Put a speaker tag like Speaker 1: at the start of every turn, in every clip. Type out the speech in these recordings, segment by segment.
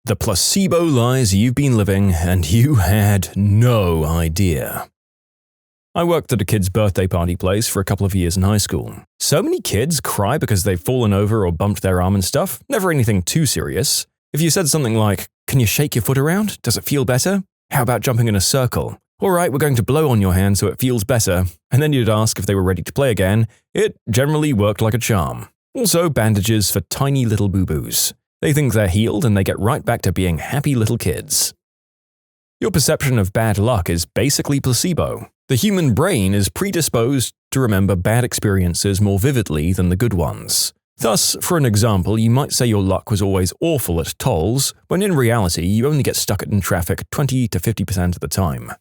Speaker 1: The placebo lies you've been living and you had no idea. I worked at a kid's birthday party place for a couple of years in high school. So many kids cry because they've fallen over or bumped their arm and stuff, never anything too serious. If you said something like, "Can you shake your foot around? Does it feel better? How about jumping in a circle? Alright, we're going to blow on your hand so it feels better," and then you'd ask if they were ready to play again, it generally worked like a charm. Also, bandages for tiny little boo-boos. They think they're healed and they get right back to being happy little kids. Your perception of bad luck is basically placebo. The human brain is predisposed to remember bad experiences more vividly than the good ones. Thus, for an example, you might say your luck was always awful at tolls, when in reality you only get stuck in traffic 20 to 50% of the time.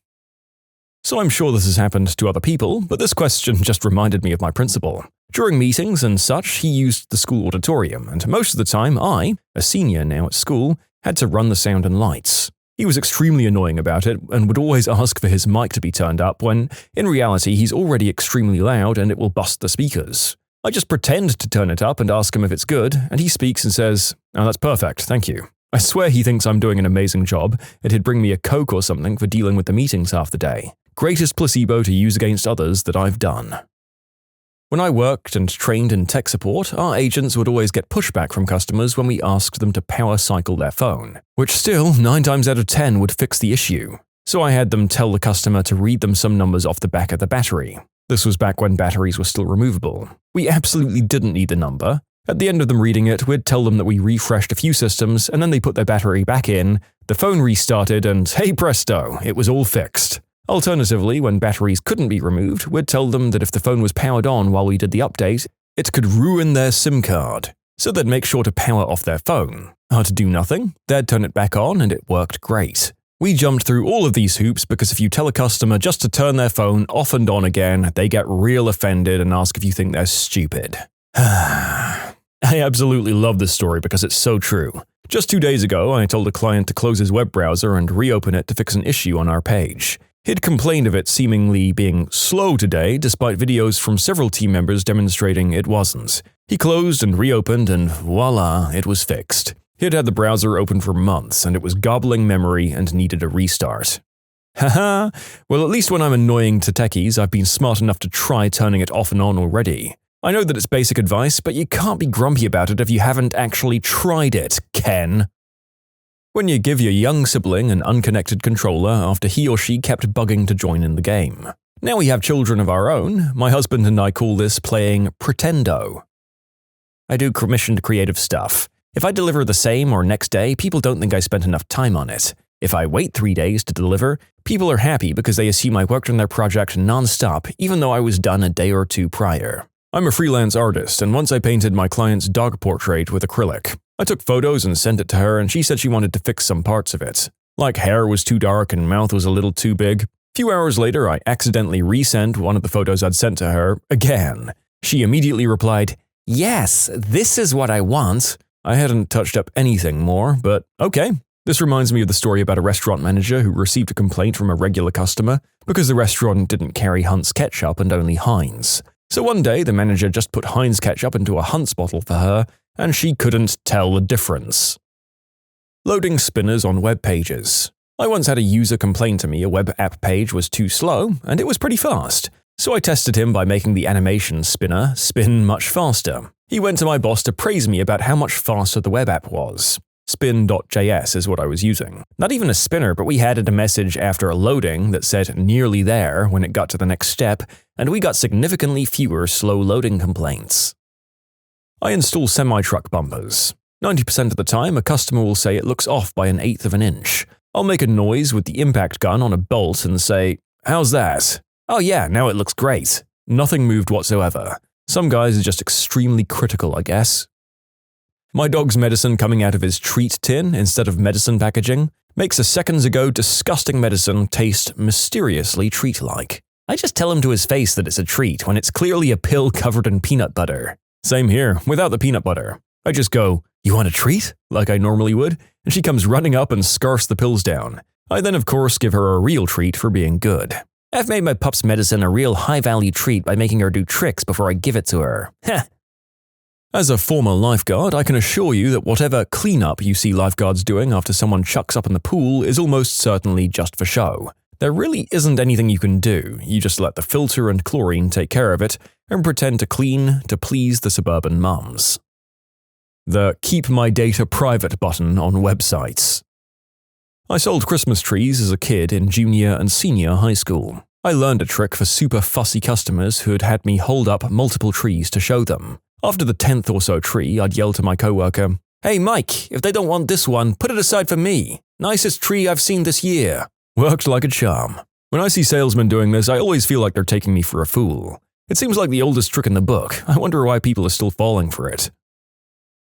Speaker 1: So I'm sure this has happened to other people, but this question just reminded me of my principal. During meetings and such, he used the school auditorium, and most of the time I, a senior now at school, had to run the sound and lights. He was extremely annoying about it and would always ask for his mic to be turned up when, in reality, he's already extremely loud and it will bust the speakers. I just pretend to turn it up and ask him if it's good, and he speaks and says, "Oh, that's perfect, thank you." I swear he thinks I'm doing an amazing job, and he'd bring me a Coke or something for dealing with the meetings half the day. Greatest placebo to use against others that I've done. When I worked and trained in tech support, our agents would always get pushback from customers when we asked them to power cycle their phone, which still, 9 times out of 10 would fix the issue. So I had them tell the customer to read them some numbers off the back of the battery. This was back when batteries were still removable. We absolutely didn't need the number. At the end of them reading it, we'd tell them that we refreshed a few systems and then they put their battery back in, the phone restarted, and hey presto, it was all fixed. Alternatively, when batteries couldn't be removed, we'd tell them that if the phone was powered on while we did the update, it could ruin their SIM card. So they'd make sure to power off their phone. Hard to do nothing, they'd turn it back on and it worked great. We jumped through all of these hoops because if you tell a customer just to turn their phone off and on again, they get real offended and ask if you think they're stupid. I absolutely love this story because it's so true. Just 2 days ago, I told a client to close his web browser and reopen it to fix an issue on our page. He'd complained of it seemingly being slow today, despite videos from several team members demonstrating it wasn't. He closed and reopened, and voila, it was fixed. He'd had the browser open for months, and it was gobbling memory and needed a restart. Haha, well at least when I'm annoying to techies, I've been smart enough to try turning it off and on already. I know that it's basic advice, but you can't be grumpy about it if you haven't actually tried it, Ken. When you give your young sibling an unconnected controller after he or she kept bugging to join in the game. Now we have children of our own, my husband and I call this playing pretendo. I do commissioned creative stuff. If I deliver the same or next day, people don't think I spent enough time on it. If I wait 3 days to deliver, people are happy because they assume I worked on their project non-stop even though I was done a day or 2 prior. I'm a freelance artist, and once I painted my client's dog portrait with acrylic. I took photos and sent it to her, and she said she wanted to fix some parts of it. Like hair was too dark and mouth was a little too big. A few hours later, I accidentally resent one of the photos I'd sent to her, again. She immediately replied, "Yes, this is what I want." I hadn't touched up anything more, but okay. This reminds me of the story about a restaurant manager who received a complaint from a regular customer because the restaurant didn't carry Hunt's ketchup and only Heinz. So one day, the manager just put Heinz ketchup into a Hunt's bottle for her, and she couldn't tell the difference. Loading spinners on web pages. I once had a user complain to me a web app page was too slow, and it was pretty fast. So I tested him by making the animation spinner spin much faster. He went to my boss to praise me about how much faster the web app was. Spin.js is what I was using. Not even a spinner, but we added a message after a loading that said "nearly there" when it got to the next step, and we got significantly fewer slow loading complaints. I install semi-truck bumpers. 90% of the time, a customer will say it looks off by 1/8 of an inch. I'll make a noise with the impact gun on a bolt and say, "How's that?" "Oh yeah, now it looks great." Nothing moved whatsoever. Some guys are just extremely critical, I guess. My dog's medicine coming out of his treat tin instead of medicine packaging makes a seconds ago disgusting medicine taste mysteriously treat-like. I just tell him to his face that it's a treat when it's clearly a pill covered in peanut butter. Same here, without the peanut butter. I just go, "You want a treat?" like I normally would, and she comes running up and scarfs the pills down. I then of course give her a real treat for being good. I've made my pup's medicine a real high-value treat by making her do tricks before I give it to her. Heh. As a former lifeguard, I can assure you that whatever cleanup you see lifeguards doing after someone chucks up in the pool is almost certainly just for show. There really isn't anything you can do, you just let the filter and chlorine take care of it and pretend to clean to please the suburban mums. The Keep My Data Private button on websites. I sold Christmas trees as a kid in junior and senior high school. I learned a trick for super fussy customers who had had me hold up multiple trees to show them. After the 10th or so tree, I'd yell to my coworker, "Hey Mike, if they don't want this one, put it aside for me. Nicest tree I've seen this year." Worked like a charm. When I see salesmen doing this, I always feel like they're taking me for a fool. It seems like the oldest trick in the book. I wonder why people are still falling for it.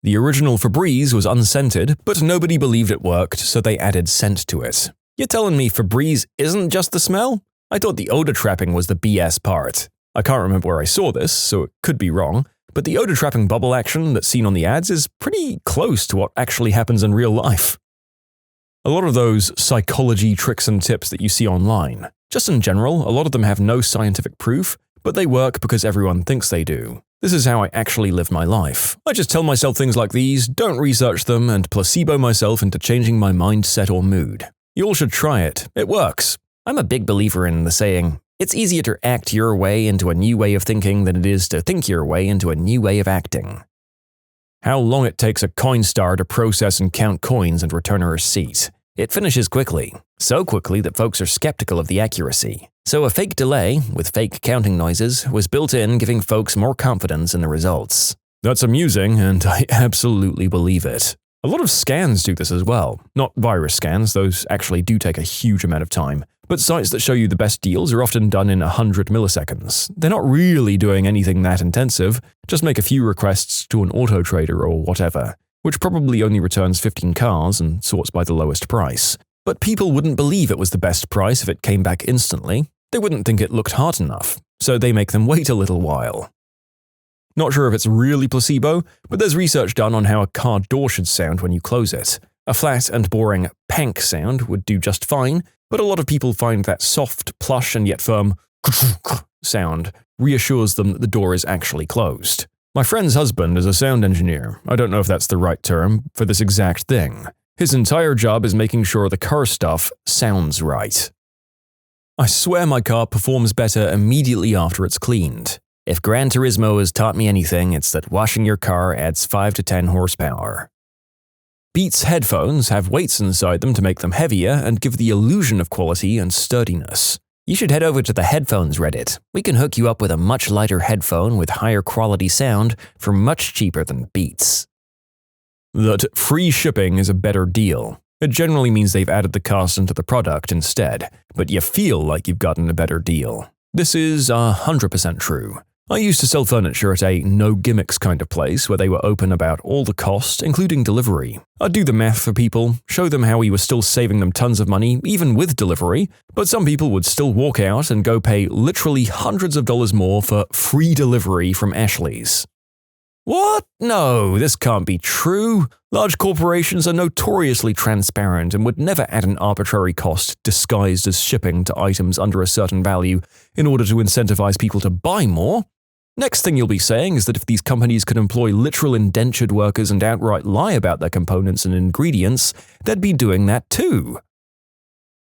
Speaker 1: The original Febreze was unscented, but nobody believed it worked, so they added scent to it. You're telling me Febreze isn't just the smell? I thought the odor trapping was the BS part. I can't remember where I saw this, so it could be wrong, but the odor trapping bubble action that's seen on the ads is pretty close to what actually happens in real life. A lot of those psychology tricks and tips that you see online, just in general, a lot of them have no scientific proof, but they work because everyone thinks they do. This is how I actually live my life. I just tell myself things like these, don't research them, and placebo myself into changing my mindset or mood. You all should try it. It works. I'm a big believer in the saying, it's easier to act your way into a new way of thinking than it is to think your way into a new way of acting. How long it takes a Coinstar to process and count coins and return a receipt. It finishes quickly. So quickly that folks are skeptical of the accuracy. So a fake delay, with fake counting noises, was built in, giving folks more confidence in the results. That's amusing, and I absolutely believe it. A lot of scans do this as well. Not virus scans, those actually do take a huge amount of time. But sites that show you the best deals are often done in 100 milliseconds. They're not really doing anything that intensive, just make a few requests to an auto trader or whatever, which probably only returns 15 cars and sorts by the lowest price. But people wouldn't believe it was the best price if it came back instantly. They wouldn't think it looked hard enough, so they make them wait a little while. Not sure if it's really placebo, but there's research done on how a car door should sound when you close it. A flat and boring pank sound would do just fine, but a lot of people find that soft, plush, and yet firm sound reassures them that the door is actually closed. My friend's husband is a sound engineer. I don't know if that's the right term for this exact thing. His entire job is making sure the car stuff sounds right. I swear my car performs better immediately after it's cleaned. If Gran Turismo has taught me anything, it's that washing your car adds 5 to 10 horsepower. Beats headphones have weights inside them to make them heavier and give the illusion of quality and sturdiness. You should head over to the headphones Reddit. We can hook you up with a much lighter headphone with higher quality sound for much cheaper than Beats. That free shipping is a better deal. It generally means they've added the cost into the product instead, but you feel like you've gotten a better deal. This is 100% true. I used to sell furniture at a no-gimmicks kind of place where they were open about all the cost, including delivery. I'd do the math for people, show them how we were still saving them tons of money, even with delivery, but some people would still walk out and go pay literally hundreds of dollars more for free delivery from Ashley's. What? No, this can't be true. Large corporations are notoriously transparent and would never add an arbitrary cost disguised as shipping to items under a certain value in order to incentivize people to buy more. Next thing you'll be saying is that if these companies could employ literal indentured workers and outright lie about their components and ingredients, they'd be doing that too.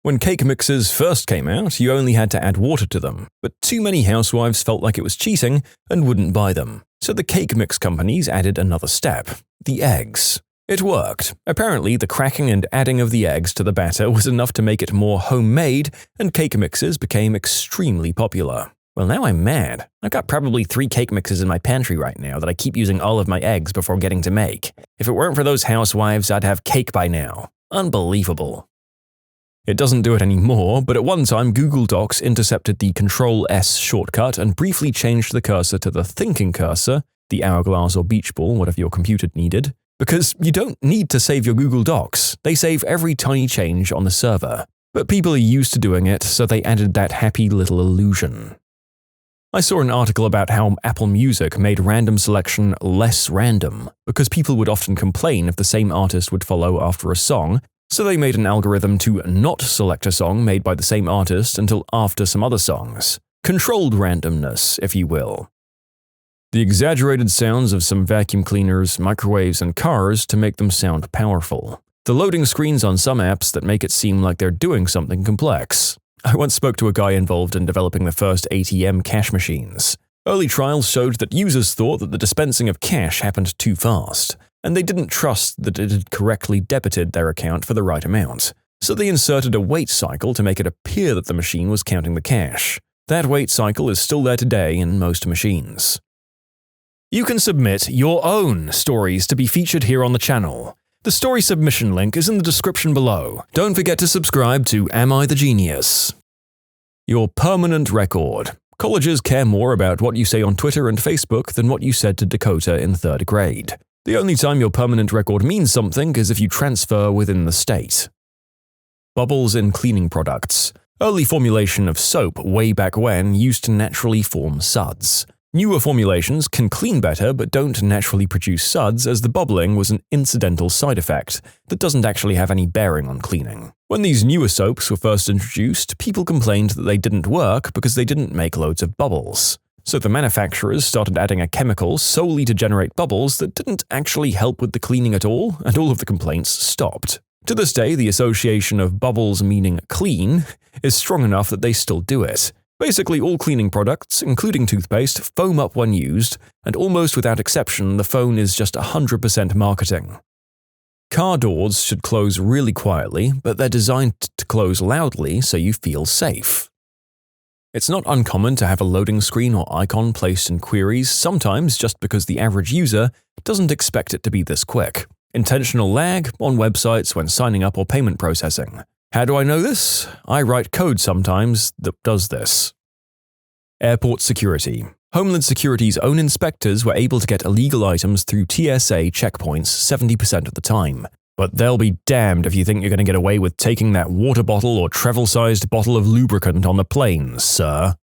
Speaker 1: When cake mixes first came out, you only had to add water to them, but too many housewives felt like it was cheating and wouldn't buy them. So the cake mix companies added another step, the eggs. It worked. Apparently, the cracking and adding of the eggs to the batter was enough to make it more homemade, and cake mixes became extremely popular. Well, now I'm mad. I've got probably 3 cake mixes in my pantry right now that I keep using all of my eggs before getting to make. If it weren't for those housewives, I'd have cake by now. Unbelievable. It doesn't do it anymore, but at one time Google Docs intercepted the Control-S shortcut and briefly changed the cursor to the thinking cursor, the hourglass or beach ball, whatever your computer needed, because you don't need to save your Google Docs. They save every tiny change on the server. But people are used to doing it, so they added that happy little illusion. I saw an article about how Apple Music made random selection less random, because people would often complain if the same artist would follow after a song, so they made an algorithm to not select a song made by the same artist until after some other songs. Controlled randomness, if you will. The exaggerated sounds of some vacuum cleaners, microwaves, and cars to make them sound powerful. The loading screens on some apps that make it seem like they're doing something complex. I once spoke to a guy involved in developing the first ATM cash machines. Early trials showed that users thought that the dispensing of cash happened too fast, and they didn't trust that it had correctly debited their account for the right amount. So they inserted a wait cycle to make it appear that the machine was counting the cash. That wait cycle is still there today in most machines. You can submit your own stories to be featured here on the channel. The story submission link is in the description below. Don't forget to subscribe to Am I the Genius? Your permanent record. Colleges care more about what you say on Twitter and Facebook than what you said to Dakota in 3rd grade. The only time your permanent record means something is if you transfer within the state. Bubbles in cleaning products. Early formulation of soap way back when used to naturally form suds. Newer formulations can clean better but don't naturally produce suds, as the bubbling was an incidental side effect that doesn't actually have any bearing on cleaning. When these newer soaps were first introduced, people complained that they didn't work because they didn't make loads of bubbles. So the manufacturers started adding a chemical solely to generate bubbles that didn't actually help with the cleaning at all, and all of the complaints stopped. To this day, the association of bubbles meaning clean is strong enough that they still do it. Basically, all cleaning products, including toothpaste, foam up when used, and almost without exception, the phone is just 100% marketing. Car doors should close really quietly, but they're designed to close loudly so you feel safe. It's not uncommon to have a loading screen or icon placed in queries, sometimes just because the average user doesn't expect it to be this quick. Intentional lag on websites when signing up or payment processing. How do I know this? I write code sometimes that does this. Airport security. Homeland Security's own inspectors were able to get illegal items through TSA checkpoints 70% of the time. But they'll be damned if you think you're going to get away with taking that water bottle or travel-sized bottle of lubricant on the plane, sir.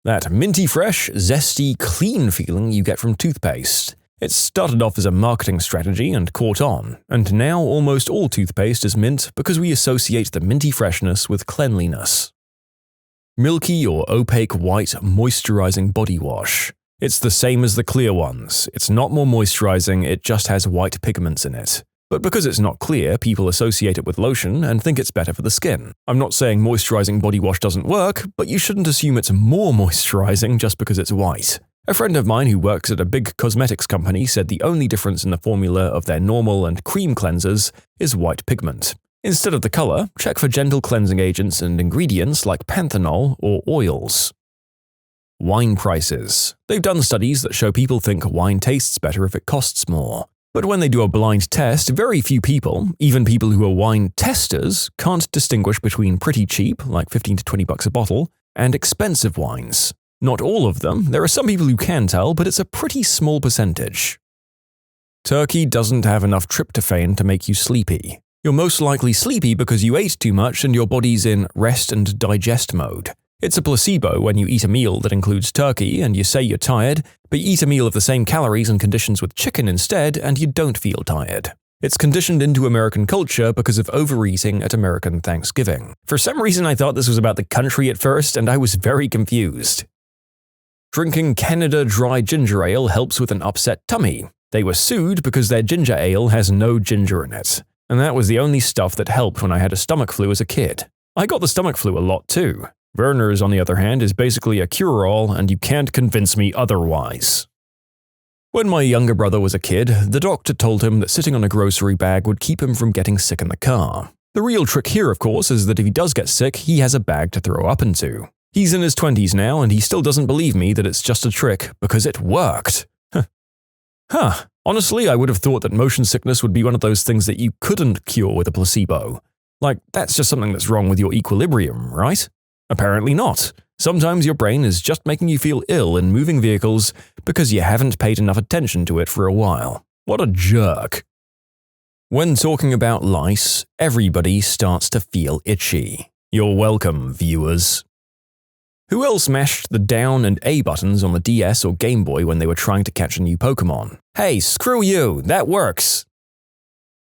Speaker 1: That minty fresh, zesty, clean feeling you get from toothpaste. It started off as a marketing strategy and caught on, and now almost all toothpaste is mint because we associate the minty freshness with cleanliness. Milky or opaque white moisturizing body wash. It's the same as the clear ones. It's not more moisturizing, it just has white pigments in it. But because it's not clear, people associate it with lotion and think it's better for the skin. I'm not saying moisturizing body wash doesn't work, but you shouldn't assume it's more moisturizing just because it's white. A friend of mine who works at a big cosmetics company said the only difference in the formula of their normal and cream cleansers is white pigment. Instead of the color, check for gentle cleansing agents and ingredients like panthenol or oils. Wine prices. They've done studies that show people think wine tastes better if it costs more. But when they do a blind test, very few people, even people who are wine testers, can't distinguish between pretty cheap, like $15 to $20 a bottle, and expensive wines. Not all of them. There are some people who can tell, but it's a pretty small percentage. Turkey doesn't have enough tryptophan to make you sleepy. You're most likely sleepy because you ate too much and your body's in rest and digest mode. It's a placebo when you eat a meal that includes turkey and you say you're tired, but you eat a meal of the same calories and conditions with chicken instead and you don't feel tired. It's conditioned into American culture because of overeating at American Thanksgiving. For some reason I thought this was about the country at first and I was very confused. Drinking Canada Dry Ginger Ale helps with an upset tummy. They were sued because their ginger ale has no ginger in it. And that was the only stuff that helped when I had a stomach flu as a kid. I got the stomach flu a lot too. Werner's, on the other hand, is basically a cure-all and you can't convince me otherwise. When my younger brother was a kid, the doctor told him that sitting on a grocery bag would keep him from getting sick in the car. The real trick here, of course, is that if he does get sick, he has a bag to throw up into. He's in his 20s now, and he still doesn't believe me that it's just a trick, because it worked. Honestly, I would have thought that motion sickness would be one of those things that you couldn't cure with a placebo. Like, that's just something that's wrong with your equilibrium, right? Apparently not. Sometimes your brain is just making you feel ill in moving vehicles because you haven't paid enough attention to it for a while. What a jerk. When talking about lice, everybody starts to feel itchy. You're welcome, viewers. Who else mashed the down and A buttons on the DS or Game Boy when they were trying to catch a new Pokemon? Hey, screw you, that works!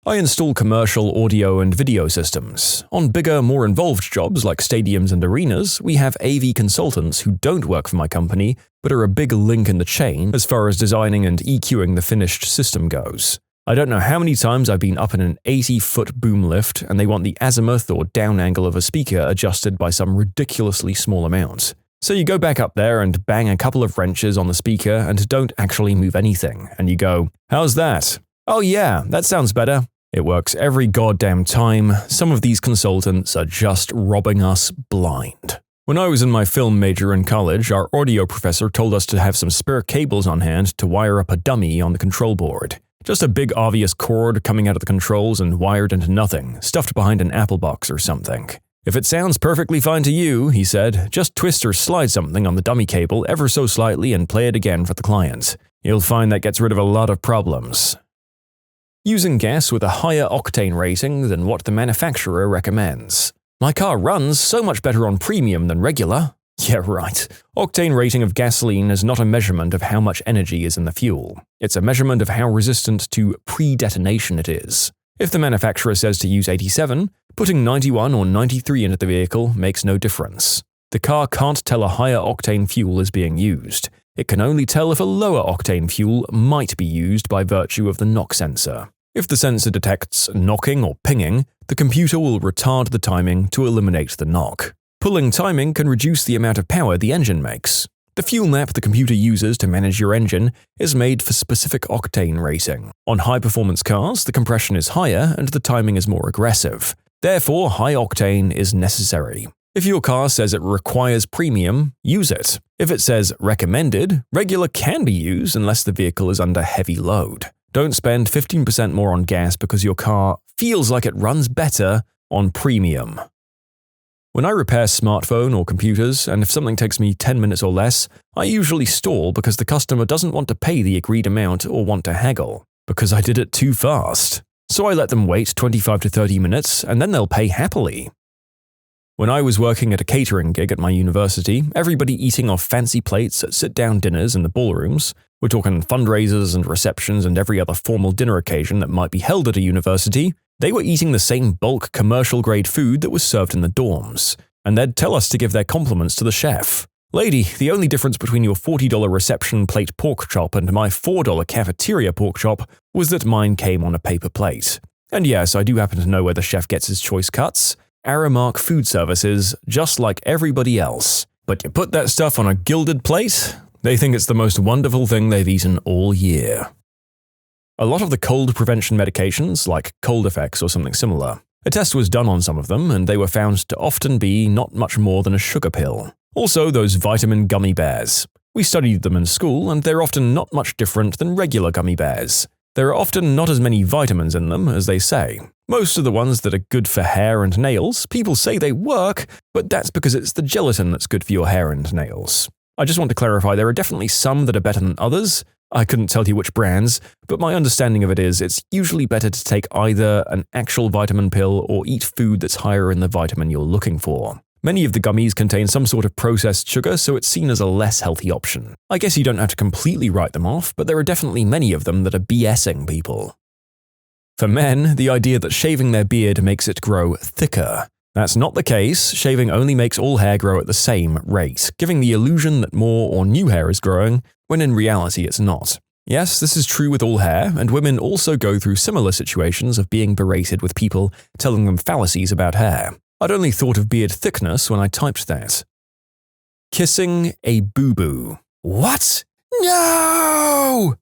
Speaker 1: I install commercial audio and video systems. On bigger, more involved jobs like stadiums and arenas, we have AV consultants who don't work for my company, but are a big link in the chain as far as designing and EQing the finished system goes. I don't know how many times I've been up in an 80-foot boom lift and they want the azimuth or down angle of a speaker adjusted by some ridiculously small amount. So you go back up there and bang a couple of wrenches on the speaker and don't actually move anything, and you go, "How's that?" "Oh yeah, that sounds better." It works every goddamn time. Some of these consultants are just robbing us blind. When I was in my film major in college, our audio professor told us to have some spare cables on hand to wire up a dummy on the control board. Just a big obvious cord coming out of the controls and wired into nothing, stuffed behind an Apple box or something. "If it sounds perfectly fine to you," he said, "just twist or slide something on the dummy cable ever so slightly and play it again for the client. You'll find that gets rid of a lot of problems." Using gas with a higher octane rating than what the manufacturer recommends. "My car runs so much better on premium than regular." Yeah, right. Octane rating of gasoline is not a measurement of how much energy is in the fuel. It's a measurement of how resistant to pre-detonation it is. If the manufacturer says to use 87, putting 91 or 93 into the vehicle makes no difference. The car can't tell a higher octane fuel is being used. It can only tell if a lower octane fuel might be used by virtue of the knock sensor. If the sensor detects knocking or pinging, the computer will retard the timing to eliminate the knock. Pulling timing can reduce the amount of power the engine makes. The fuel map the computer uses to manage your engine is made for specific octane rating. On high-performance cars, the compression is higher and the timing is more aggressive. Therefore, high octane is necessary. If your car says it requires premium, use it. If it says recommended, regular can be used unless the vehicle is under heavy load. Don't spend 15% more on gas because your car feels like it runs better on premium. When I repair smartphone or computers, and if something takes me 10 minutes or less, I usually stall because the customer doesn't want to pay the agreed amount or want to haggle, because I did it too fast. So I let them wait 25 to 30 minutes, and then they'll pay happily. When I was working at a catering gig at my university, everybody eating off fancy plates at sit-down dinners in the ballrooms, we're talking fundraisers and receptions and every other formal dinner occasion that might be held at a university, they were eating the same bulk commercial-grade food that was served in the dorms, and they'd tell us to give their compliments to the chef. "Lady, the only difference between your $40 reception plate pork chop and my $4 cafeteria pork chop was that mine came on a paper plate. And yes, I do happen to know where the chef gets his choice cuts. Aramark Food Services, just like everybody else. But you put that stuff on a gilded plate, they think it's the most wonderful thing they've eaten all year." A lot of the cold prevention medications, like Cold-Effects or something similar, a test was done on some of them and they were found to often be not much more than a sugar pill. Also those vitamin gummy bears. We studied them in school and they're often not much different than regular gummy bears. There are often not as many vitamins in them as they say. Most of the ones that are good for hair and nails, people say they work, but that's because it's the gelatin that's good for your hair and nails. I just want to clarify there are definitely some that are better than others. I couldn't tell you which brands, but my understanding of it is it's usually better to take either an actual vitamin pill or eat food that's higher in the vitamin you're looking for. Many of the gummies contain some sort of processed sugar, so it's seen as a less healthy option. I guess you don't have to completely write them off, but there are definitely many of them that are BSing people. For men, the idea that shaving their beard makes it grow thicker. That's not the case. Shaving only makes all hair grow at the same rate, giving the illusion that more or new hair is growing, when in reality it's not. Yes, this is true with all hair, and women also go through similar situations of being berated with people telling them fallacies about hair. I'd only thought of beard thickness when I typed that. Kissing a boo-boo. What? No!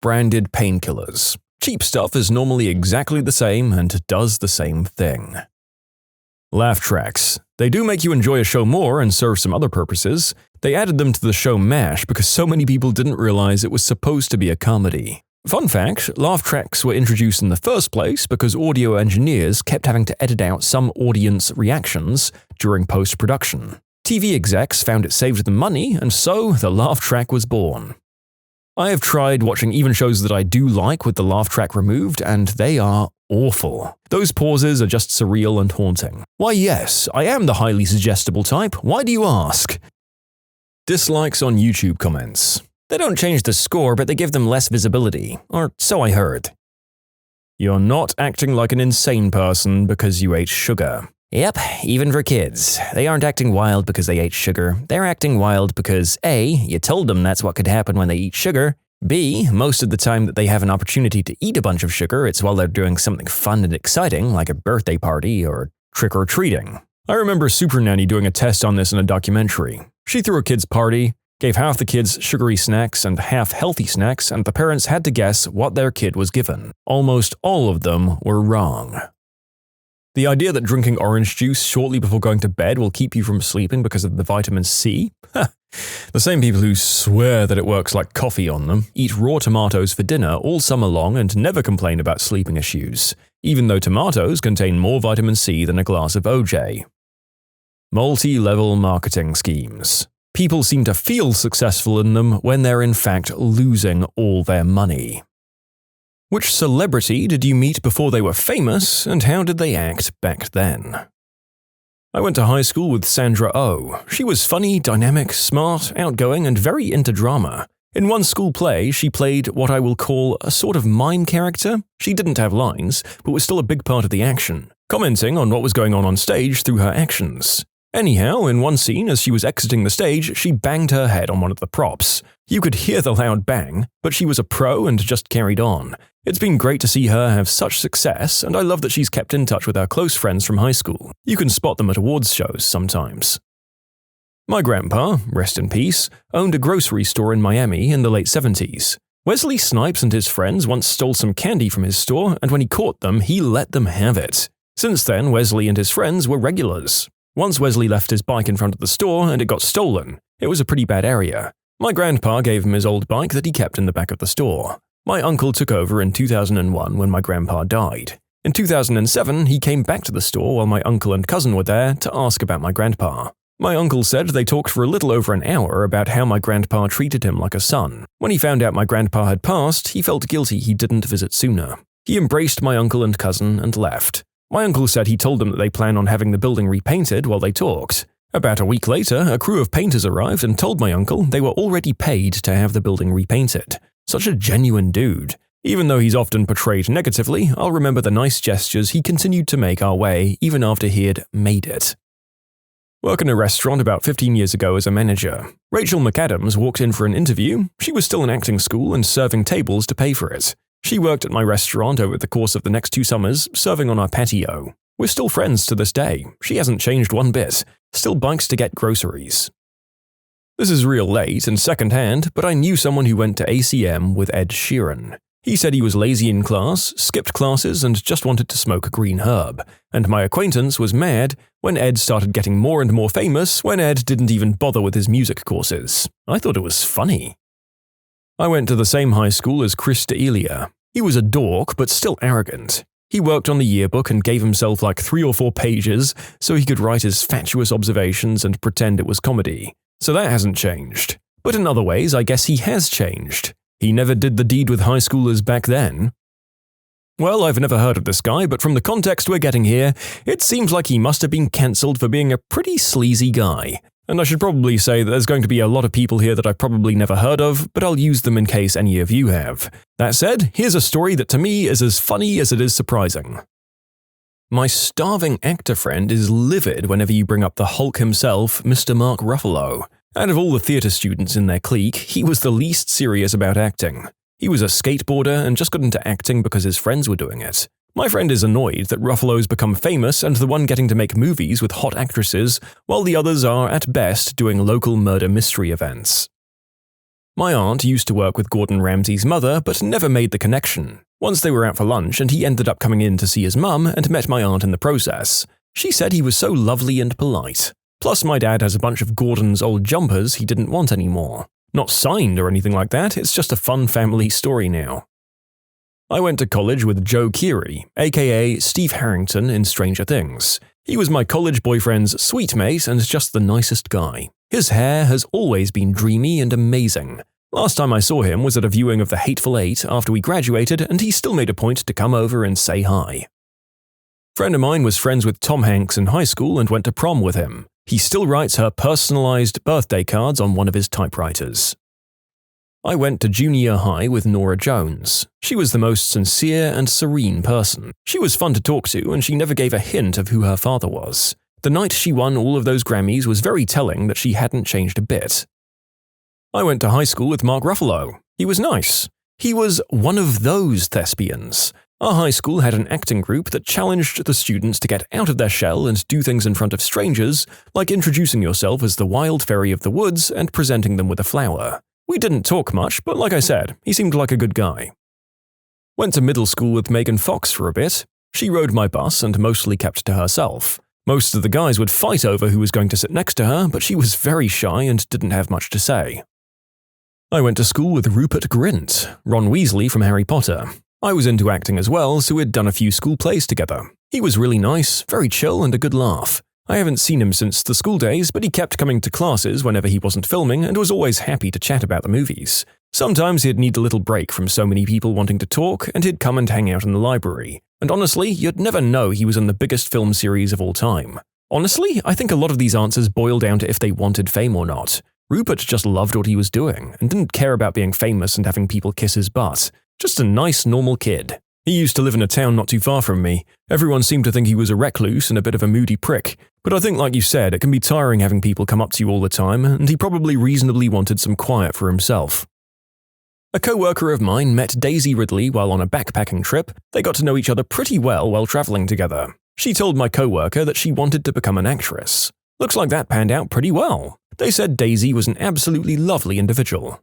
Speaker 1: Branded painkillers. Cheap stuff is normally exactly the same and does the same thing. Laugh tracks. They do make you enjoy a show more and serve some other purposes. They added them to the show MASH because so many people didn't realize it was supposed to be a comedy. Fun fact, laugh tracks were introduced in the first place because audio engineers kept having to edit out some audience reactions during post-production. TV execs found it saved them money, and so the laugh track was born. I have tried watching even shows that I do like with the laugh track removed, and they are awful. Those pauses are just surreal and haunting. Why yes, I am the highly suggestible type, why do you ask? Dislikes on YouTube comments. They don't change the score, but they give them less visibility, or so I heard. You're not acting like an insane person because you ate sugar. Yep, even for kids. They aren't acting wild because they ate sugar. They're acting wild because A, you told them that's what could happen when they eat sugar. B, most of the time that they have an opportunity to eat a bunch of sugar, it's while they're doing something fun and exciting, like a birthday party or trick-or-treating. I remember Super Nanny doing a test on this in a documentary. She threw a kid's party, gave half the kids sugary snacks and half healthy snacks, and the parents had to guess what their kid was given. Almost all of them were wrong. The idea that drinking orange juice shortly before going to bed will keep you from sleeping because of the vitamin C? The same people who swear that it works like coffee on them eat raw tomatoes for dinner all summer long and never complain about sleeping issues, even though tomatoes contain more vitamin C than a glass of OJ. Multi-level marketing schemes. People seem to feel successful in them when they're in fact losing all their money. Which celebrity did you meet before they were famous, and how did they act back then? I went to high school with Sandra Oh. She was funny, dynamic, smart, outgoing, and very into drama. In one school play, she played what I will call a sort of mime character. She didn't have lines, but was still a big part of the action, commenting on what was going on stage through her actions. Anyhow, in one scene, as she was exiting the stage, she banged her head on one of the props. You could hear the loud bang, but she was a pro and just carried on. It's been great to see her have such success, and I love that she's kept in touch with her close friends from high school. You can spot them at awards shows sometimes. My grandpa, rest in peace, owned a grocery store in Miami in the late 70s. Wesley Snipes and his friends once stole some candy from his store, and when he caught them, he let them have it. Since then, Wesley and his friends were regulars. Once Wesley left his bike in front of the store and it got stolen. It was a pretty bad area. My grandpa gave him his old bike that he kept in the back of the store. My uncle took over in 2001 when my grandpa died. In 2007, he came back to the store while my uncle and cousin were there to ask about my grandpa. My uncle said they talked for a little over an hour about how my grandpa treated him like a son. When he found out my grandpa had passed, he felt guilty he didn't visit sooner. He embraced my uncle and cousin and left. My uncle said he told them that they plan on having the building repainted while they talked. About a week later, a crew of painters arrived and told my uncle they were already paid to have the building repainted. Such a genuine dude. Even though he's often portrayed negatively, I'll remember the nice gestures he continued to make our way even after he had made it. Worked in a restaurant about 15 years ago as a manager. Rachel McAdams walked in for an interview. She was still in acting school and serving tables to pay for it. She worked at my restaurant over the course of the next 2 summers, serving on our patio. We're still friends to this day. She hasn't changed one bit. Still bikes to get groceries. This is real late and secondhand, but I knew someone who went to ACM with Ed Sheeran. He said he was lazy in class, skipped classes, and just wanted to smoke a green herb. And my acquaintance was mad when Ed started getting more and more famous when Ed didn't even bother with his music courses. I thought it was funny. I went to the same high school as Chris D'Elia. He was a dork, but still arrogant. He worked on the yearbook and gave himself like 3 or 4 pages so he could write his fatuous observations and pretend it was comedy. So that hasn't changed. But in other ways, I guess he has changed. He never did the deed with high schoolers back then. Well, I've never heard of this guy, but from the context we're getting here, it seems like he must have been cancelled for being a pretty sleazy guy. And I should probably say that there's going to be a lot of people here that I've probably never heard of, but I'll use them in case any of you have. That said, here's a story that to me is as funny as it is surprising. My starving actor friend is livid whenever you bring up the Hulk himself, Mr. Mark Ruffalo. Out of all the theatre students in their clique, he was the least serious about acting. He was a skateboarder and just got into acting because his friends were doing it. My friend is annoyed that Ruffalo's become famous and the one getting to make movies with hot actresses, while the others are, at best, doing local murder mystery events. My aunt used to work with Gordon Ramsay's mother, but never made the connection. Once they were out for lunch and he ended up coming in to see his mum and met my aunt in the process. She said he was so lovely and polite. Plus my dad has a bunch of Gordon's old jumpers he didn't want anymore. Not signed or anything like that, it's just a fun family story now. I went to college with Joe Keery, aka Steve Harrington in Stranger Things. He was my college boyfriend's sweet mate and just the nicest guy. His hair has always been dreamy and amazing. Last time I saw him was at a viewing of The Hateful Eight after we graduated, and he still made a point to come over and say hi. Friend of mine was friends with Tom Hanks in high school and went to prom with him. He still writes her personalized birthday cards on one of his typewriters. I went to junior high with Nora Jones. She was the most sincere and serene person. She was fun to talk to, and she never gave a hint of who her father was. The night she won all of those Grammys was very telling that she hadn't changed a bit. I went to high school with Mark Ruffalo. He was nice. He was one of those thespians. Our high school had an acting group that challenged the students to get out of their shell and do things in front of strangers, like introducing yourself as the wild fairy of the woods and presenting them with a flower. We didn't talk much, but like I said, he seemed like a good guy. Went to middle school with Megan Fox for a bit. She rode my bus and mostly kept to herself. Most of the guys would fight over who was going to sit next to her, but she was very shy and didn't have much to say. I went to school with Rupert Grint, Ron Weasley from Harry Potter. I was into acting as well, so we'd done a few school plays together. He was really nice, very chill, and a good laugh. I haven't seen him since the school days, but he kept coming to classes whenever he wasn't filming and was always happy to chat about the movies. Sometimes he'd need a little break from so many people wanting to talk, and he'd come and hang out in the library. And honestly, you'd never know he was in the biggest film series of all time. Honestly, I think a lot of these answers boil down to if they wanted fame or not. Rupert just loved what he was doing and didn't care about being famous and having people kiss his butt. Just a nice, normal kid. He used to live in a town not too far from me. Everyone seemed to think he was a recluse and a bit of a moody prick. But I think, like you said, it can be tiring having people come up to you all the time, and he probably reasonably wanted some quiet for himself. A co-worker of mine met Daisy Ridley while on a backpacking trip. They got to know each other pretty well while traveling together. She told my co-worker that she wanted to become an actress. Looks like that panned out pretty well. They said Daisy was an absolutely lovely individual.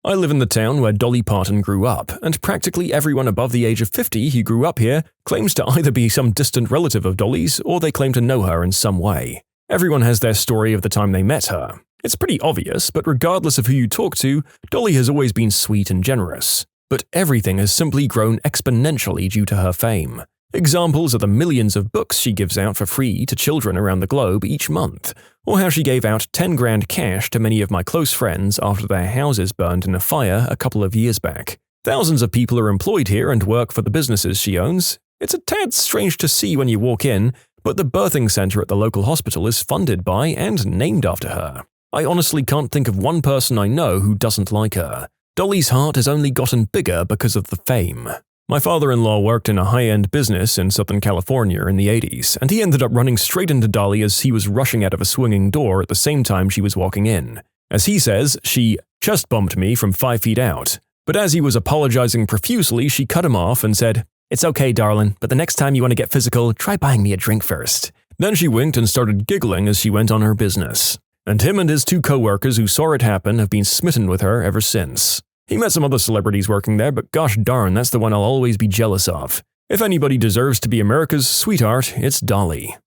Speaker 1: I live in the town where Dolly Parton grew up, and practically everyone above the age of 50 who grew up here claims to either be some distant relative of Dolly's or they claim to know her in some way. Everyone has their story of the time they met her. It's pretty obvious, but regardless of who you talk to, Dolly has always been sweet and generous. But everything has simply grown exponentially due to her fame. Examples are the millions of books she gives out for free to children around the globe each month, or how she gave out 10 grand cash to many of my close friends after their houses burned in a fire a couple of years back. Thousands of people are employed here and work for the businesses she owns. It's a tad strange to see when you walk in, but the birthing center at the local hospital is funded by and named after her. I honestly can't think of one person I know who doesn't like her. Dolly's heart has only gotten bigger because of the fame. My father-in-law worked in a high-end business in Southern California in the 80s, and he ended up running straight into Dolly as he was rushing out of a swinging door at the same time she was walking in. As he says, she chest bumped me from 5 feet out. But as he was apologizing profusely, she cut him off and said, "It's okay, darling, but the next time you want to get physical, try buying me a drink first." Then she winked and started giggling as she went on her business. And him and his 2 co-workers who saw it happen have been smitten with her ever since. He met some other celebrities working there, but gosh darn, that's the one I'll always be jealous of. If anybody deserves to be America's sweetheart, it's Dolly.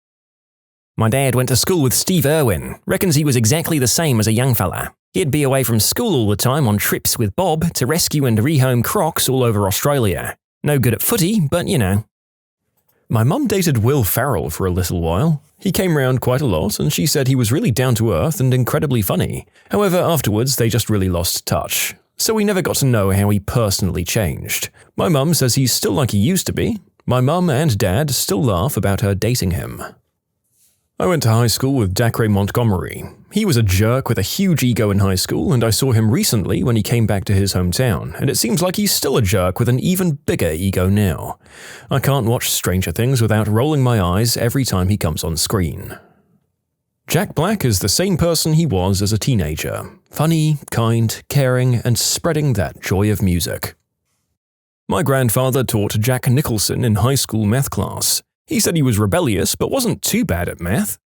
Speaker 1: My dad went to school with Steve Irwin. Reckons he was exactly the same as a young fella. He'd be away from school all the time on trips with Bob to rescue and rehome crocs all over Australia. No good at footy, but you know. My mum dated Will Ferrell for a little while. He came round quite a lot, and she said he was really down to earth and incredibly funny. However, afterwards they just really lost touch. So we never got to know how he personally changed. My mum says he's still like he used to be. My mum and dad still laugh about her dating him. I went to high school with Dacre Montgomery. He was a jerk with a huge ego in high school, and I saw him recently when he came back to his hometown, and it seems like he's still a jerk with an even bigger ego now. I can't watch Stranger Things without rolling my eyes every time he comes on screen. Jack Black is the same person he was as a teenager. Funny, kind, caring, and spreading that joy of music. My grandfather taught Jack Nicholson in high school math class. He said he was rebellious, but wasn't too bad at math.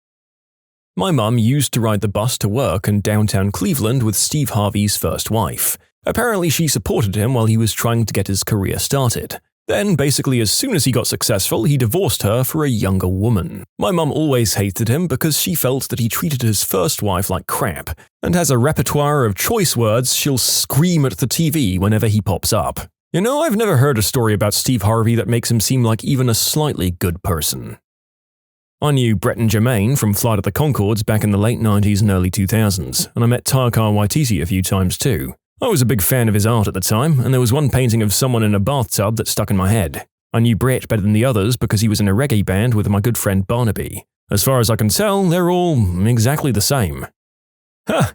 Speaker 1: My mum used to ride the bus to work in downtown Cleveland with Steve Harvey's first wife. Apparently she supported him while he was trying to get his career started. Then, basically as soon as he got successful, he divorced her for a younger woman. My mum always hated him because she felt that he treated his first wife like crap, and has a repertoire of choice words she'll scream at the TV whenever he pops up. You know, I've never heard a story about Steve Harvey that makes him seem like even a slightly good person. I knew Brett and Jermaine from Flight of the Conchords back in the late 90s and early 2000s, and I met Taika Waititi a few times too. I was a big fan of his art at the time, and there was one painting of someone in a bathtub that stuck in my head. I knew Brett better than the others because he was in a reggae band with my good friend Barnaby. As far as I can tell, they're all exactly the same. Ha!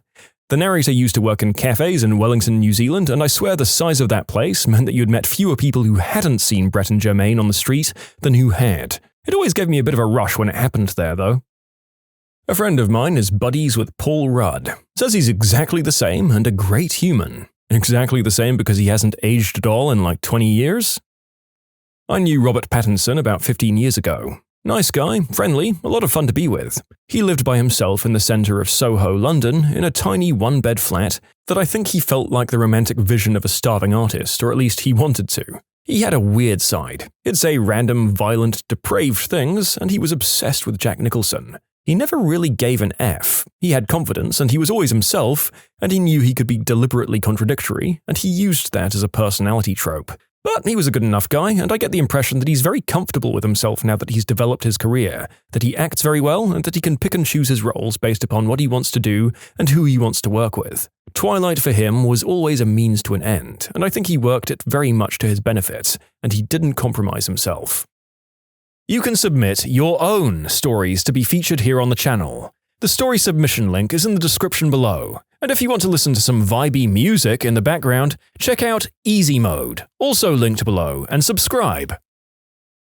Speaker 1: The narrator used to work in cafes in Wellington, New Zealand, and I swear the size of that place meant that you'd met fewer people who hadn't seen Brett and Jermaine on the street than who had. It always gave me a bit of a rush when it happened there, though. A friend of mine is buddies with Paul Rudd. Says he's exactly the same and a great human. Exactly the same because he hasn't aged at all in like 20 years? I knew Robert Pattinson about 15 years ago. Nice guy, friendly, a lot of fun to be with. He lived by himself in the centre of Soho, London, in a tiny one-bed flat that I think he felt like the romantic vision of a starving artist, or at least he wanted to. He had a weird side. He'd say random, violent, depraved things, and he was obsessed with Jack Nicholson. He never really gave an F. He had confidence, and he was always himself, and he knew he could be deliberately contradictory, and he used that as a personality trope. But he was a good enough guy, and I get the impression that he's very comfortable with himself now that he's developed his career, that he acts very well, and that he can pick and choose his roles based upon what he wants to do and who he wants to work with. Twilight for him was always a means to an end, and I think he worked it very much to his benefit, and he didn't compromise himself. You can submit your own stories to be featured here on the channel. The story submission link is in the description below. And if you want to listen to some vibey music in the background, check out easymode, also linked below, and subscribe.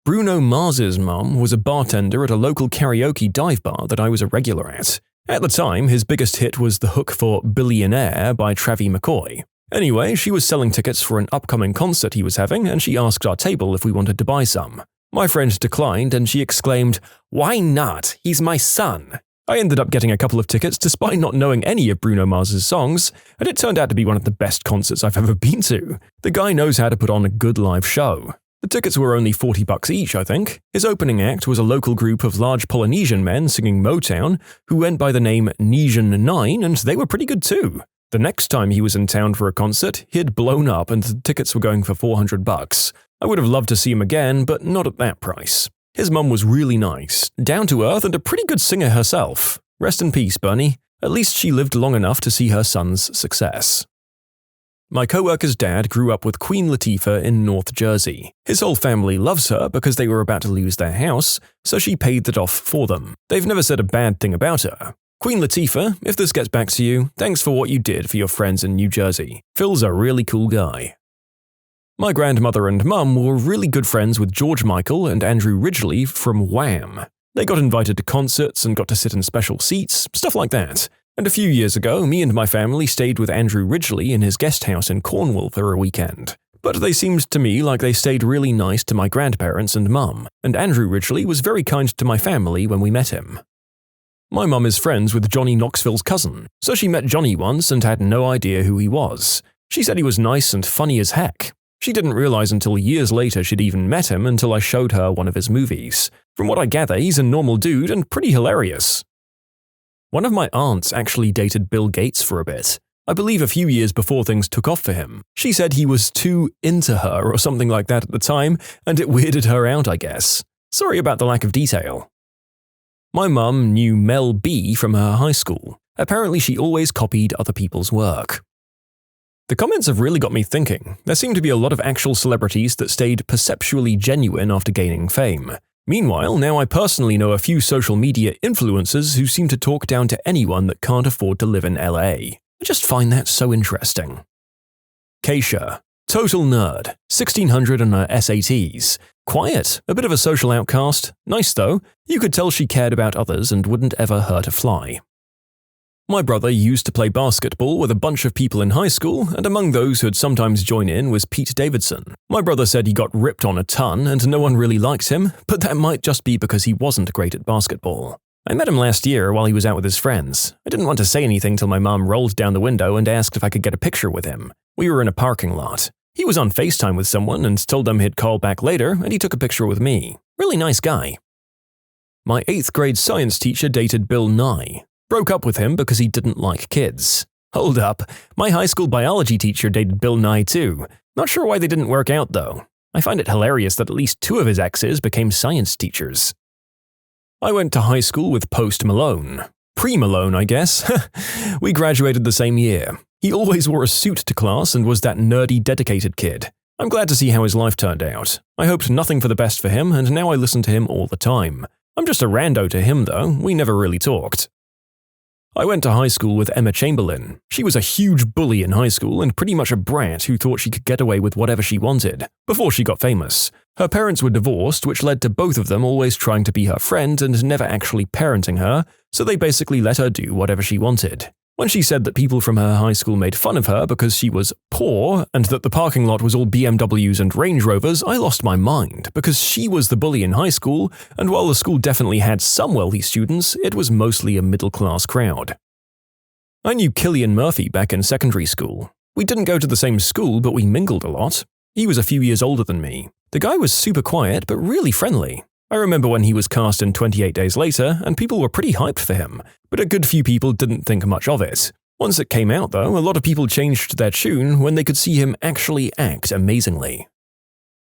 Speaker 1: Bruno Mars's mum was a bartender at a local karaoke dive bar that I was a regular at. At the time, his biggest hit was the hook for Billionaire by Travie McCoy. Anyway, she was selling tickets for an upcoming concert he was having, and she asked our table if we wanted to buy some. My friend declined, and she exclaimed, "Why not? He's my son." I ended up getting a couple of tickets despite not knowing any of Bruno Mars's songs, and it turned out to be one of the best concerts I've ever been to. The guy knows how to put on a good live show. The tickets were only $40 each, I think. His opening act was a local group of large Polynesian men singing Motown, who went by the name Nesian 9, and they were pretty good too. The next time he was in town for a concert, he had blown up and the tickets were going for $400. I would have loved to see him again, but not at that price. His mum was really nice, down to earth, and a pretty good singer herself. Rest in peace, Bernie. At least she lived long enough to see her son's success. My coworker's dad grew up with Queen Latifah in North Jersey. His whole family loves her because they were about to lose their house, so she paid that off for them. They've never said a bad thing about her. Queen Latifah, if this gets back to you, thanks for what you did for your friends in New Jersey. Phil's a really cool guy. My grandmother and mum were really good friends with George Michael and Andrew Ridgeley from Wham. They got invited to concerts and got to sit in special seats, stuff like that. And a few years ago, me and my family stayed with Andrew Ridgeley in his guest house in Cornwall for a weekend. But they seemed to me like they stayed really nice to my grandparents and mum, and Andrew Ridgeley was very kind to my family when we met him. My mum is friends with Johnny Knoxville's cousin, so she met Johnny once and had no idea who he was. She said he was nice and funny as heck. She didn't realize until years later she'd even met him until I showed her one of his movies. From what I gather, he's a normal dude and pretty hilarious. One of my aunts actually dated Bill Gates for a bit. I believe a few years before things took off for him. She said he was too into her or something like that at the time, and it weirded her out, I guess. Sorry about the lack of detail. My mum knew Mel B from her high school. Apparently she always copied other people's work. The comments have really got me thinking. There seem to be a lot of actual celebrities that stayed perceptually genuine after gaining fame. Meanwhile, now I personally know a few social media influencers who seem to talk down to anyone that can't afford to live in LA. I just find that so interesting. Keisha. Total nerd. 1600 on her SATs. Quiet. A bit of a social outcast. Nice though. You could tell she cared about others and wouldn't ever hurt a fly. My brother used to play basketball with a bunch of people in high school, and among those who'd sometimes join in was Pete Davidson. My brother said he got ripped on a ton and no one really liked him, but that might just be because he wasn't great at basketball. I met him last year while he was out with his friends. I didn't want to say anything till my mum rolled down the window and asked if I could get a picture with him. We were in a parking lot. He was on FaceTime with someone and told them he'd call back later, and he took a picture with me. Really nice guy. My 8th grade science teacher dated Bill Nye. Broke up with him because he didn't like kids. Hold up, my high school biology teacher dated Bill Nye too. Not sure why they didn't work out though. I find it hilarious that at least 2 of his exes became science teachers. I went to high school with Post Malone. Pre-Malone, I guess. We graduated the same year. He always wore a suit to class and was that nerdy, dedicated kid. I'm glad to see how his life turned out. I hoped nothing for the best for him, and now I listen to him all the time. I'm just a rando to him though, we never really talked. I went to high school with Emma Chamberlain. She was a huge bully in high school and pretty much a brat who thought she could get away with whatever she wanted, before she got famous. Her parents were divorced, which led to both of them always trying to be her friend and never actually parenting her, so they basically let her do whatever she wanted. When she said that people from her high school made fun of her because she was poor and that the parking lot was all BMWs and Range Rovers, I lost my mind because she was the bully in high school, and while the school definitely had some wealthy students, it was mostly a middle-class crowd. I knew Cillian Murphy back in secondary school. We didn't go to the same school, but we mingled a lot. He was a few years older than me. The guy was super quiet, but really friendly. I remember when he was cast in 28 Days Later, and people were pretty hyped for him, but a good few people didn't think much of it. Once it came out, though, a lot of people changed their tune when they could see him actually act amazingly.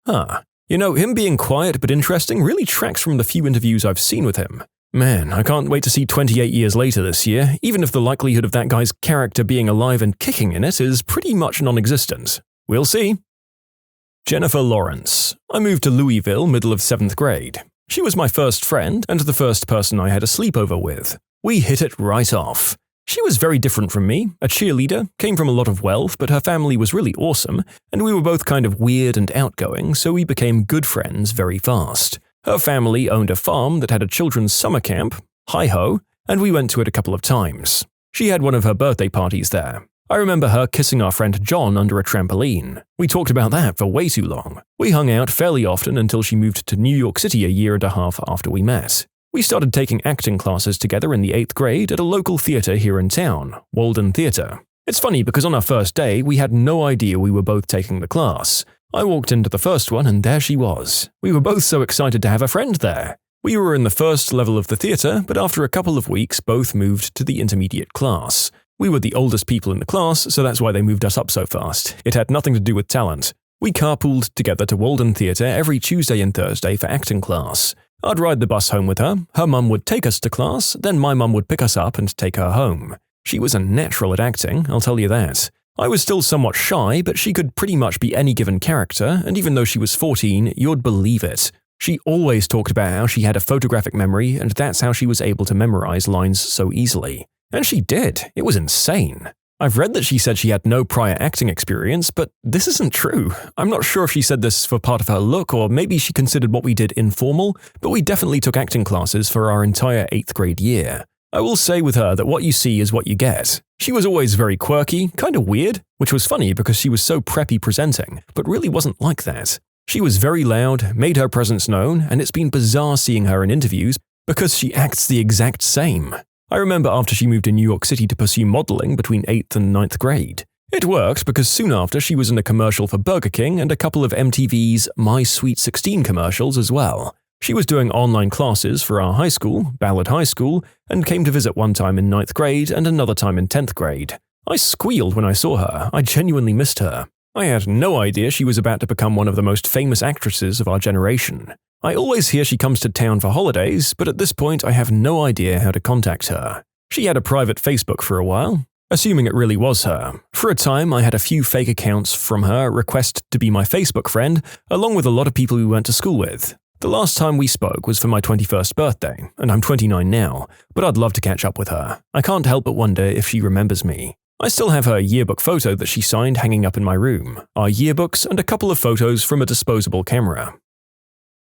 Speaker 1: Him being quiet but interesting really tracks from the few interviews I've seen with him. Man, I can't wait to see 28 Years Later this year, even if the likelihood of that guy's character being alive and kicking in it is pretty much non-existent. We'll see. Jennifer Lawrence. I moved to Louisville middle of 7th grade. She was my first friend and the first person I had a sleepover with. We hit it right off. She was very different from me, a cheerleader, came from a lot of wealth, but her family was really awesome, and we were both kind of weird and outgoing, so we became good friends very fast. Her family owned a farm that had a children's summer camp, hi-ho, and we went to it a couple of times. She had one of her birthday parties there. I remember her kissing our friend John under a trampoline. We talked about that for way too long. We hung out fairly often until she moved to New York City a year and a half after we met. We started taking acting classes together in the 8th grade at a local theater here in town, Walden Theater. It's funny because on our first day, we had no idea we were both taking the class. I walked into the first one and there she was. We were both so excited to have a friend there. We were in the first level of the theater, but after a couple of weeks, both moved to the intermediate class. We were the oldest people in the class, so that's why they moved us up so fast. It had nothing to do with talent. We carpooled together to Walden Theater every Tuesday and Thursday for acting class. I'd ride the bus home with her mum would take us to class, then my mum would pick us up and take her home. She was a natural at acting, I'll tell you that. I was still somewhat shy, but she could pretty much be any given character, and even though she was 14, you'd believe it. She always talked about how she had a photographic memory, and that's how she was able to memorize lines so easily. And she did. It was insane. I've read that she said she had no prior acting experience, but this isn't true. I'm not sure if she said this for part of her look, or maybe she considered what we did informal, but we definitely took acting classes for our entire 8th grade year. I will say with her that what you see is what you get. She was always very quirky, kind of weird, which was funny because she was so preppy presenting, but really wasn't like that. She was very loud, made her presence known, and it's been bizarre seeing her in interviews because she acts the exact same. I remember after she moved to New York City to pursue modeling between 8th and 9th grade. It worked because soon after she was in a commercial for Burger King and a couple of MTV's My Sweet 16 commercials as well. She was doing online classes for our high school, Ballard High School, and came to visit one time in 9th grade and another time in 10th grade. I squealed when I saw her. I genuinely missed her. I had no idea she was about to become one of the most famous actresses of our generation. I always hear she comes to town for holidays, but at this point I have no idea how to contact her. She had a private Facebook for a while, assuming it really was her. For a time, I had a few fake accounts from her request to be my Facebook friend, along with a lot of people we went to school with. The last time we spoke was for my 21st birthday, and I'm 29 now, but I'd love to catch up with her. I can't help but wonder if she remembers me. I still have her yearbook photo that she signed hanging up in my room, our yearbooks, and a couple of photos from a disposable camera.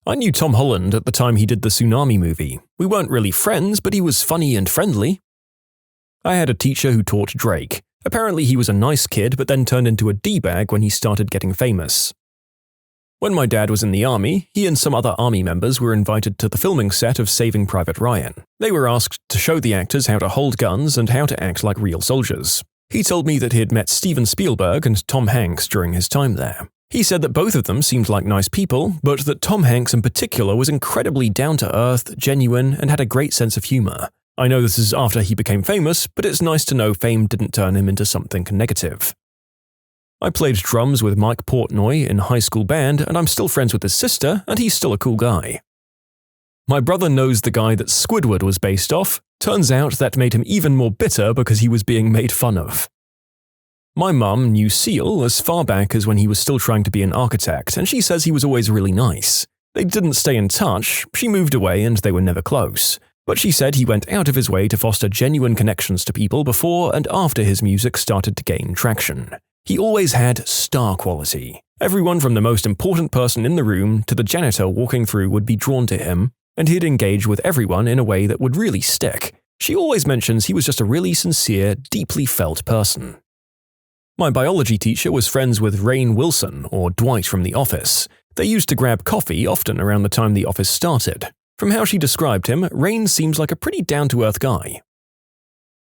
Speaker 1: I knew Tom Holland at the time he did the Tsunami movie. We weren't really friends, but he was funny and friendly. I had a teacher who taught Drake. Apparently he was a nice kid, but then turned into a D-bag when he started getting famous. When my dad was in the army, he and some other army members were invited to the filming set of Saving Private Ryan. They were asked to show the actors how to hold guns and how to act like real soldiers. He told me that he had met Steven Spielberg and Tom Hanks during his time there. He said that both of them seemed like nice people, but that Tom Hanks in particular was incredibly down-to-earth, genuine, and had a great sense of humor. I know this is after he became famous, but it's nice to know fame didn't turn him into something negative. I played drums with Mike Portnoy in high school band, and I'm still friends with his sister, and he's still a cool guy. My brother knows the guy that Squidward was based off. Turns out that made him even more bitter because he was being made fun of. My mum knew Seal as far back as when he was still trying to be an architect, and she says he was always really nice. They didn't stay in touch, she moved away and they were never close. But she said he went out of his way to foster genuine connections to people before and after his music started to gain traction. He always had star quality. Everyone from the most important person in the room to the janitor walking through would be drawn to him, and he'd engage with everyone in a way that would really stick. She always mentions he was just a really sincere, deeply felt person. My biology teacher was friends with Rainn Wilson, or Dwight from The Office. They used to grab coffee often around the time The Office started. From how she described him, Rainn seems like a pretty down-to-earth guy.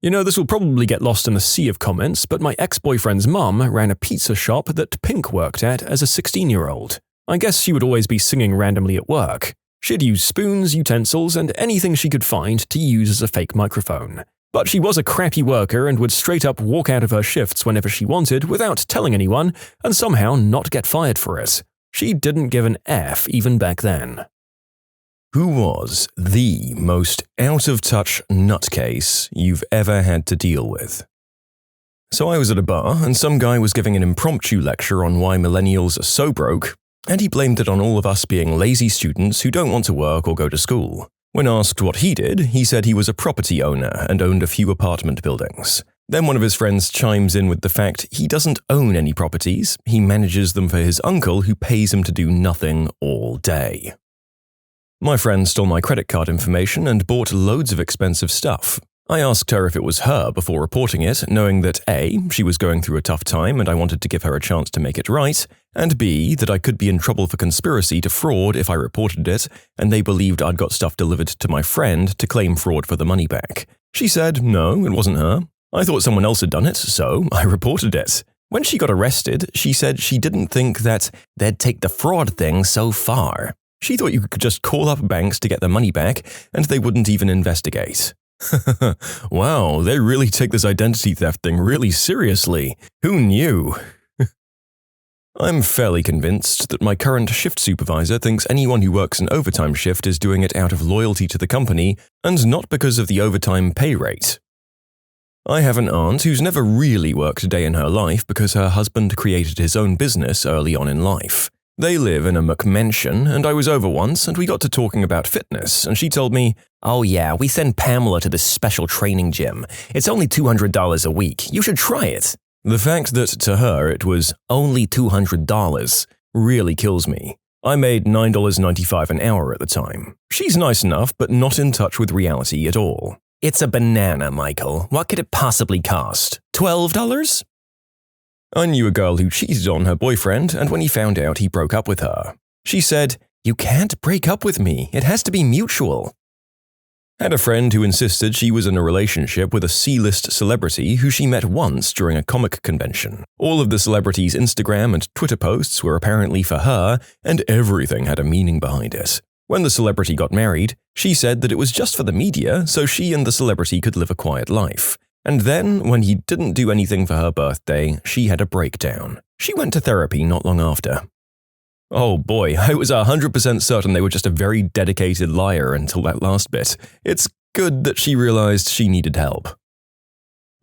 Speaker 1: You know, this will probably get lost in the sea of comments, but my ex-boyfriend's mum ran a pizza shop that Pink worked at as a 16-year-old. I guess she would always be singing randomly at work. She'd use spoons, utensils, and anything she could find to use as a fake microphone. But she was a crappy worker and would straight up walk out of her shifts whenever she wanted without telling anyone and somehow not get fired for it. She didn't give an F even back then. Who was the most out-of-touch nutcase you've ever had to deal with? So I was at a bar, and some guy was giving an impromptu lecture on why millennials are so broke, and he blamed it on all of us being lazy students who don't want to work or go to school. When asked what he did, he said he was a property owner and owned a few apartment buildings. Then one of his friends chimes in with the fact he doesn't own any properties, he manages them for his uncle who pays him to do nothing all day. My friend stole my credit card information and bought loads of expensive stuff. I asked her if it was her before reporting it, knowing that A, she was going through a tough time and I wanted to give her a chance to make it right, and B, that I could be in trouble for conspiracy to fraud if I reported it, and they believed I'd got stuff delivered to my friend to claim fraud for the money back. She said, no, it wasn't her. I thought someone else had done it, so I reported it. When she got arrested, she said she didn't think that they'd take the fraud thing so far. She thought you could just call up banks to get the money back, and they wouldn't even investigate. Wow, they really take this identity theft thing really seriously. Who knew? I'm fairly convinced that my current shift supervisor thinks anyone who works an overtime shift is doing it out of loyalty to the company and not because of the overtime pay rate. I have an aunt who's never really worked a day in her life because her husband created his own business early on in life. They live in a McMansion, and I was over once and we got to talking about fitness, and she told me, "Oh yeah, we send Pamela to this special training gym. It's only $200 a week. You should try it." The fact that to her it was only $200 really kills me. I made $9.95 an hour at the time. She's nice enough, but not in touch with reality at all. "It's a banana, Michael. What could it possibly cost? $12? I knew a girl who cheated on her boyfriend, and when he found out, he broke up with her. She said, "You can't break up with me. It has to be mutual." Had a friend who insisted she was in a relationship with a C-list celebrity who she met once during a comic convention. All of the celebrity's Instagram and Twitter posts were apparently for her, and everything had a meaning behind it. When the celebrity got married, she said that it was just for the media so she and the celebrity could live a quiet life. And then, when he didn't do anything for her birthday, she had a breakdown. She went to therapy not long after. Oh boy, I was 100% certain they were just a very dedicated liar until that last bit. It's good that she realized she needed help.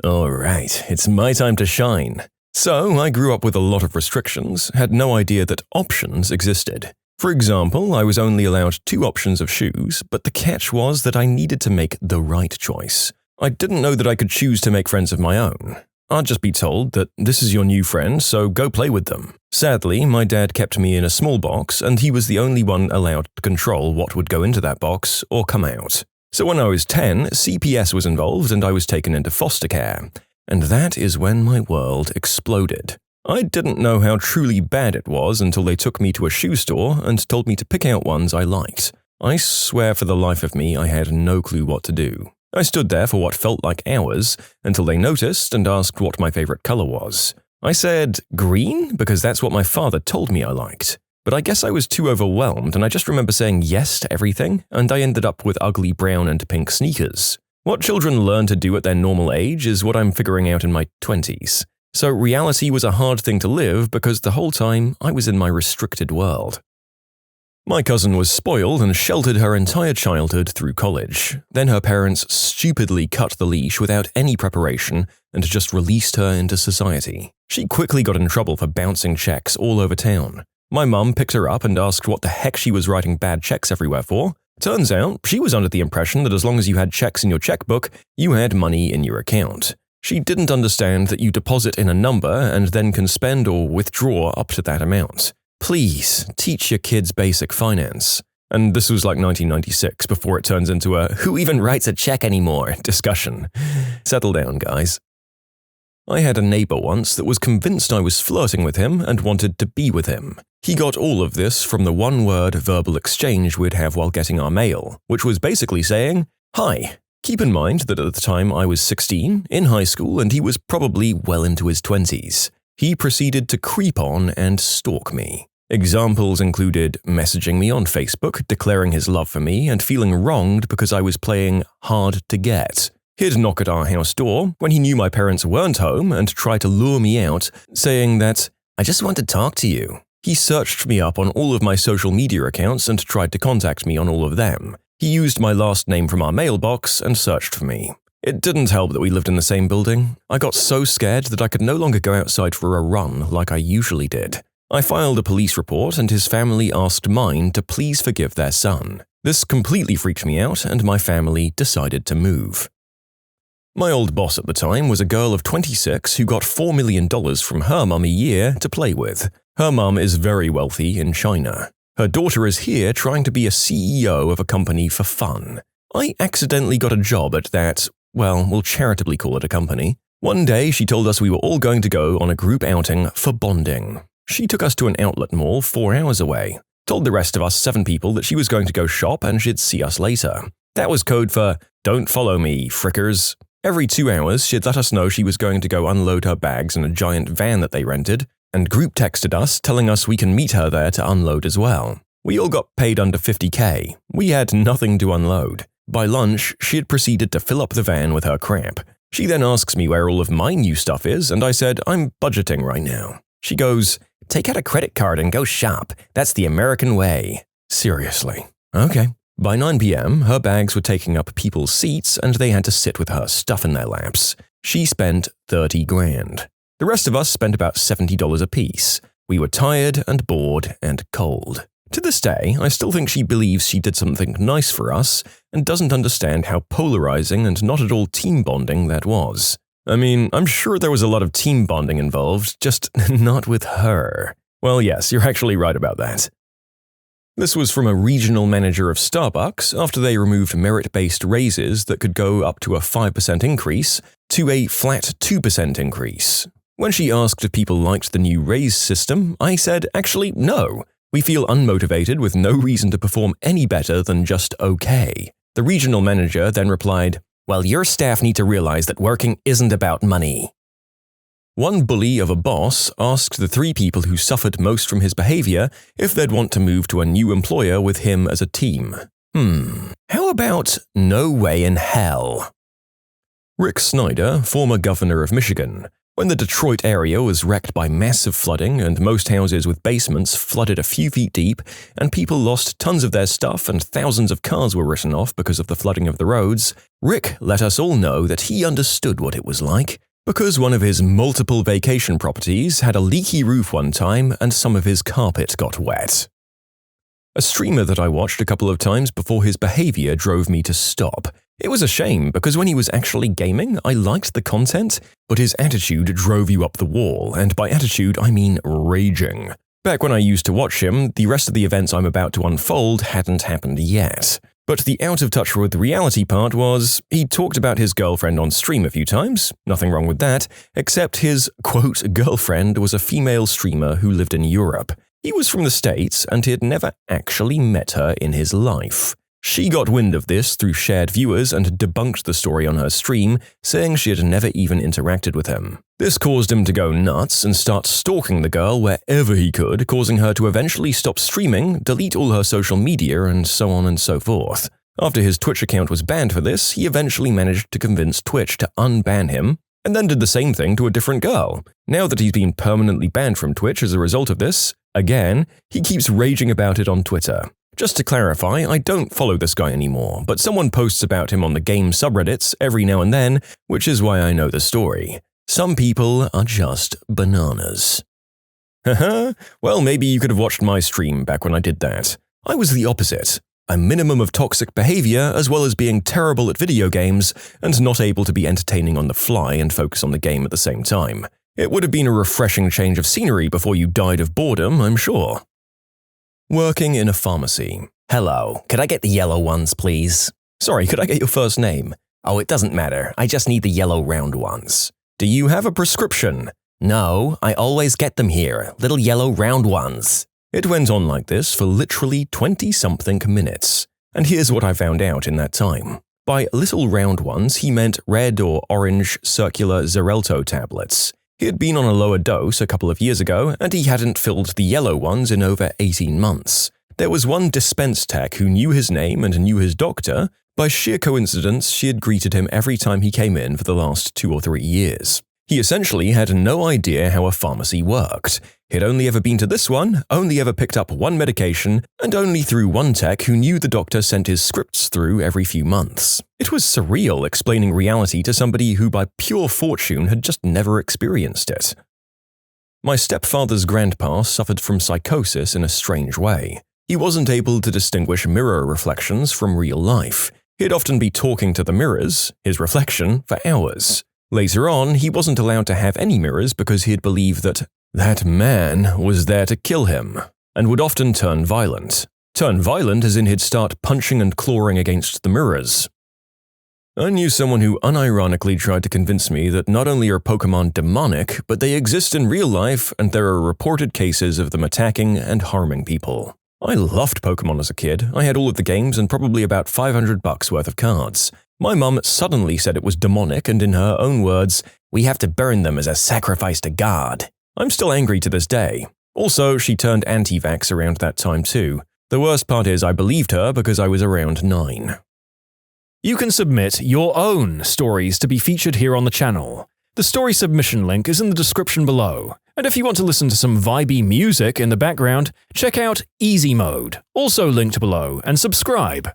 Speaker 1: Alright, it's my time to shine. So, I grew up with a lot of restrictions, had no idea that options existed. For example, I was only allowed 2 options of shoes, but the catch was that I needed to make the right choice. I didn't know that I could choose to make friends of my own. I'd just be told that this is your new friend, so go play with them. Sadly, my dad kept me in a small box, and he was the only one allowed to control what would go into that box or come out. So when I was 10, CPS was involved and I was taken into foster care. And that is when my world exploded. I didn't know how truly bad it was until they took me to a shoe store and told me to pick out ones I liked. I swear for the life of me I had no clue what to do. I stood there for what felt like hours until they noticed and asked what my favorite color was. I said green because that's what my father told me I liked. But I guess I was too overwhelmed and I just remember saying yes to everything, and I ended up with ugly brown and pink sneakers. What children learn to do at their normal age is what I'm figuring out in my 20s. So reality was a hard thing to live because the whole time I was in my restricted world. My cousin was spoiled and sheltered her entire childhood through college. Then her parents stupidly cut the leash without any preparation and just released her into society. She quickly got in trouble for bouncing checks all over town. My mum picked her up and asked what the heck she was writing bad checks everywhere for, Turns out, she was under the impression that as long as you had checks in your checkbook, you had money in your account. She didn't understand that you deposit in a number and then can spend or withdraw up to that amount. Please, teach your kids basic finance. And this was like 1996, before it turns into a "who even writes a check anymore" discussion. Settle down, guys. I had a neighbor once that was convinced I was flirting with him and wanted to be with him. He got all of this from the one-word verbal exchange we'd have while getting our mail, which was basically saying, "Hi." Keep in mind that at the time I was 16, in high school, and he was probably well into his 20s. He proceeded to creep on and stalk me. Examples included messaging me on Facebook, declaring his love for me, and feeling wronged because I was playing hard to get. He'd knock at our house door when he knew my parents weren't home and try to lure me out, saying that, "I just want to talk to you." He searched me up on all of my social media accounts and tried to contact me on all of them. He used my last name from our mailbox and searched for me. It didn't help that we lived in the same building. I got so scared that I could no longer go outside for a run like I usually did. I filed a police report and his family asked mine to please forgive their son. This completely freaked me out and my family decided to move. My old boss at the time was a girl of 26 who got $4 million from her mum a year to play with. Her mum is very wealthy in China. Her daughter is here trying to be a CEO of a company for fun. I accidentally got a job at that, well, we'll charitably call it a company. One day she told us we were all going to go on a group outing for bonding. She took us to an outlet mall 4 hours away, told the rest of us 7 people that she was going to go shop and she'd see us later. That was code for, "Don't follow me, frickers." Every 2 hours she'd let us know she was going to go unload her bags in a giant van that they rented, and group texted us telling us we can meet her there to unload as well. We all got paid under $50K. We had nothing to unload. By lunch, she had proceeded to fill up the van with her crap. She then asks me where all of my new stuff is, and I said, "I'm budgeting right now." She goes, "Take out a credit card and go shop. That's the American way." Seriously. Okay. By 9 p.m., her bags were taking up people's seats and they had to sit with her stuff in their laps. She spent $30 grand. The rest of us spent about $70 apiece. We were tired and bored and cold. To this day, I still think she believes she did something nice for us and doesn't understand how polarizing and not at all team bonding that was. I mean, I'm sure there was a lot of team bonding involved, just not with her. Well, yes, you're actually right about that. This was from a regional manager of Starbucks after they removed merit-based raises that could go up to a 5% increase to a flat 2% increase. When she asked if people liked the new raise system, I said, actually, no. We feel unmotivated with no reason to perform any better than just okay. The regional manager then replied, "Well, your staff need to realize that working isn't about money." One bully of a boss asked the 3 people who suffered most from his behavior if they'd want to move to a new employer with him as a team. How about no way in hell? Rick Snyder, former governor of Michigan. When the Detroit area was wrecked by massive flooding and most houses with basements flooded a few feet deep and people lost tons of their stuff and thousands of cars were written off because of the flooding of the roads, Rick let us all know that he understood what it was like because one of his multiple vacation properties had a leaky roof one time and some of his carpet got wet. A streamer that I watched a couple of times before his behavior drove me to stop. It was a shame because when he was actually gaming, I liked the content, but his attitude drove you up the wall, and by attitude I mean raging. Back when I used to watch him, the rest of the events I'm about to unfold hadn't happened yet. But the out of touch with reality part was, he talked about his girlfriend on stream a few times, nothing wrong with that, except his, quote, girlfriend was a female streamer who lived in Europe. He was from the States and he had never actually met her in his life. She got wind of this through shared viewers and debunked the story on her stream, saying she had never even interacted with him. This caused him to go nuts and start stalking the girl wherever he could, causing her to eventually stop streaming, delete all her social media, and so on and so forth. After his Twitch account was banned for this, he eventually managed to convince Twitch to unban him, and then did the same thing to a different girl. Now that he's been permanently banned from Twitch as a result of this, again, he keeps raging about it on Twitter. Just to clarify, I don't follow this guy anymore, but someone posts about him on the game subreddits every now and then, which is why I know the story. Some people are just bananas. Haha, well maybe you could have watched my stream back when I did that. I was the opposite. a minimum of toxic behavior, as well as being terrible at video games and not able to be entertaining on the fly and focus on the game at the same time. It would have been a refreshing change of scenery before you died of boredom, I'm sure. Working in a pharmacy.
Speaker 2: Hello, could I get the yellow ones, please?
Speaker 1: Sorry, could I get your first name?
Speaker 2: Oh, it doesn't matter. I just need the yellow round ones.
Speaker 1: Do you have a prescription?
Speaker 2: No, I always get them here, little yellow round ones.
Speaker 1: It went on like this for literally 20-something minutes. And here's what I found out in that time. By little round ones, he meant red or orange circular Xarelto tablets. He had been on a lower dose a couple of years ago, and he hadn't filled the yellow ones in over 18 months. There was one dispense tech who knew his name and knew his doctor. By sheer coincidence, she had greeted him every time he came in for the last 2 or 3 years. He essentially had no idea how a pharmacy worked. He'd only ever been to this one, only ever picked up one medication, and only through one tech who knew the doctor sent his scripts through every few months. It was surreal explaining reality to somebody who by pure fortune had just never experienced it. My stepfather's grandpa suffered from psychosis in a strange way. He wasn't able to distinguish mirror reflections from real life. He'd often be talking to the mirrors, his reflection, for hours. Later on, he wasn't allowed to have any mirrors because he'd believe that man was there to kill him, and would often turn violent. Turn violent as in he'd start punching and clawing against the mirrors. I knew someone who unironically tried to convince me that not only are Pokemon demonic, but they exist in real life and there are reported cases of them attacking and harming people. I loved Pokemon as a kid. I had all of the games and probably about $500 worth of cards. My mum suddenly said it was demonic and in her own words, "We have to burn them as a sacrifice to God." I'm still angry to this day. Also, she turned anti-vax around that time too. The worst part is I believed her because I was around 9. You can submit your own stories to be featured here on the channel. The story submission link is in the description below. And if you want to listen to some vibey music in the background, check out easymode, also linked below, and subscribe.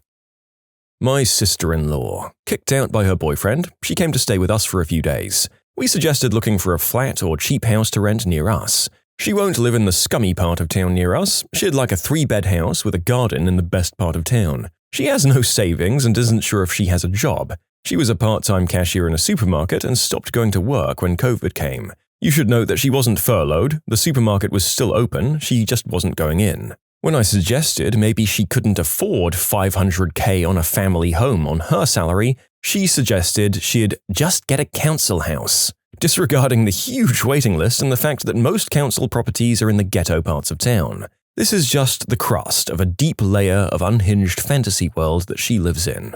Speaker 1: My sister-in-law. Kicked out by her boyfriend, she came to stay with us for a few days. We suggested looking for a flat or cheap house to rent near us. She won't live in the scummy part of town near us. She'd like a 3-bed house with a garden in the best part of town. She has no savings and isn't sure if she has a job. She was a part-time cashier in a supermarket and stopped going to work when COVID came. You should note that she wasn't furloughed, the supermarket was still open, she just wasn't going in. When I suggested maybe she couldn't afford $500K on a family home on her salary, she suggested she'd just get a council house, disregarding the huge waiting list and the fact that most council properties are in the ghetto parts of town. This is just the crust of a deep layer of unhinged fantasy world that she lives in.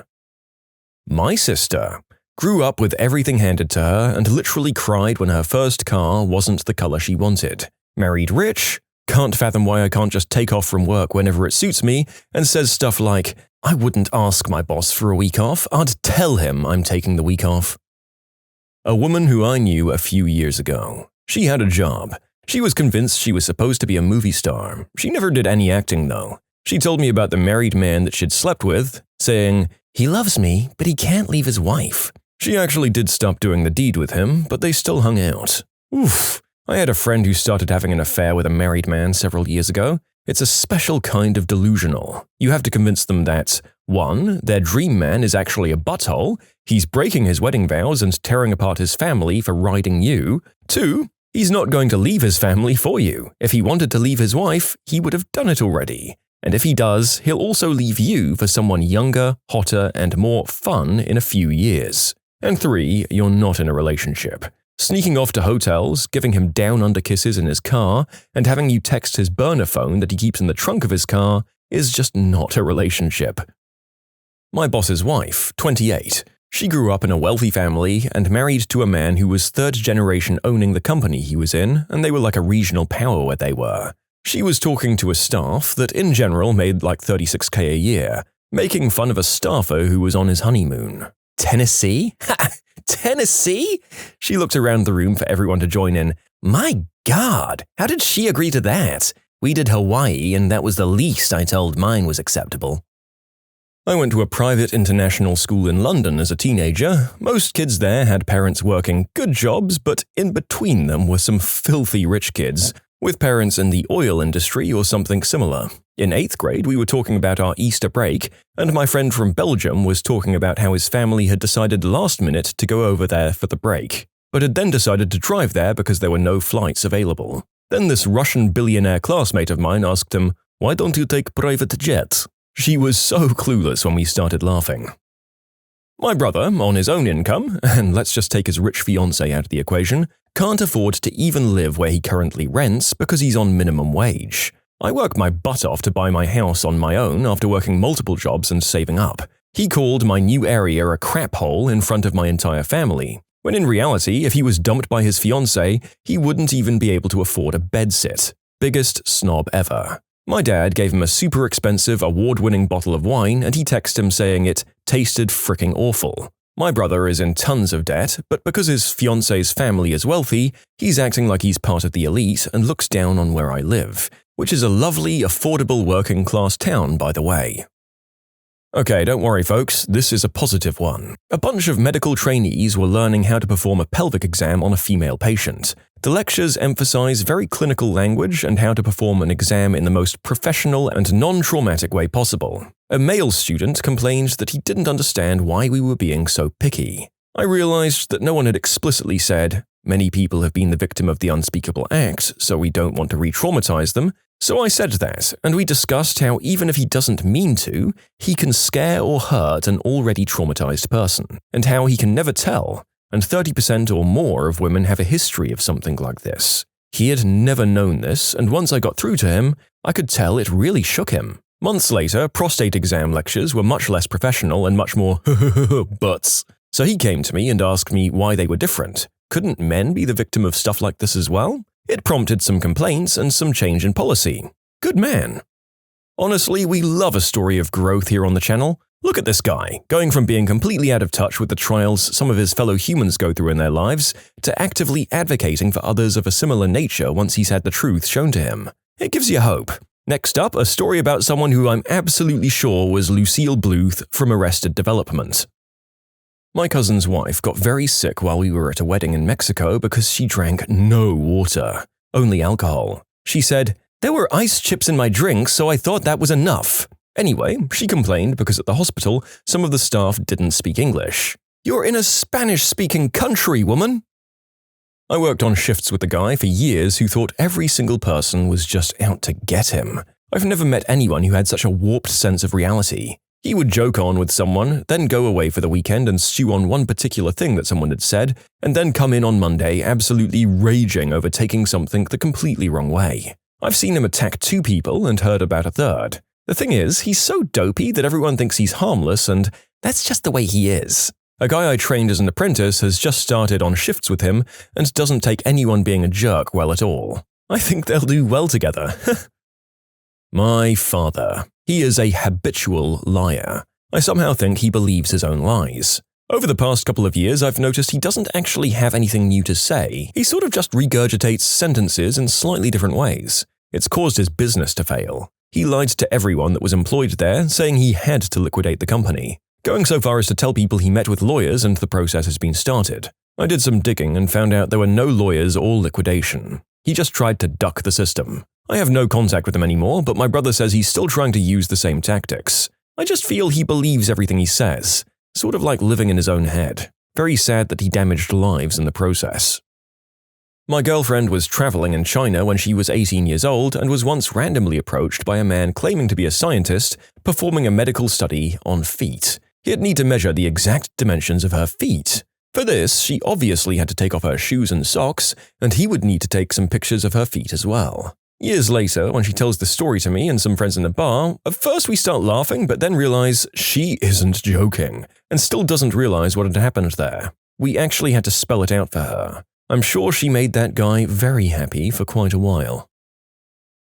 Speaker 1: My sister grew up with everything handed to her and literally cried when her first car wasn't the color she wanted. Married rich, can't fathom why I can't just take off from work whenever it suits me, and says stuff like, "I wouldn't ask my boss for a week off, I'd tell him I'm taking the week off." A woman who I knew a few years ago. She had a job. She was convinced she was supposed to be a movie star. She never did any acting though. She told me about the married man that she'd slept with, saying, "He loves me, but he can't leave his wife." She actually did stop doing the deed with him, but they still hung out. Oof. I had a friend who started having an affair with a married man several years ago. It's a special kind of delusional. You have to convince them that, 1, their dream man is actually a butthole, he's breaking his wedding vows and tearing apart his family for riding you. 2, he's not going to leave his family for you. If he wanted to leave his wife, he would have done it already. And if he does, he'll also leave you for someone younger, hotter, and more fun in a few years. And 3, you're not in a relationship. Sneaking off to hotels, giving him down-under kisses in his car, and having you text his burner phone that he keeps in the trunk of his car is just not a relationship. My boss's wife, 28. She grew up in a wealthy family and married to a man who was 3rd generation owning the company he was in, and they were like a regional power where they were. She was talking to a staff that in general made like $36K a year, making fun of a staffer who was on his honeymoon. Tennessee? Ha! Tennessee? She looked around the room for everyone to join in. My God, how did she agree to that? We did Hawaii and that was the least I told mine was acceptable. I went to a private international school in London as a teenager. Most kids there had parents working good jobs, but in between them were some filthy rich kids. with parents in the oil industry or something similar. In 8th grade, we were talking about our Easter break, and my friend from Belgium was talking about how his family had decided last minute to go over there for the break, but had then decided to drive there because there were no flights available. Then this Russian billionaire classmate of mine asked him, "Why don't you take private jets?" She was so clueless when we started laughing. My brother, on his own income, and let's just take his rich fiancée out of the equation, can't afford to even live where he currently rents because he's on minimum wage. I work my butt off to buy my house on my own after working multiple jobs and saving up. He called my new area a crap hole in front of my entire family, when in reality, if he was dumped by his fiancée, he wouldn't even be able to afford a bedsit. Biggest snob ever. My dad gave him a super expensive, award-winning bottle of wine and he texted him saying it tasted fricking awful. My brother is in tons of debt, but because his fiancée's family is wealthy, he's acting like he's part of the elite and looks down on where I live, which is a lovely, affordable working-class town, by the way. Okay, don't worry folks, this is a positive one. A bunch of medical trainees were learning how to perform a pelvic exam on a female patient. The lectures emphasize very clinical language and how to perform an exam in the most professional and non-traumatic way possible. A male student complained that he didn't understand why we were being so picky. I realized that no one had explicitly said, "Many people have been the victim of the unspeakable act, so we don't want to re-traumatize them." So I said that, and we discussed how even if he doesn't mean to, he can scare or hurt an already traumatized person, and how he can never tell, and 30% or more of women have a history of something like this. He had never known this, and once I got through to him, I could tell it really shook him. Months later, prostate exam lectures were much less professional and much more butts. So he came to me and asked me why they were different. Couldn't men be the victim of stuff like this as well? It prompted some complaints and some change in policy. Good man. Honestly, we love a story of growth here on the channel. Look at this guy, going from being completely out of touch with the trials some of his fellow humans go through in their lives, to actively advocating for others of a similar nature once he's had the truth shown to him. It gives you hope. Next up, a story about someone who I'm absolutely sure was Lucille Bluth from Arrested Development. My cousin's wife got very sick while we were at a wedding in Mexico because she drank no water, only alcohol. She said, "There were ice chips in my drink, so I thought that was enough." Anyway, she complained because at the hospital, some of the staff didn't speak English. "You're in a Spanish-speaking country, woman." I worked on shifts with a guy for years who thought every single person was just out to get him. I've never met anyone who had such a warped sense of reality. He would joke on with someone, then go away for the weekend and stew on one particular thing that someone had said, and then come in on Monday absolutely raging over taking something the completely wrong way. I've seen him attack 2 people and heard about a third. The thing is, he's so dopey that everyone thinks he's harmless, and that's just the way he is. A guy I trained as an apprentice has just started on shifts with him and doesn't take anyone being a jerk well at all. I think they'll do well together. My father. He is a habitual liar. I somehow think he believes his own lies. Over the past couple of years, I've noticed he doesn't actually have anything new to say. He sort of just regurgitates sentences in slightly different ways. It's caused his business to fail. He lied to everyone that was employed there, saying he had to liquidate the company, going so far as to tell people he met with lawyers and the process has been started. I did some digging and found out there were no lawyers or liquidation. He just tried to duck the system. I have no contact with him anymore, but my brother says he's still trying to use the same tactics. I just feel he believes everything he says, sort of like living in his own head. Very sad that he damaged lives in the process. My girlfriend was traveling in China when she was 18 years old and was once randomly approached by a man claiming to be a scientist performing a medical study on feet. He'd need to measure the exact dimensions of her feet. For this, she obviously had to take off her shoes and socks, and he would need to take some pictures of her feet as well. Years later, when she tells the story to me and some friends in a bar, at first we start laughing but then realize she isn't joking, and still doesn't realize what had happened there. We actually had to spell it out for her. I'm sure she made that guy very happy for quite a while.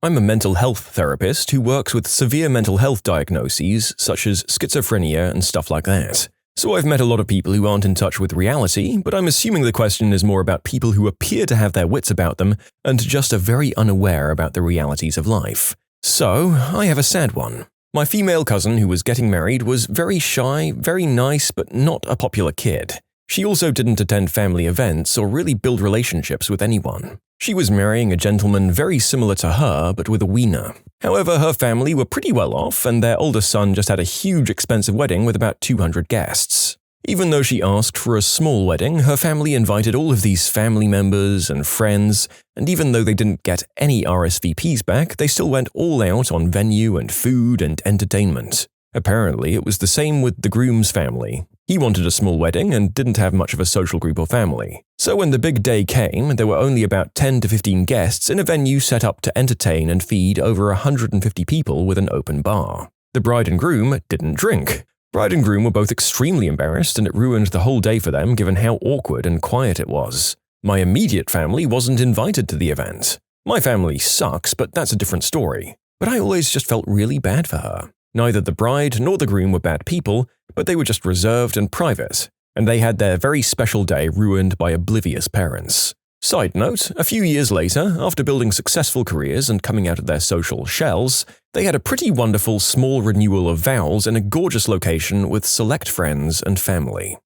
Speaker 1: I'm a mental health therapist who works with severe mental health diagnoses such as schizophrenia and stuff like that. So I've met a lot of people who aren't in touch with reality, but I'm assuming the question is more about people who appear to have their wits about them and just are very unaware about the realities of life. So, I have a sad one. My female cousin who was getting married was very shy, very nice, but not a popular kid. She also didn't attend family events or really build relationships with anyone. She was marrying a gentleman very similar to her, but with a wiener. However, her family were pretty well off, and their oldest son just had a huge expensive wedding with about 200 guests. Even though she asked for a small wedding, her family invited all of these family members and friends, and even though they didn't get any RSVPs back, they still went all out on venue and food and entertainment. Apparently, it was the same with the groom's family. He wanted a small wedding and didn't have much of a social group or family. So when the big day came, there were only about 10 to 15 guests in a venue set up to entertain and feed over 150 people with an open bar. The bride and groom didn't drink. Bride and groom were both extremely embarrassed, and it ruined the whole day for them given how awkward and quiet it was. My immediate family wasn't invited to the event. My family sucks, but that's a different story. But I always just felt really bad for her. Neither the bride nor the groom were bad people, but they were just reserved and private, and they had their very special day ruined by oblivious parents. Side note, a few years later, after building successful careers and coming out of their social shells, they had a pretty wonderful small renewal of vows in a gorgeous location with select friends and family.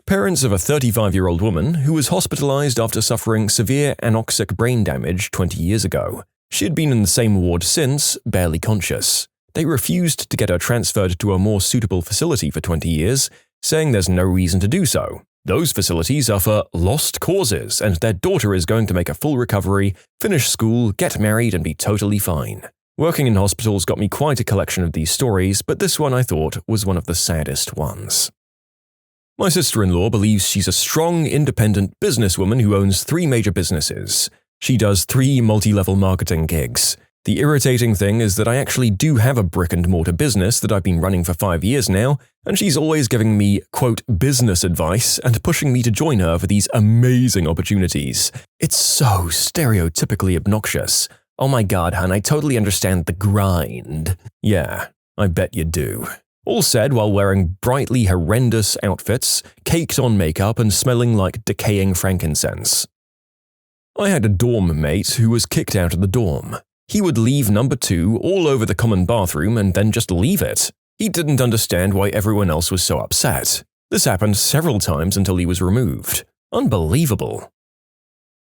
Speaker 1: Parents of a 35-year-old woman who was hospitalized after suffering severe anoxic brain damage 20 years ago. She had been in the same ward since, barely conscious. They refused to get her transferred to a more suitable facility for 20 years, saying there's no reason to do so. Those facilities are for lost causes, and their daughter is going to make a full recovery, finish school, get married, and be totally fine. Working in hospitals got me quite a collection of these stories, but this one I thought was one of the saddest ones. My sister-in-law believes she's a strong, independent businesswoman who owns 3 major businesses. She does 3 multi-level marketing gigs. The irritating thing is that I actually do have a brick-and-mortar business that I've been running for 5 years now, and she's always giving me, quote, business advice and pushing me to join her for these amazing opportunities. It's so stereotypically obnoxious. Oh my god, hun, I totally understand the grind. Yeah, I bet you do. All said while wearing brightly horrendous outfits, caked on makeup, and smelling like decaying frankincense. I had a dorm mate who was kicked out of the dorm. He would leave number 2 all over the common bathroom and then just leave it. He didn't understand why everyone else was so upset. This happened several times until he was removed. Unbelievable.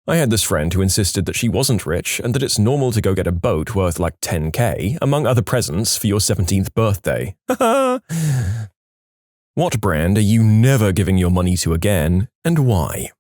Speaker 1: I had this friend who insisted that she wasn't rich and that it's normal to go get a boat worth like $10,000, among other presents, for your 17th birthday. What brand are you never giving your money to again, and why?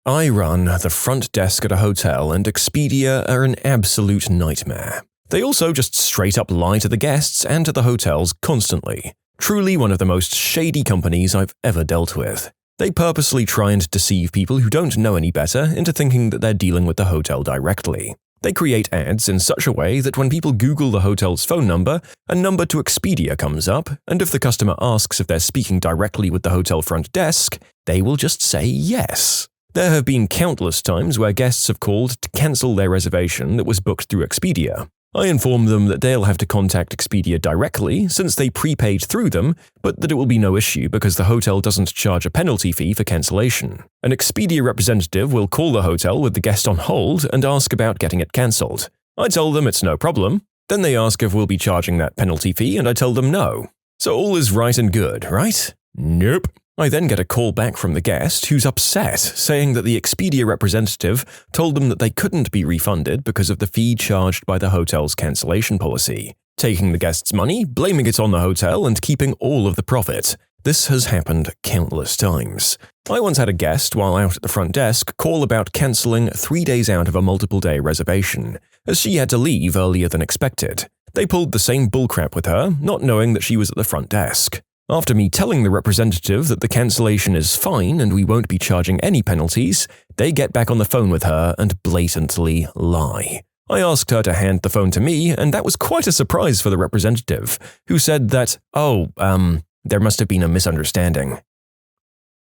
Speaker 1: I run the front desk at a hotel, and Expedia are an absolute nightmare. They also just straight up lie to the guests and to the hotels constantly. Truly one of the most shady companies I've ever dealt with. They purposely try and deceive people who don't know any better into thinking that they're dealing with the hotel directly. They create ads in such a way that when people Google the hotel's phone number, a number to Expedia comes up, and if the customer asks if they're speaking directly with the hotel front desk, they will just say yes. There have been countless times where guests have called to cancel their reservation that was booked through Expedia. I inform them that they'll have to contact Expedia directly since they prepaid through them, but that it will be no issue because the hotel doesn't charge a penalty fee for cancellation. An Expedia representative will call the hotel with the guest on hold and ask about getting it cancelled. I tell them it's no problem. Then they ask if we'll be charging that penalty fee, and I tell them no. So all is right and good, right? Nope. I then get a call back from the guest who's upset, saying that the Expedia representative told them that they couldn't be refunded because of the fee charged by the hotel's cancellation policy, taking the guest's money, blaming it on the hotel, and keeping all of the profit. This has happened countless times. I once had a guest, while out at the front desk, call about cancelling 3 days out of a multiple-day reservation, as she had to leave earlier than expected. They pulled the same bullcrap with her, not knowing that she was at the front desk. After me telling the representative that the cancellation is fine and we won't be charging any penalties, they get back on the phone with her and blatantly lie. I asked her to hand the phone to me, and that was quite a surprise for the representative, who said that, there must have been a misunderstanding.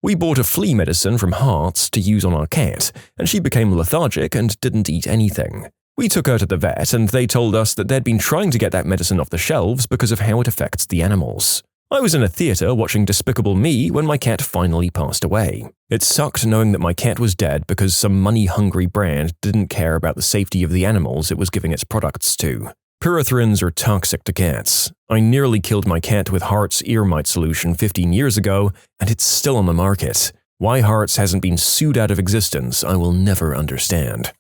Speaker 1: We bought a flea medicine from Hart's to use on our cat, and she became lethargic and didn't eat anything. We took her to the vet, and they told us that they'd been trying to get that medicine off the shelves because of how it affects the animals. I was in a theater watching Despicable Me when my cat finally passed away. It sucked knowing that my cat was dead because some money-hungry brand didn't care about the safety of the animals it was giving its products to. Pyrethrins are toxic to cats. I nearly killed my cat with Hart's ear mite solution 15 years ago, and it's still on the market. Why Hart's hasn't been sued out of existence, I will never understand.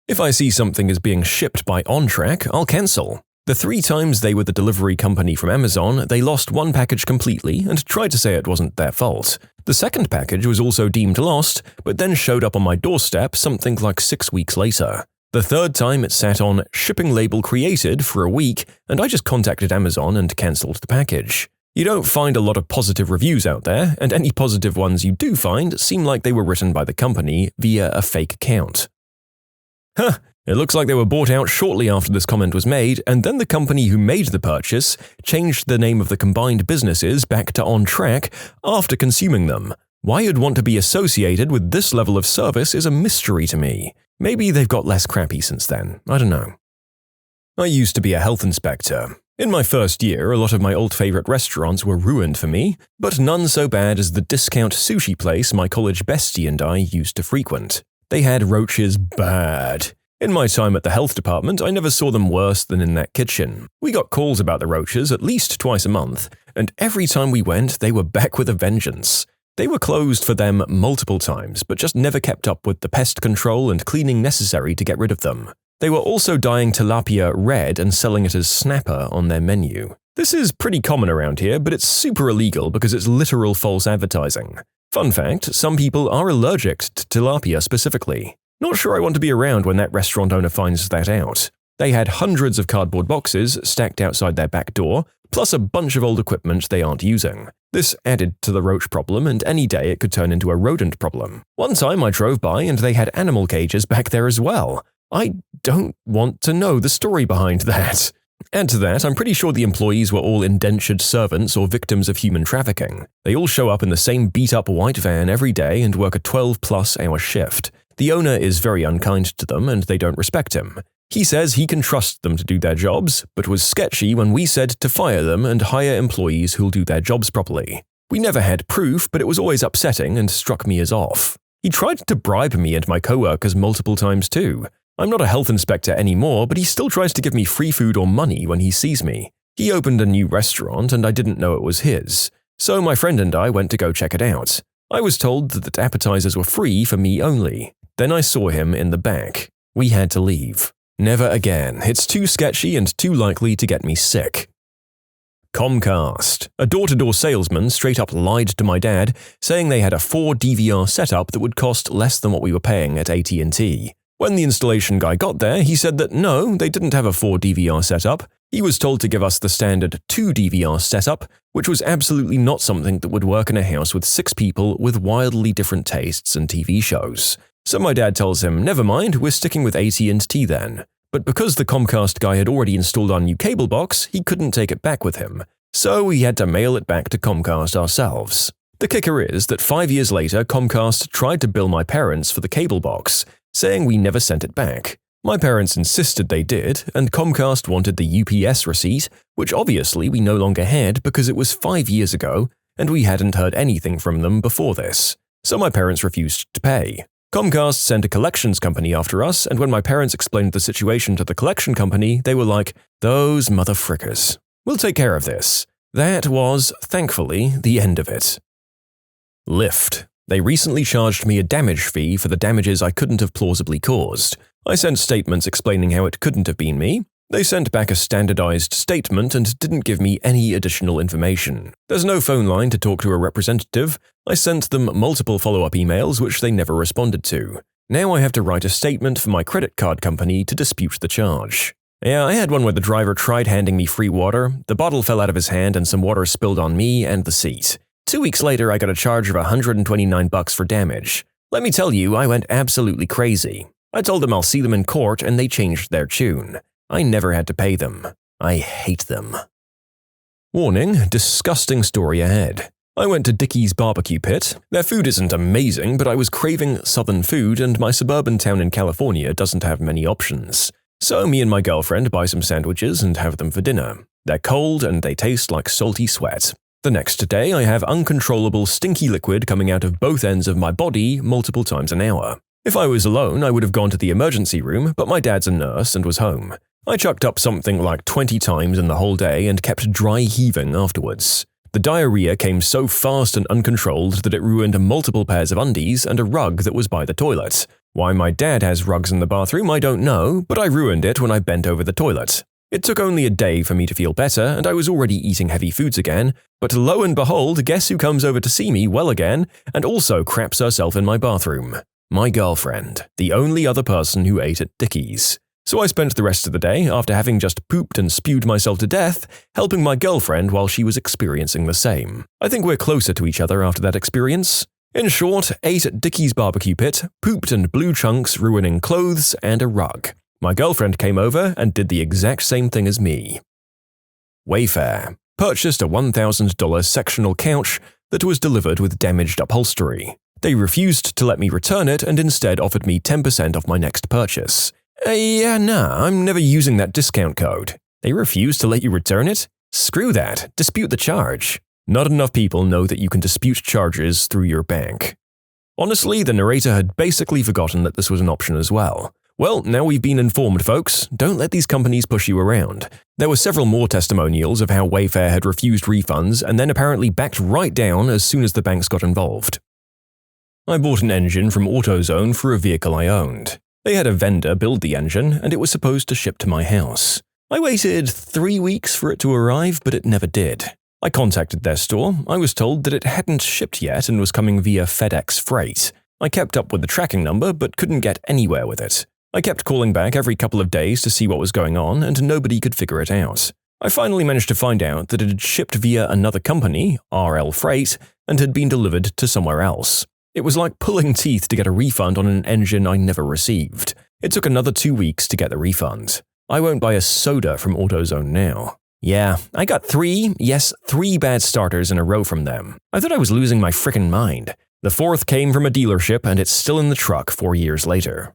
Speaker 1: If I see something is being shipped by OnTrack, I'll cancel. The 3 times they were the delivery company from Amazon, they lost one package completely and tried to say it wasn't their fault. The second package was also deemed lost, but then showed up on my doorstep something like 6 weeks later. The third time it sat on shipping label created for a week, and I just contacted Amazon and cancelled the package. You don't find a lot of positive reviews out there, and any positive ones you do find seem like they were written by the company via a fake account. Huh, it looks like they were bought out shortly after this comment was made, and then the company who made the purchase changed the name of the combined businesses back to OnTrack after consuming them. Why you'd want to be associated with this level of service is a mystery to me. Maybe they've got less crappy since then, I don't know. I used to be a health inspector. In my first year, a lot of my old favorite restaurants were ruined for me, but none so bad as the discount sushi place my college bestie and I used to frequent. They had roaches bad. In my time at the health department, I never saw them worse than in that kitchen. We got calls about the roaches at least twice a month, and every time we went, they were back with a vengeance. They were closed for them multiple times, but just never kept up with the pest control and cleaning necessary to get rid of them. They were also dyeing tilapia red and selling it as snapper on their menu. This is pretty common around here, but it's super illegal because it's literal false advertising. Fun fact, some people are allergic to tilapia specifically. Not sure I want to be around when that restaurant owner finds that out. They had hundreds of cardboard boxes stacked outside their back door, plus a bunch of old equipment they aren't using. This added to the roach problem, and any day it could turn into a rodent problem. One time I drove by and they had animal cages back there as well. I don't want to know the story behind that. Add to that, I'm pretty sure the employees were all indentured servants or victims of human trafficking. They all show up in the same beat-up white van every day and work a 12-plus hour shift. The owner is very unkind to them and they don't respect him. He says he can trust them to do their jobs, but was sketchy when we said to fire them and hire employees who'll do their jobs properly. We never had proof, but it was always upsetting and struck me as off. He tried to bribe me and my coworkers multiple times too. I'm not a health inspector anymore, but he still tries to give me free food or money when he sees me. He opened a new restaurant and I didn't know it was his. So my friend and I went to go check it out. I was told that the appetizers were free for me only. Then I saw him in the back. We had to leave. Never again. It's too sketchy and too likely to get me sick. Comcast. A door-to-door salesman straight up lied to my dad, saying they had a 4 DVR setup that would cost less than what we were paying at AT&T. When the installation guy got there, he said that no, they didn't have a 4 DVR setup. He was told to give us the standard 2 DVR setup, which was absolutely not something that would work in a house with 6 people with wildly different tastes and TV shows. So my dad tells him, never mind, we're sticking with AT&T then. But because the Comcast guy had already installed our new cable box, he couldn't take it back with him. So we had to mail it back to Comcast ourselves. The kicker is that 5 years later, Comcast tried to bill my parents for the cable box, saying we never sent it back. My parents insisted they did, and Comcast wanted the UPS receipt, which obviously we no longer had because it was 5 years ago, and we hadn't heard anything from them before this. So my parents refused to pay. Comcast sent a collections company after us, and when my parents explained the situation to the collection company, they were like, "Those motherfrickers. We'll take care of this." That was, thankfully, the end of it. Lyft. They recently charged me a damage fee for the damages I couldn't have plausibly caused. I sent statements explaining how it couldn't have been me. They sent back a standardized statement and didn't give me any additional information. There's no phone line to talk to a representative. I sent them multiple follow-up emails which they never responded to. Now I have to write a statement for my credit card company to dispute the charge. Yeah, I had one where the driver tried handing me free water, the bottle fell out of his hand and some water spilled on me and the seat. 2 weeks later I got a charge of $129 for damage. Let me tell you, I went absolutely crazy. I told them I'll see them in court and they changed their tune. I never had to pay them. I hate them. Warning, disgusting story ahead. I went to Dickie's Barbecue Pit. Their food isn't amazing, but I was craving southern food and my suburban town in California doesn't have many options. So me and my girlfriend buy some sandwiches and have them for dinner. They're cold and they taste like salty sweat. The next day I have uncontrollable stinky liquid coming out of both ends of my body multiple times an hour. If I was alone, I would have gone to the emergency room, but my dad's a nurse and was home. I chucked up something like 20 times in the whole day and kept dry heaving afterwards. The diarrhea came so fast and uncontrolled that it ruined multiple pairs of undies and a rug that was by the toilet. Why my dad has rugs in the bathroom I don't know, but I ruined it when I bent over the toilet. It took only a day for me to feel better and I was already eating heavy foods again, but lo and behold, guess who comes over to see me well again and also craps herself in my bathroom? My girlfriend, the only other person who ate at Dickie's. So I spent the rest of the day, after having just pooped and spewed myself to death, helping my girlfriend while she was experiencing the same. I think we're closer to each other after that experience. In short, ate at Dickie's barbecue pit, pooped and blew chunks, ruining clothes and a rug. My girlfriend came over and did the exact same thing as me. Wayfair. Purchased a $1,000 sectional couch that was delivered with damaged upholstery. They refused to let me return it and instead offered me 10% off my next purchase. I'm never using that discount code. They refuse to let you return it? Screw that, dispute the charge. Not enough people know that you can dispute charges through your bank. Honestly, the narrator had basically forgotten that this was an option as well. Well, now we've been informed, folks. Don't let these companies push you around. There were several more testimonials of how Wayfair had refused refunds and then apparently backed right down as soon as the banks got involved. I bought an engine from AutoZone for a vehicle I owned. They had a vendor build the engine, and it was supposed to ship to my house. I waited 3 weeks for it to arrive, but it never did. I contacted their store. I was told that it hadn't shipped yet and was coming via FedEx Freight. I kept up with the tracking number, but couldn't get anywhere with it. I kept calling back every couple of days to see what was going on, and nobody could figure it out. I finally managed to find out that it had shipped via another company, RL Freight, and had been delivered to somewhere else. It was like pulling teeth to get a refund on an engine I never received. It took another 2 weeks to get the refund. I won't buy a soda from AutoZone now. Yeah, I got 3 bad starters in a row from them. I thought I was losing my frickin' mind. The 4th came from a dealership and it's still in the truck 4 years later.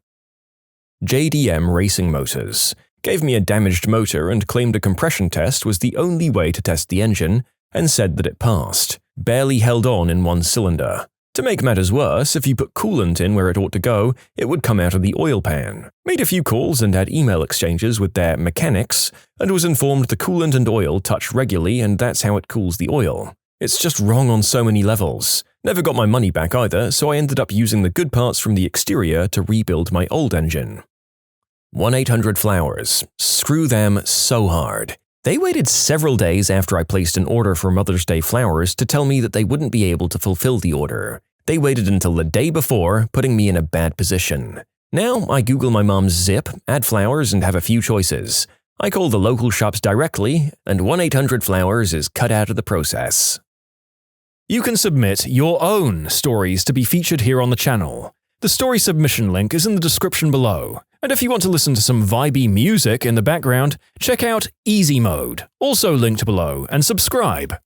Speaker 1: JDM Racing Motors gave me a damaged motor and claimed a compression test was the only way to test the engine and said that it passed. Barely held on in one cylinder. To make matters worse, if you put coolant in where it ought to go, it would come out of the oil pan. Made a few calls and had email exchanges with their mechanics, and was informed the coolant and oil touch regularly and that's how it cools the oil. It's just wrong on so many levels. Never got my money back either, so I ended up using the good parts from the exterior to rebuild my old engine. 1-800-Flowers. Screw them so hard. They waited several days after I placed an order for Mother's Day flowers to tell me that they wouldn't be able to fulfill the order. They waited until the day before, putting me in a bad position. Now, I Google my mom's zip, add flowers, and have a few choices. I call the local shops directly, and 1-800-Flowers is cut out of the process. You can submit your own stories to be featured here on the channel. The story submission link is in the description below. And if you want to listen to some vibey music in the background, check out easymode, also linked below, and subscribe.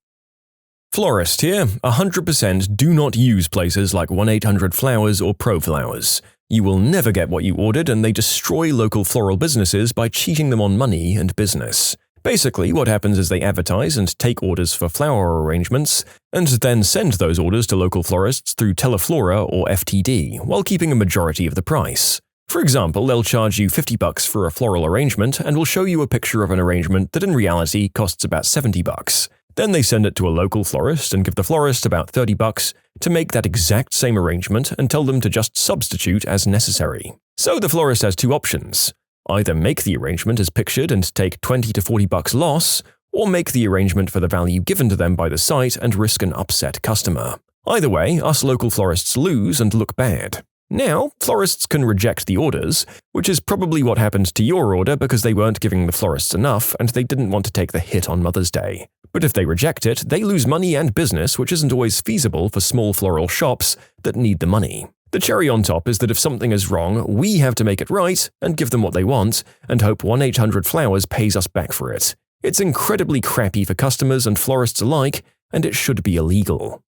Speaker 1: Florist here, 100% do not use places like 1-800-Flowers or ProFlowers. You will never get what you ordered and they destroy local floral businesses by cheating them on money and business. Basically, what happens is they advertise and take orders for flower arrangements, and then send those orders to local florists through Teleflora or FTD, while keeping a majority of the price. For example, they'll charge you $50 for a floral arrangement and will show you a picture of an arrangement that in reality costs about $70. Then they send it to a local florist and give the florist about $30 to make that exact same arrangement and tell them to just substitute as necessary. So the florist has 2 options. Either make the arrangement as pictured and take $20 to $40 loss, or make the arrangement for the value given to them by the site and risk an upset customer. Either way, us local florists lose and look bad. Now, florists can reject the orders, which is probably what happened to your order because they weren't giving the florists enough and they didn't want to take the hit on Mother's Day. But if they reject it, they lose money and business, which isn't always feasible for small floral shops that need the money. The cherry on top is that if something is wrong, we have to make it right and give them what they want and hope 1-800-Flowers pays us back for it. It's incredibly crappy for customers and florists alike, and it should be illegal.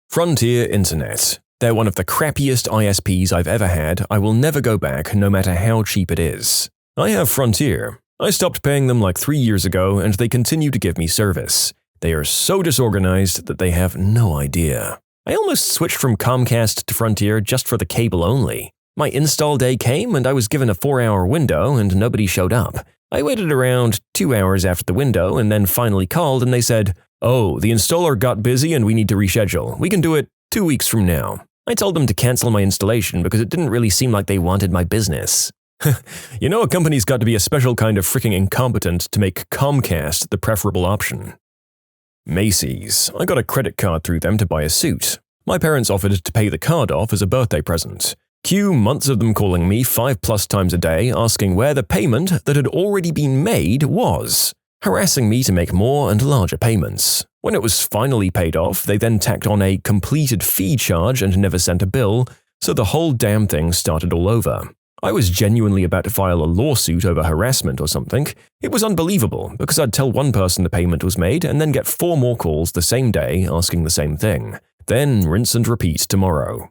Speaker 1: Frontier Internet. They're one of the crappiest ISPs I've ever had. I will never go back, no matter how cheap it is. I have Frontier. I stopped paying them like 3 years ago, and they continue to give me service. They are so disorganized that they have no idea. I almost switched from Comcast to Frontier just for the cable only. My install day came, and I was given a 4-hour window, and nobody showed up. I waited around 2 hours after the window and then finally called and they said, "Oh, the installer got busy and we need to reschedule. We can do it 2 weeks from now." I told them to cancel my installation because it didn't really seem like they wanted my business. You know, a company's got to be a special kind of freaking incompetent to make Comcast the preferable option. Macy's. I got a credit card through them to buy a suit. My parents offered to pay the card off as a birthday present. Cue months of them calling me 5+ times a day asking where the payment that had already been made was, harassing me to make more and larger payments. When it was finally paid off, they then tacked on a completed fee charge and never sent a bill, so the whole damn thing started all over. I was genuinely about to file a lawsuit over harassment or something. It was unbelievable because I'd tell one person the payment was made and then get 4 more calls the same day asking the same thing. Then rinse and repeat tomorrow.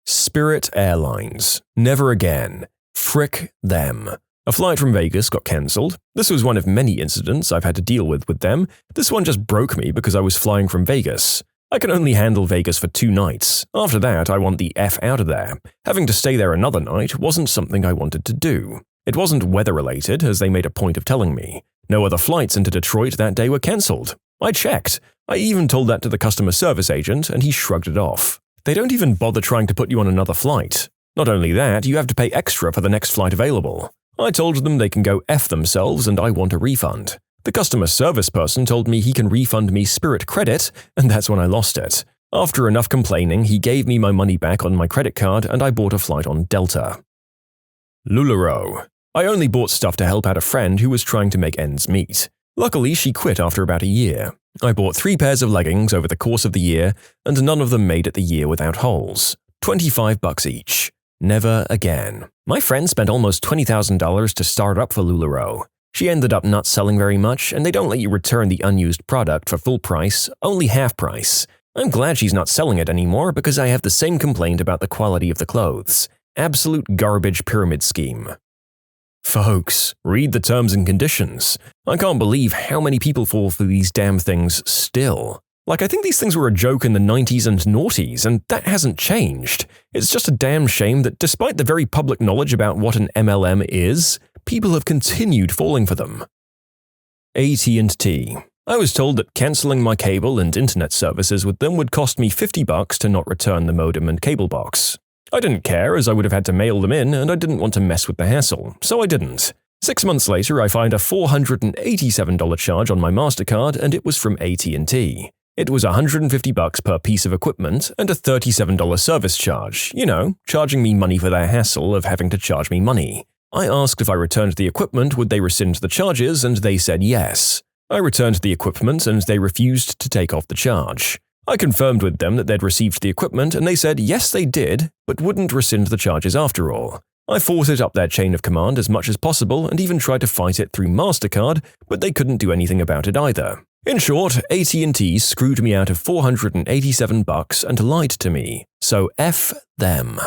Speaker 1: Spirit Airlines. Never again. Frick them. A flight from Vegas got cancelled. This was one of many incidents I've had to deal with them. This one just broke me because I was flying from Vegas. I can only handle Vegas for 2 nights. After that, I want the F out of there. Having to stay there another night wasn't something I wanted to do. It wasn't weather-related, as they made a point of telling me. No other flights into Detroit that day were cancelled. I checked. I even told that to the customer service agent, and he shrugged it off. They don't even bother trying to put you on another flight. Not only that, you have to pay extra for the next flight available. I told them they can go F themselves and I want a refund. The customer service person told me he can refund me Spirit credit, and that's when I lost it. After enough complaining, he gave me my money back on my credit card and I bought a flight on Delta. LuLaRoe. I only bought stuff to help out a friend who was trying to make ends meet. Luckily, she quit after about a year. I bought 3 pairs of leggings over the course of the year, and none of them made it the year without holes. $25 each. Never again. My friend spent almost $20,000 to start up for LuLaRoe. She ended up not selling very much, and they don't let you return the unused product for full price, only half price. I'm glad she's not selling it anymore because I have the same complaint about the quality of the clothes. Absolute garbage pyramid scheme. Folks, read the terms and conditions. I can't believe how many people fall for these damn things still. Like, I think these things were a joke in the 90s and noughties, and that hasn't changed. It's just a damn shame that despite the very public knowledge about what an MLM is, people have continued falling for them. AT&T. I was told that cancelling my cable and internet services with them would cost me $50 to not return the modem and cable box. I didn't care as I would have had to mail them in and I didn't want to mess with the hassle, so I didn't. 6 months later, I find a $487 charge on my MasterCard and it was from AT&T. It was $150 per piece of equipment and a $37 service charge, charging me money for their hassle of having to charge me money. I asked if I returned the equipment would they rescind the charges and they said yes. I returned the equipment and they refused to take off the charge. I confirmed with them that they'd received the equipment and they said yes they did, but wouldn't rescind the charges after all. I fought it up their chain of command as much as possible and even tried to fight it through MasterCard, but they couldn't do anything about it either. In short, AT&T screwed me out of $487 and lied to me, so F them.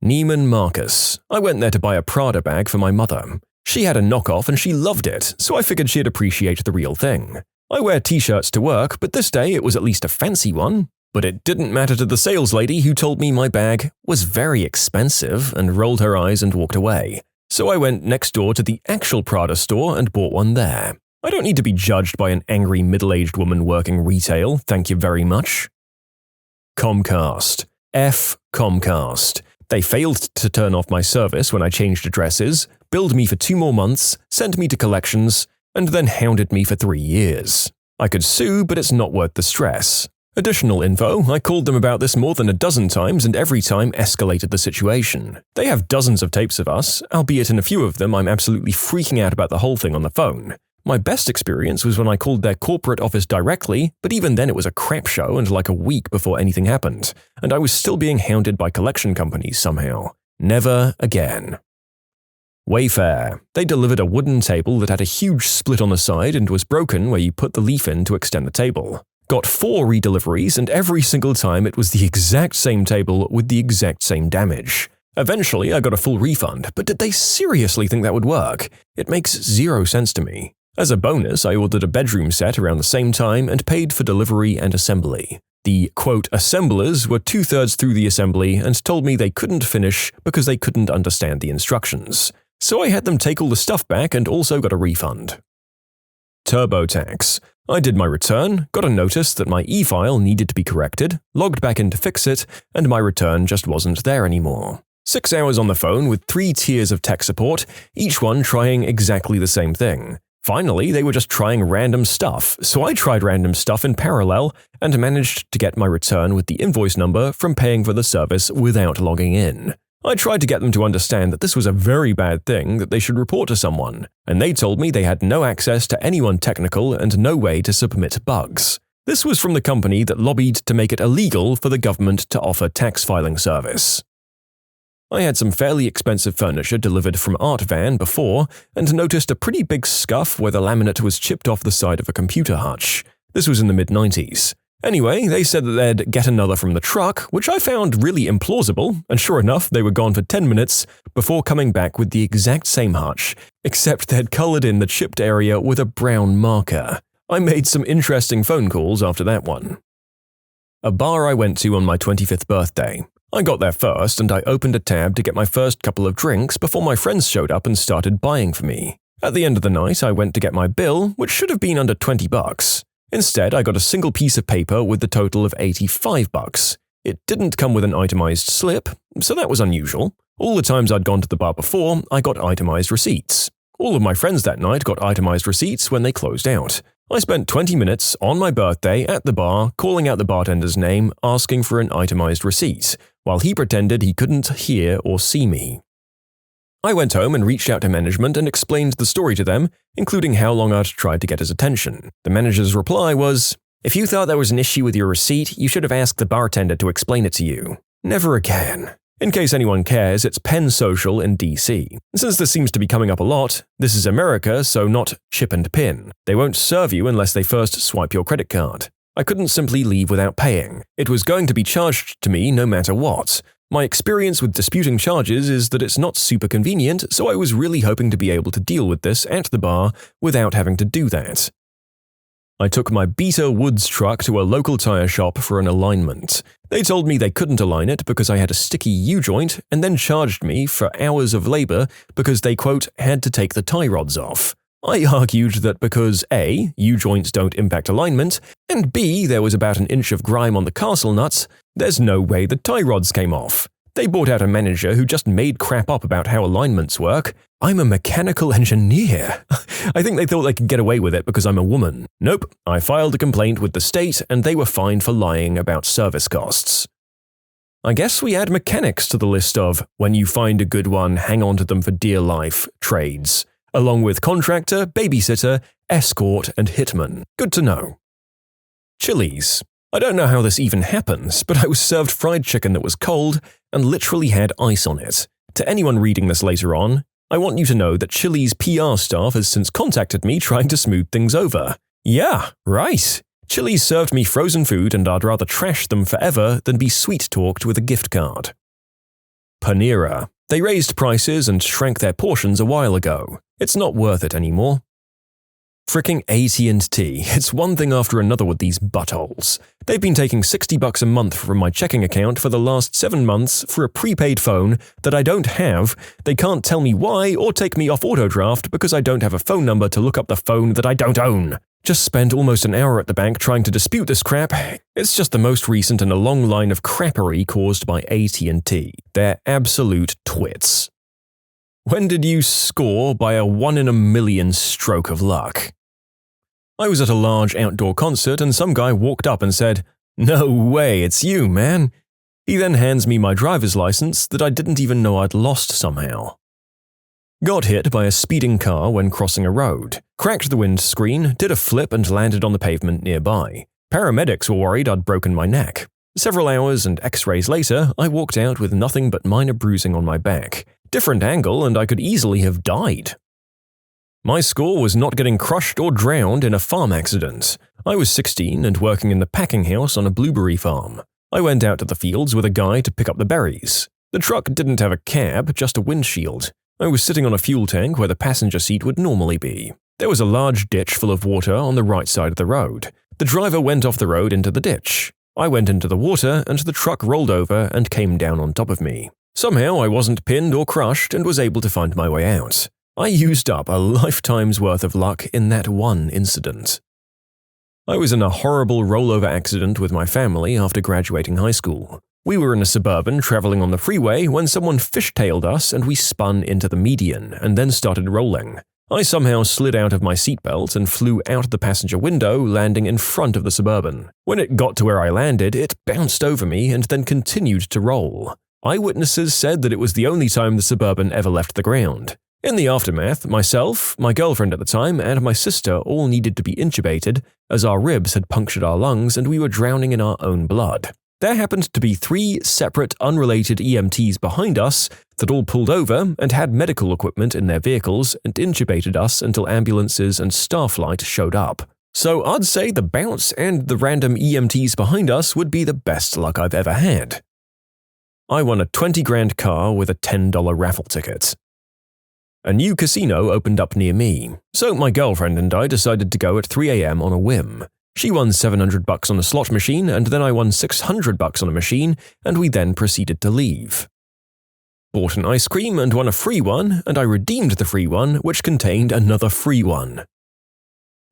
Speaker 1: Neiman Marcus. I went there to buy a Prada bag for my mother. She had a knockoff and she loved it, so I figured she'd appreciate the real thing. I wear t-shirts to work, but this day it was at least a fancy one. But it didn't matter to the sales lady who told me my bag was very expensive and rolled her eyes and walked away. So I went next door to the actual Prada store and bought one there. I don't need to be judged by an angry middle-aged woman working retail, thank you very much. Comcast. F Comcast. They failed to turn off my service when I changed addresses, billed me for 2 more months, sent me to collections, and then hounded me for 3 years. I could sue, but it's not worth the stress. Additional info, I called them about this more than a dozen times and every time escalated the situation. They have dozens of tapes of us, albeit in a few of them I'm absolutely freaking out about the whole thing on the phone. My best experience was when I called their corporate office directly, but even then it was a crap show and like a week before anything happened, and I was still being hounded by collection companies somehow. Never again. Wayfair. They delivered a wooden table that had a huge split on the side and was broken where you put the leaf in to extend the table. Got 4 redeliveries and every single time it was the exact same table with the exact same damage. Eventually I got a full refund, but did they seriously think that would work? It makes 0 sense to me. As a bonus, I ordered a bedroom set around the same time and paid for delivery and assembly. The, quote, assemblers were 2/3 through the assembly and told me they couldn't finish because they couldn't understand the instructions. so I had them take all the stuff back and also got a refund. TurboTax. I did my return, got a notice that my e-file needed to be corrected, logged back in to fix it, and my return just wasn't there anymore. 6 hours on the phone with 3 tiers of tech support, each one trying exactly the same thing. Finally, they were just trying random stuff, so I tried random stuff in parallel and managed to get my return with the invoice number from paying for the service without logging in. I tried to get them to understand that this was a very bad thing that they should report to someone, and they told me they had no access to anyone technical and no way to submit bugs. This was from the company that lobbied to make it illegal for the government to offer tax filing service. I had some fairly expensive furniture delivered from Art Van before and noticed a pretty big scuff where the laminate was chipped off the side of a computer hutch. This was in the mid-90s. Anyway, they said that they'd get another from the truck, which I found really implausible, and sure enough, they were gone for 10 minutes before coming back with the exact same hutch, except they'd colored in the chipped area with a brown marker. I made some interesting phone calls after that one. A bar I went to on my 25th birthday. I got there first and I opened a tab to get my first couple of drinks before my friends showed up and started buying for me. At the end of the night, I went to get my bill, which should have been under $20. Instead, I got a single piece of paper with the total of $85. It didn't come with an itemized slip, so that was unusual. All the times I'd gone to the bar before, I got itemized receipts. All of my friends that night got itemized receipts when they closed out. I spent 20 minutes on my birthday at the bar calling out the bartender's name, asking for an itemized receipt, while he pretended he couldn't hear or see me. I went home and reached out to management and explained the story to them, including how long I'd tried to get his attention. The manager's reply was, "If you thought there was an issue with your receipt, you should have asked the bartender to explain it to you." Never again. In case anyone cares, it's Penn Social in DC. Since this seems to be coming up a lot, this is America, so not chip and pin. They won't serve you unless they first swipe your credit card. I couldn't simply leave without paying. It was going to be charged to me no matter what. My experience with disputing charges is that it's not super convenient, so I was really hoping to be able to deal with this at the bar without having to do that. I took my Beta Woods truck to a local tire shop for an alignment. They told me they couldn't align it because I had a sticky U-joint and then charged me for hours of labor because they, quote, had to take the tie rods off. I argued that because A, U-joints don't impact alignment, and B, there was about an inch of grime on the castle nuts, there's no way the tie rods came off. They bought out a manager who just made crap up about how alignments work. I'm a mechanical engineer. I think they thought they could get away with it because I'm a woman. Nope, I filed a complaint with the state and they were fined for lying about service costs. I guess we add mechanics to the list of, when you find a good one, hang on to them for dear life, trades, along with contractor, babysitter, escort, and hitman. Good to know. Chili's. I don't know how this even happens, but I was served fried chicken that was cold and literally had ice on it. To anyone reading this later on, I want you to know that Chili's PR staff has since contacted me trying to smooth things over. Yeah, right. Chili's served me frozen food and I'd rather trash them forever than be sweet-talked with a gift card. Panera. They raised prices and shrank their portions a while ago. It's not worth it anymore. Fricking AT&T. It's one thing after another with these buttholes. They've been taking $60 a month from my checking account for the last 7 months for a prepaid phone that I don't have. They can't tell me why or take me off autodraft because I don't have a phone number to look up the phone that I don't own. Just spent almost an hour at the bank trying to dispute this crap. It's just the most recent in a long line of crappery caused by AT&T. They're absolute twits. When did you score by a 1 in a million stroke of luck? I was at a large outdoor concert and some guy walked up and said, "No way, it's you, man." He then hands me my driver's license that I didn't even know I'd lost somehow. Got hit by a speeding car when crossing a road, cracked the windscreen, did a flip and landed on the pavement nearby. Paramedics were worried I'd broken my neck. Several hours and x-rays later, I walked out with nothing but minor bruising on my back. Different angle and I could easily have died. My score was not getting crushed or drowned in a farm accident. I was 16 and working in the packing house on a blueberry farm. I went out to the fields with a guy to pick up the berries. The truck didn't have a cab, just a windshield. I was sitting on a fuel tank where the passenger seat would normally be. There was a large ditch full of water on the right side of the road. The driver went off the road into the ditch. I went into the water and the truck rolled over and came down on top of me. Somehow I wasn't pinned or crushed and was able to find my way out. I used up a lifetime's worth of luck in that one incident. I was in a horrible rollover accident with my family after graduating high school. We were in a Suburban traveling on the freeway when someone fishtailed us and we spun into the median and then started rolling. I somehow slid out of my seatbelt and flew out the passenger window, landing in front of the Suburban. When it got to where I landed, it bounced over me and then continued to roll. Eyewitnesses said that it was the only time the Suburban ever left the ground. In the aftermath, myself, my girlfriend at the time, and my sister all needed to be intubated as our ribs had punctured our lungs and we were drowning in our own blood. There happened to be 3 separate, unrelated EMTs behind us that all pulled over and had medical equipment in their vehicles and intubated us until ambulances and Starflight showed up. So I'd say the bounce and the random EMTs behind us would be the best luck I've ever had. I won a $20,000 car with a $10 raffle ticket. A new casino opened up near me, so my girlfriend and I decided to go at 3 a.m. on a whim. She won $700 on a slot machine, and then I won $600 on a machine, and we then proceeded to leave. Bought an ice cream and won a free one, and I redeemed the free one, which contained another free one.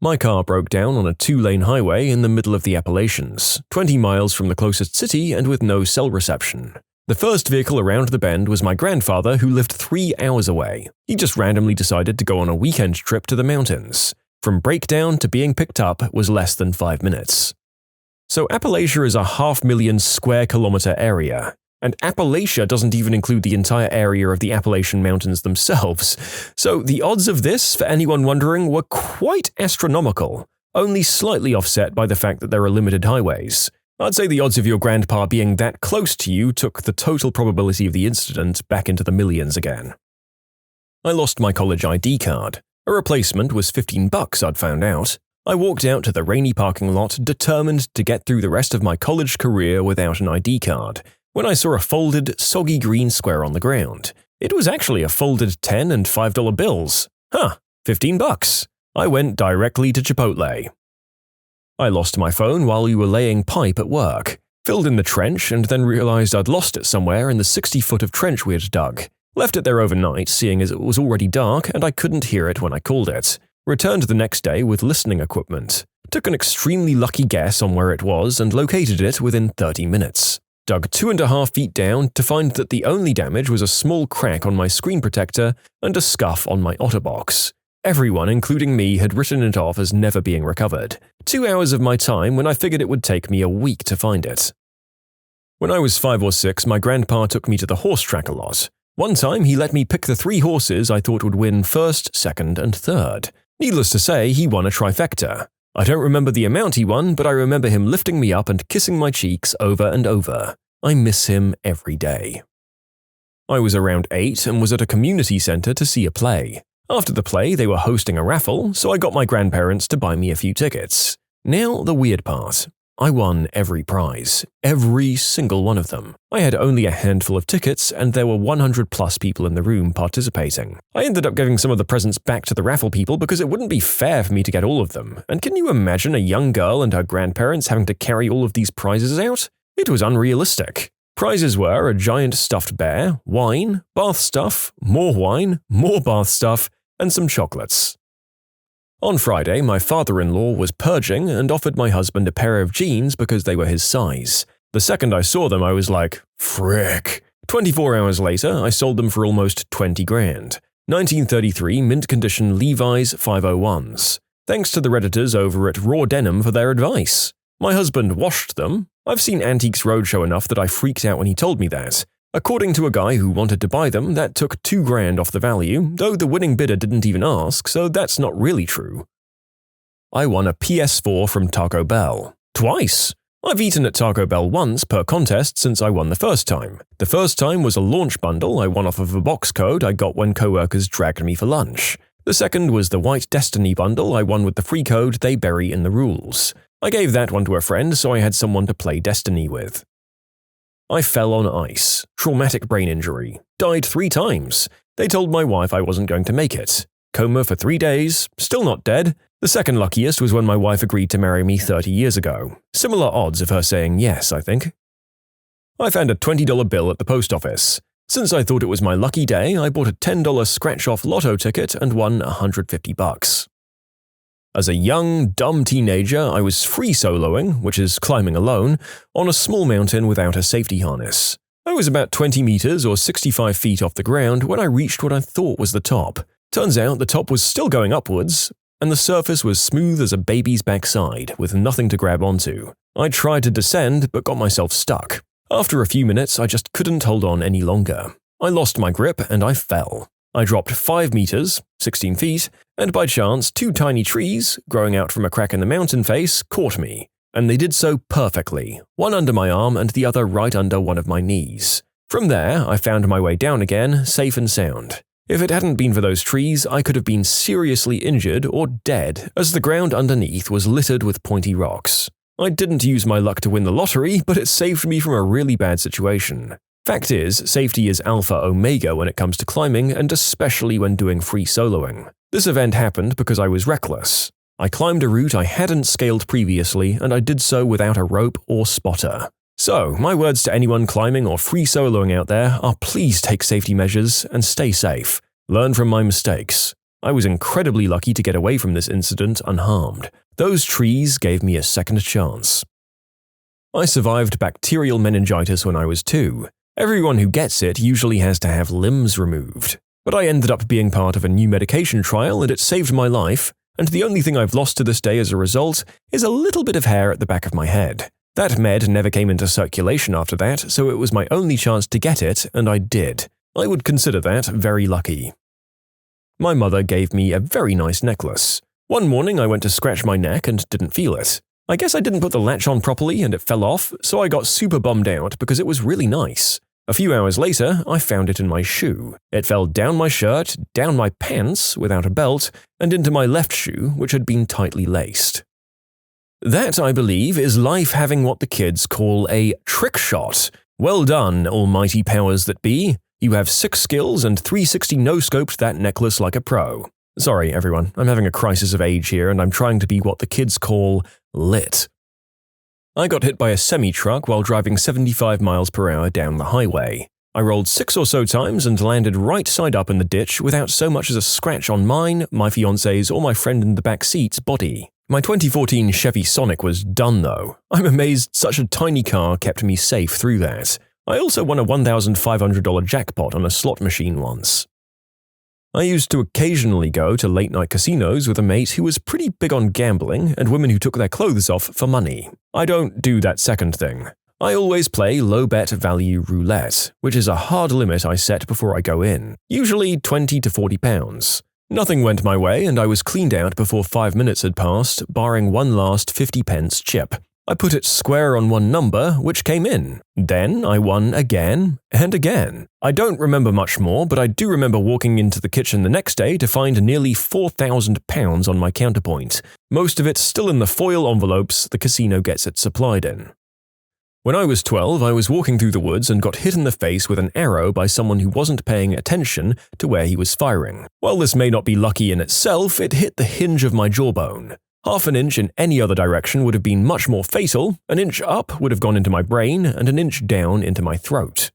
Speaker 1: My car broke down on a 2-lane highway in the middle of the Appalachians, 20 miles from the closest city and with no cell reception. The first vehicle around the bend was my grandfather, who lived 3 hours away. He just randomly decided to go on a weekend trip to the mountains. From breakdown to being picked up was less than 5 minutes. So Appalachia is a 500,000 square kilometer area, and Appalachia doesn't even include the entire area of the Appalachian Mountains themselves. So the odds of this, for anyone wondering, were quite astronomical, only slightly offset by the fact that there are limited highways. I'd say the odds of your grandpa being that close to you took the total probability of the incident back into the millions again. I lost my college ID card. A replacement was $15, I'd found out. I walked out to the rainy parking lot, determined to get through the rest of my college career without an ID card, when I saw a folded, soggy green square on the ground. It was actually a folded $10 and $5 bills. $15. I went directly to Chipotle. I lost my phone while we were laying pipe at work, filled in the trench and then realized I'd lost it somewhere in the 60 foot of trench we had dug. Left it there overnight, seeing as it was already dark and I couldn't hear it when I called it. Returned the next day with listening equipment. Took an extremely lucky guess on where it was and located it within 30 minutes. Dug 2.5 feet down to find that the only damage was a small crack on my screen protector and a scuff on my OtterBox. Everyone, including me, had written it off as never being recovered. 2 hours of my time when I figured it would take me a week to find it. When I was 5 or 6, my grandpa took me to the horse track a lot. One time, he let me pick the 3 horses I thought would win first, second, and third. Needless to say, he won a trifecta. I don't remember the amount he won, but I remember him lifting me up and kissing my cheeks over and over. I miss him every day. I was around 8 and was at a community center to see a play. After the play, they were hosting a raffle, so I got my grandparents to buy me a few tickets. Now, the weird part. I won every prize. Every single one of them. I had only a handful of tickets, and there were 100+ people in the room participating. I ended up giving some of the presents back to the raffle people because it wouldn't be fair for me to get all of them. And can you imagine a young girl and her grandparents having to carry all of these prizes out? It was unrealistic. Prizes were a giant stuffed bear, wine, bath stuff, more bath stuff, and some chocolates. On Friday, my father-in-law was purging and offered my husband a pair of jeans because they were his size. The second I saw them, I was like, frick. 24 hours later, I sold them for almost $20,000. 1933 mint condition Levi's 501s. Thanks to the Redditors over at Raw Denim for their advice. My husband washed them. I've seen Antiques Roadshow enough that I freaked out when he told me that. According to a guy who wanted to buy them, that took $2,000 off the value, though the winning bidder didn't even ask, so that's not really true. I won a PS4 from Taco Bell. Twice! I've eaten at Taco Bell once per contest since I won the first time. The first time was a launch bundle I won off of a box code I got when coworkers dragged me for lunch. The second was the White Destiny bundle I won with the free code they bury in the rules. I gave that one to a friend so I had someone to play Destiny with. I fell on ice, traumatic brain injury, died 3 times. They told my wife I wasn't going to make it. Coma for 3 days, still not dead. The second luckiest was when my wife agreed to marry me 30 years ago. Similar odds of her saying yes, I think. I found a $20 bill at the post office. Since I thought it was my lucky day, I bought a $10 scratch-off lotto ticket and won $150. As a young, dumb teenager, I was free soloing, which is climbing alone, on a small mountain without a safety harness. I was about 20 meters or 65 feet off the ground when I reached what I thought was the top. Turns out the top was still going upwards, and the surface was smooth as a baby's backside, with nothing to grab onto. I tried to descend, but got myself stuck. After a few minutes, I just couldn't hold on any longer. I lost my grip and I fell. I dropped 5 meters, 16 feet, and by chance, 2 tiny trees, growing out from a crack in the mountain face, caught me. And they did so perfectly, one under my arm and the other right under one of my knees. From there, I found my way down again, safe and sound. If it hadn't been for those trees, I could have been seriously injured or dead, as the ground underneath was littered with pointy rocks. I didn't use my luck to win the lottery, but it saved me from a really bad situation. Fact is, safety is alpha omega when it comes to climbing, and especially when doing free soloing. This event happened because I was reckless. I climbed a route I hadn't scaled previously, and I did so without a rope or spotter. So, my words to anyone climbing or free soloing out there are please take safety measures and stay safe. Learn from my mistakes. I was incredibly lucky to get away from this incident unharmed. Those trees gave me a second chance. I survived bacterial meningitis when I was 2. Everyone who gets it usually has to have limbs removed. But I ended up being part of a new medication trial and it saved my life, and the only thing I've lost to this day as a result is a little bit of hair at the back of my head. That med never came into circulation after that, so it was my only chance to get it, and I did. I would consider that very lucky. My mother gave me a very nice necklace. One morning I went to scratch my neck and didn't feel it. I guess I didn't put the latch on properly and it fell off, so I got super bummed out because it was really nice. A few hours later, I found it in my shoe. It fell down my shirt, down my pants without a belt, and into my left shoe, which had been tightly laced. That, I believe, is life having what the kids call a trick shot. Well done, almighty powers that be. You have 6 skills and 360 no-scoped that necklace like a pro. Sorry, everyone, I'm having a crisis of age here and I'm trying to be what the kids call lit. I got hit by a semi-truck while driving 75 miles per hour down the highway. I rolled 6 or so times and landed right side up in the ditch without so much as a scratch on mine, my fiance's, or my friend in the back seat's body. My 2014 Chevy Sonic was done though. I'm amazed such a tiny car kept me safe through that. I also won a $1,500 jackpot on a slot machine once. I used to occasionally go to late-night casinos with a mate who was pretty big on gambling and women who took their clothes off for money. I don't do that second thing. I always play low-bet value roulette, which is a hard limit I set before I go in, usually 20 to 40 pounds. Nothing went my way and I was cleaned out before 5 minutes had passed, barring one last 50p chip. I put it square on one number, which came in. Then I won again and again. I don't remember much more, but I do remember walking into the kitchen the next day to find nearly £4,000 on my counterpoint, most of it still in the foil envelopes the casino gets it supplied in. When I was 12, I was walking through the woods and got hit in the face with an arrow by someone who wasn't paying attention to where he was firing. While this may not be lucky in itself, it hit the hinge of my jawbone. Half an inch in any other direction would have been much more fatal, an inch up would have gone into my brain, and an inch down into my throat.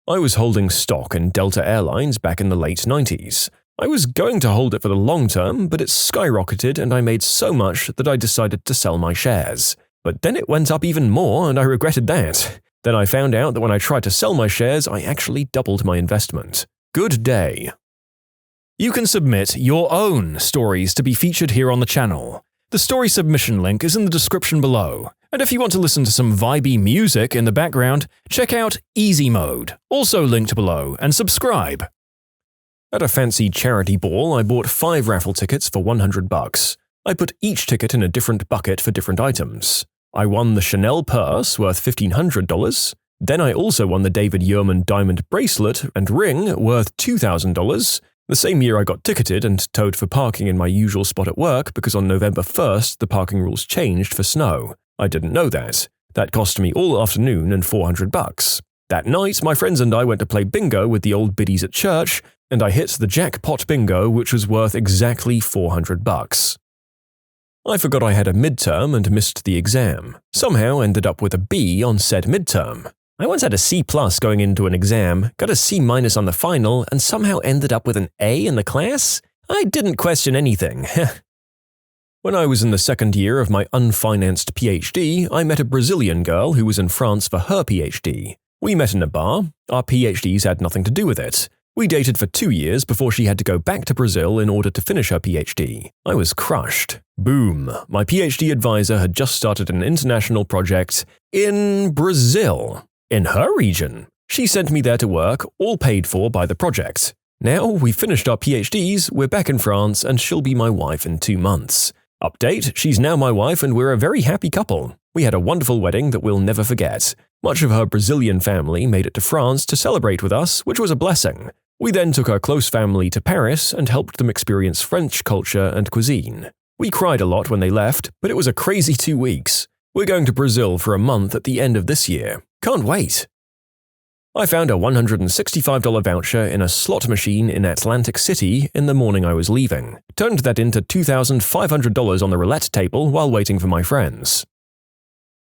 Speaker 1: I was holding stock in Delta Airlines back in the late 90s. I was going to hold it for the long term, but it skyrocketed and I made so much that I decided to sell my shares. But then it went up even more and I regretted that. Then I found out that when I tried to sell my shares, I actually doubled my investment. Good day. You can submit your own stories to be featured here on the channel. The story submission link is in the description below. And if you want to listen to some vibey music in the background, check out easymode, also linked below, and subscribe. At a fancy charity ball, I bought 5 raffle tickets for $100. I put each ticket in a different bucket for different items. I won the Chanel purse worth $1,500. Then I also won the David Yurman diamond bracelet and ring worth $2,000. The same year I got ticketed and towed for parking in my usual spot at work because on November 1st the parking rules changed for snow. I didn't know that. That cost me all afternoon and $400. That night, my friends and I went to play bingo with the old biddies at church, and I hit the jackpot bingo, which was worth exactly $400. I forgot I had a midterm and missed the exam. Somehow ended up with a B on said midterm.
Speaker 2: I once had a C+ going into an exam, got a C- on the final, and somehow ended up with an A in the class? I didn't question anything.
Speaker 1: When I was in the second year of my unfinanced PhD, I met a Brazilian girl who was in France for her PhD. We met in a bar. Our PhDs had nothing to do with it. We dated for 2 years before she had to go back to Brazil in order to finish her PhD. I was crushed. Boom! My PhD advisor had just started an international project in Brazil. In her region. She sent me there to work, all paid for by the project. Now we've finished our PhDs, we're back in France, and she'll be my wife in 2 months. Update, she's now my wife and we're a very happy couple. We had a wonderful wedding that we'll never forget. Much of her Brazilian family made it to France to celebrate with us, which was a blessing. We then took our close family to Paris and helped them experience French culture and cuisine. We cried a lot when they left, but it was a crazy 2 weeks. We're going to Brazil for a month at the end of this year. Can't wait. I found a $165 voucher in a slot machine in Atlantic City in the morning I was leaving. Turned that into $2,500 on the roulette table while waiting for my friends.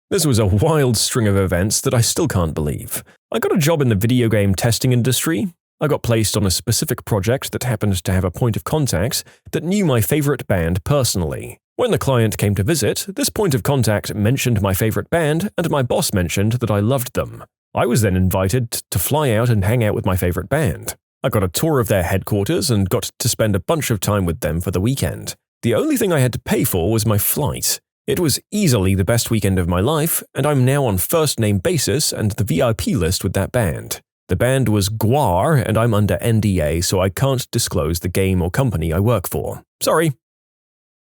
Speaker 1: This was a wild string of events that I still can't believe. I got a job in the video game testing industry. I got placed on a specific project that happened to have a point of contact that knew my favorite band personally. When the client came to visit, this point of contact mentioned my favorite band and my boss mentioned that I loved them. I was then invited to fly out and hang out with my favorite band. I got a tour of their headquarters and got to spend a bunch of time with them for the weekend. The only thing I had to pay for was my flight. It was easily the best weekend of my life, and I'm now on first-name basis and the VIP list with that band. The band was GWAR, and I'm under NDA, so I can't disclose the game or company I work for. Sorry.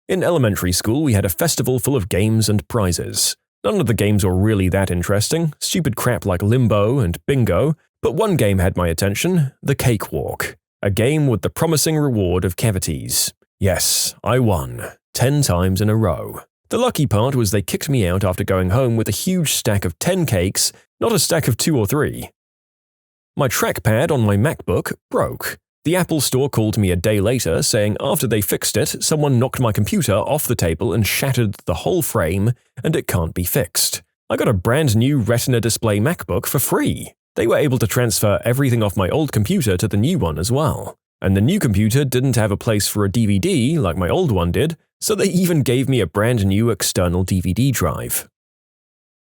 Speaker 1: In elementary school, we had a festival full of games and prizes. None of the games were really that interesting, stupid crap like Limbo and Bingo, but one game had my attention, the Cakewalk, a game with the promising reward of cavities. Yes, I won, 10 times in a row. The lucky part was they kicked me out after going home with a huge stack of 10 cakes, not a stack of 2 or 3. My trackpad on my MacBook broke. The Apple Store called me a day later saying after they fixed it, someone knocked my computer off the table and shattered the whole frame, and it can't be fixed. I got a brand new Retina display MacBook for free. They were able to transfer everything off my old computer to the new one as well. And the new computer didn't have a place for a DVD like my old one did, so they even gave me a brand new external DVD drive.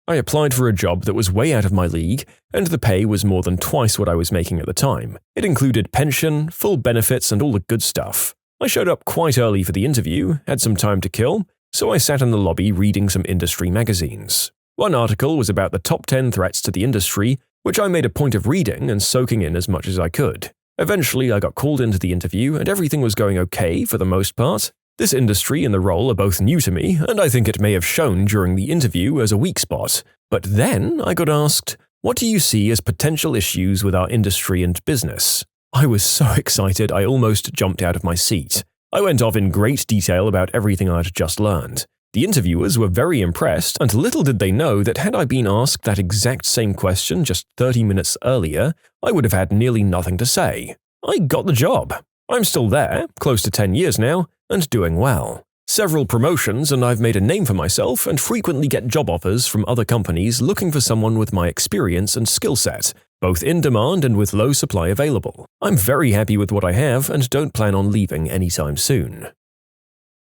Speaker 1: I applied for a job that was way out of my league, and the pay was more than twice what I was making at the time. It included pension, full benefits, and all the good stuff. I showed up quite early for the interview, had some time to kill, so I sat in the lobby reading some industry magazines. One article was about the top 10 threats to the industry, which I made a point of reading and soaking in as much as I could. Eventually, I got called into the interview, and everything was going okay for the most part. This industry and the role are both new to me, and I think it may have shown during the interview as a weak spot. But then I got asked, "What do you see as potential issues with our industry and business?" I was so excited I almost jumped out of my seat. I went off in great detail about everything I'd just learned. The interviewers were very impressed, and little did they know that had I been asked that exact same question just 30 minutes earlier, I would have had nearly nothing to say. I got the job. I'm still there, close to 10 years now, and doing well. Several promotions, and I've made a name for myself and frequently get job offers from other companies looking for someone with my experience and skill set, both in demand and with low supply available. I'm very happy with what I have and don't plan on leaving anytime soon.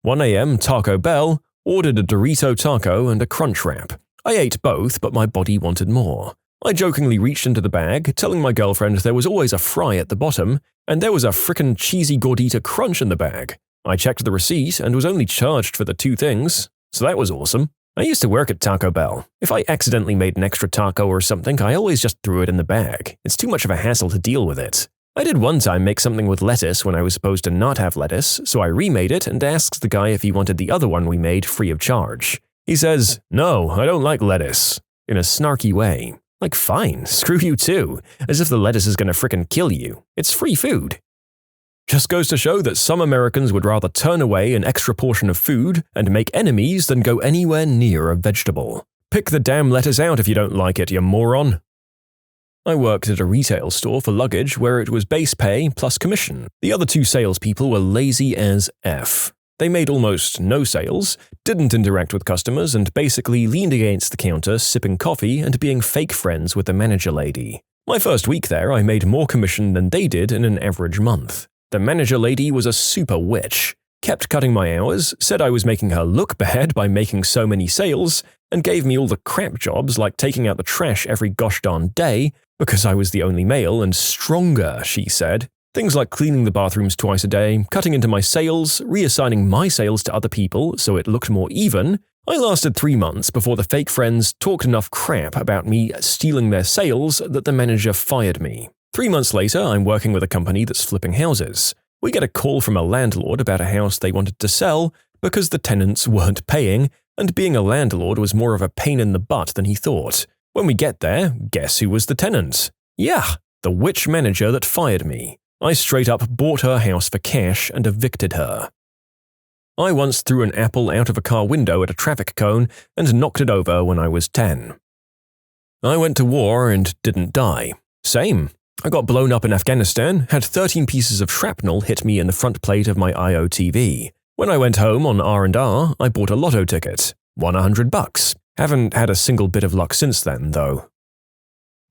Speaker 1: 1 a.m. Taco Bell, ordered a Dorito taco and a Crunch Wrap. I ate both, but my body wanted more. I jokingly reached into the bag, telling my girlfriend there was always a fry at the bottom, and there was a frickin' cheesy gordita crunch in the bag. I checked the receipt and was only charged for the 2 things, so that was awesome. I used to work at Taco Bell. If I accidentally made an extra taco or something, I always just threw it in the bag. It's too much of a hassle to deal with it. I did one time make something with lettuce when I was supposed to not have lettuce, so I remade it and asked the guy if he wanted the other one we made free of charge. He says, "No, I don't like lettuce," in a snarky way. Like, fine, screw you too, as if the lettuce is gonna frickin' kill you. It's free food. Just goes to show that some Americans would rather turn away an extra portion of food and make enemies than go anywhere near a vegetable. Pick the damn lettuce out if you don't like it, you moron. I worked at a retail store for luggage where it was base pay plus commission. The other 2 salespeople were lazy as F.
Speaker 2: They made almost no sales, didn't interact with customers, and basically leaned against the counter sipping coffee and being fake friends with the manager lady. My first week there, I made more commission than they did in an average month. The manager lady was a super witch, kept cutting my hours, said I was making her look bad by making so many sales, and gave me all the crap jobs like taking out the trash every gosh darn day because I was the only male and stronger, she said. Things like cleaning the bathrooms twice a day, cutting into my sales, reassigning my sales to other people so it looked more even. I lasted 3 months before the fake friends talked enough crap about me stealing their sales that the manager fired me. 3 months later, I'm working with a company that's flipping houses. We get a call from a landlord about a house they wanted to sell because the tenants weren't paying, and being a landlord was more of a pain in the butt than he thought. When we get there, guess who was the tenant? Yeah, the witch manager that fired me. I straight up bought her house for cash and evicted her. I once threw an apple out of a car window at a traffic cone and knocked it over when I was 10. I went to war and didn't die. Same. I got blown up in Afghanistan, had 13 pieces of shrapnel hit me in the front plate of my IOTV. When I went home on R&R, I bought a lotto ticket. Won $100. Haven't had a single bit of luck since then, though.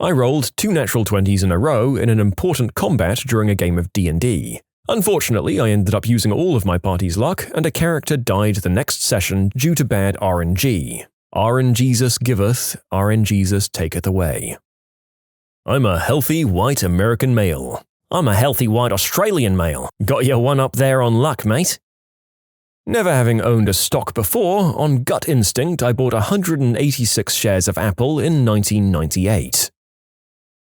Speaker 2: I rolled 2 natural 20s in a row in an important combat during a game of D&D. Unfortunately, I ended up using all of my party's luck, and a character died the next session due to bad RNG. RNGesus giveth, RNGesus taketh away. I'm a healthy white American male. I'm a healthy white Australian male. Got your one up there on luck, mate? Never having owned a stock before, on gut instinct I bought 186 shares of Apple in 1998.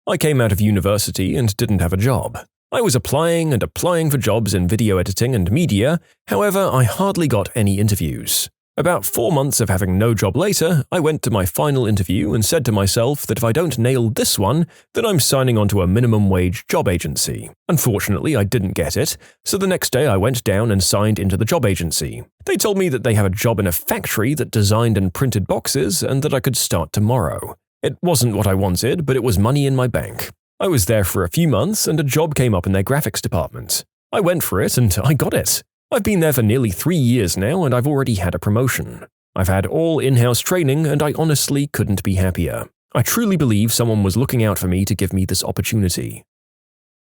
Speaker 2: I came out of university and didn't have a job. I was applying and applying for jobs in video editing and media, however I hardly got any interviews. About 4 months of having no job later, I went to my final interview and said to myself that if I don't nail this one, then I'm signing on to a minimum wage job agency. Unfortunately, I didn't get it, so the next day I went down and signed into the job agency. They told me that they have a job in a factory that designed and printed boxes and that I could start tomorrow. It wasn't what I wanted, but it was money in my bank. I was there for a few months and a job came up in their graphics department. I went for it and I got it. I've been there for nearly 3 years now and I've already had a promotion. I've had all in-house training and I honestly couldn't be happier. I truly believe someone was looking out for me to give me this opportunity.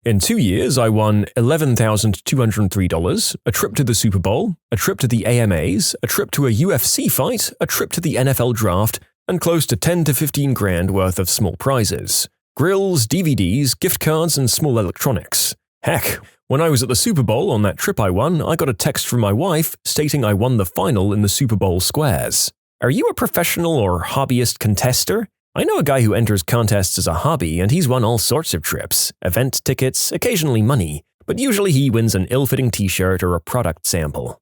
Speaker 2: In 2 years, I won $11,203, a trip to the Super Bowl, a trip to the AMAs, a trip to a UFC fight, a trip to the NFL draft, and close to 10 to 15 grand worth of small prizes. Grills, DVDs, gift cards, and small electronics. Heck, when I was at the Super Bowl on that trip I won, I got a text from my wife stating I won the final in the Super Bowl squares. Are you a professional or hobbyist contester? I know a guy who enters contests as a hobby and he's won all sorts of trips, event tickets, occasionally money, but usually he wins an ill-fitting t-shirt or a product sample.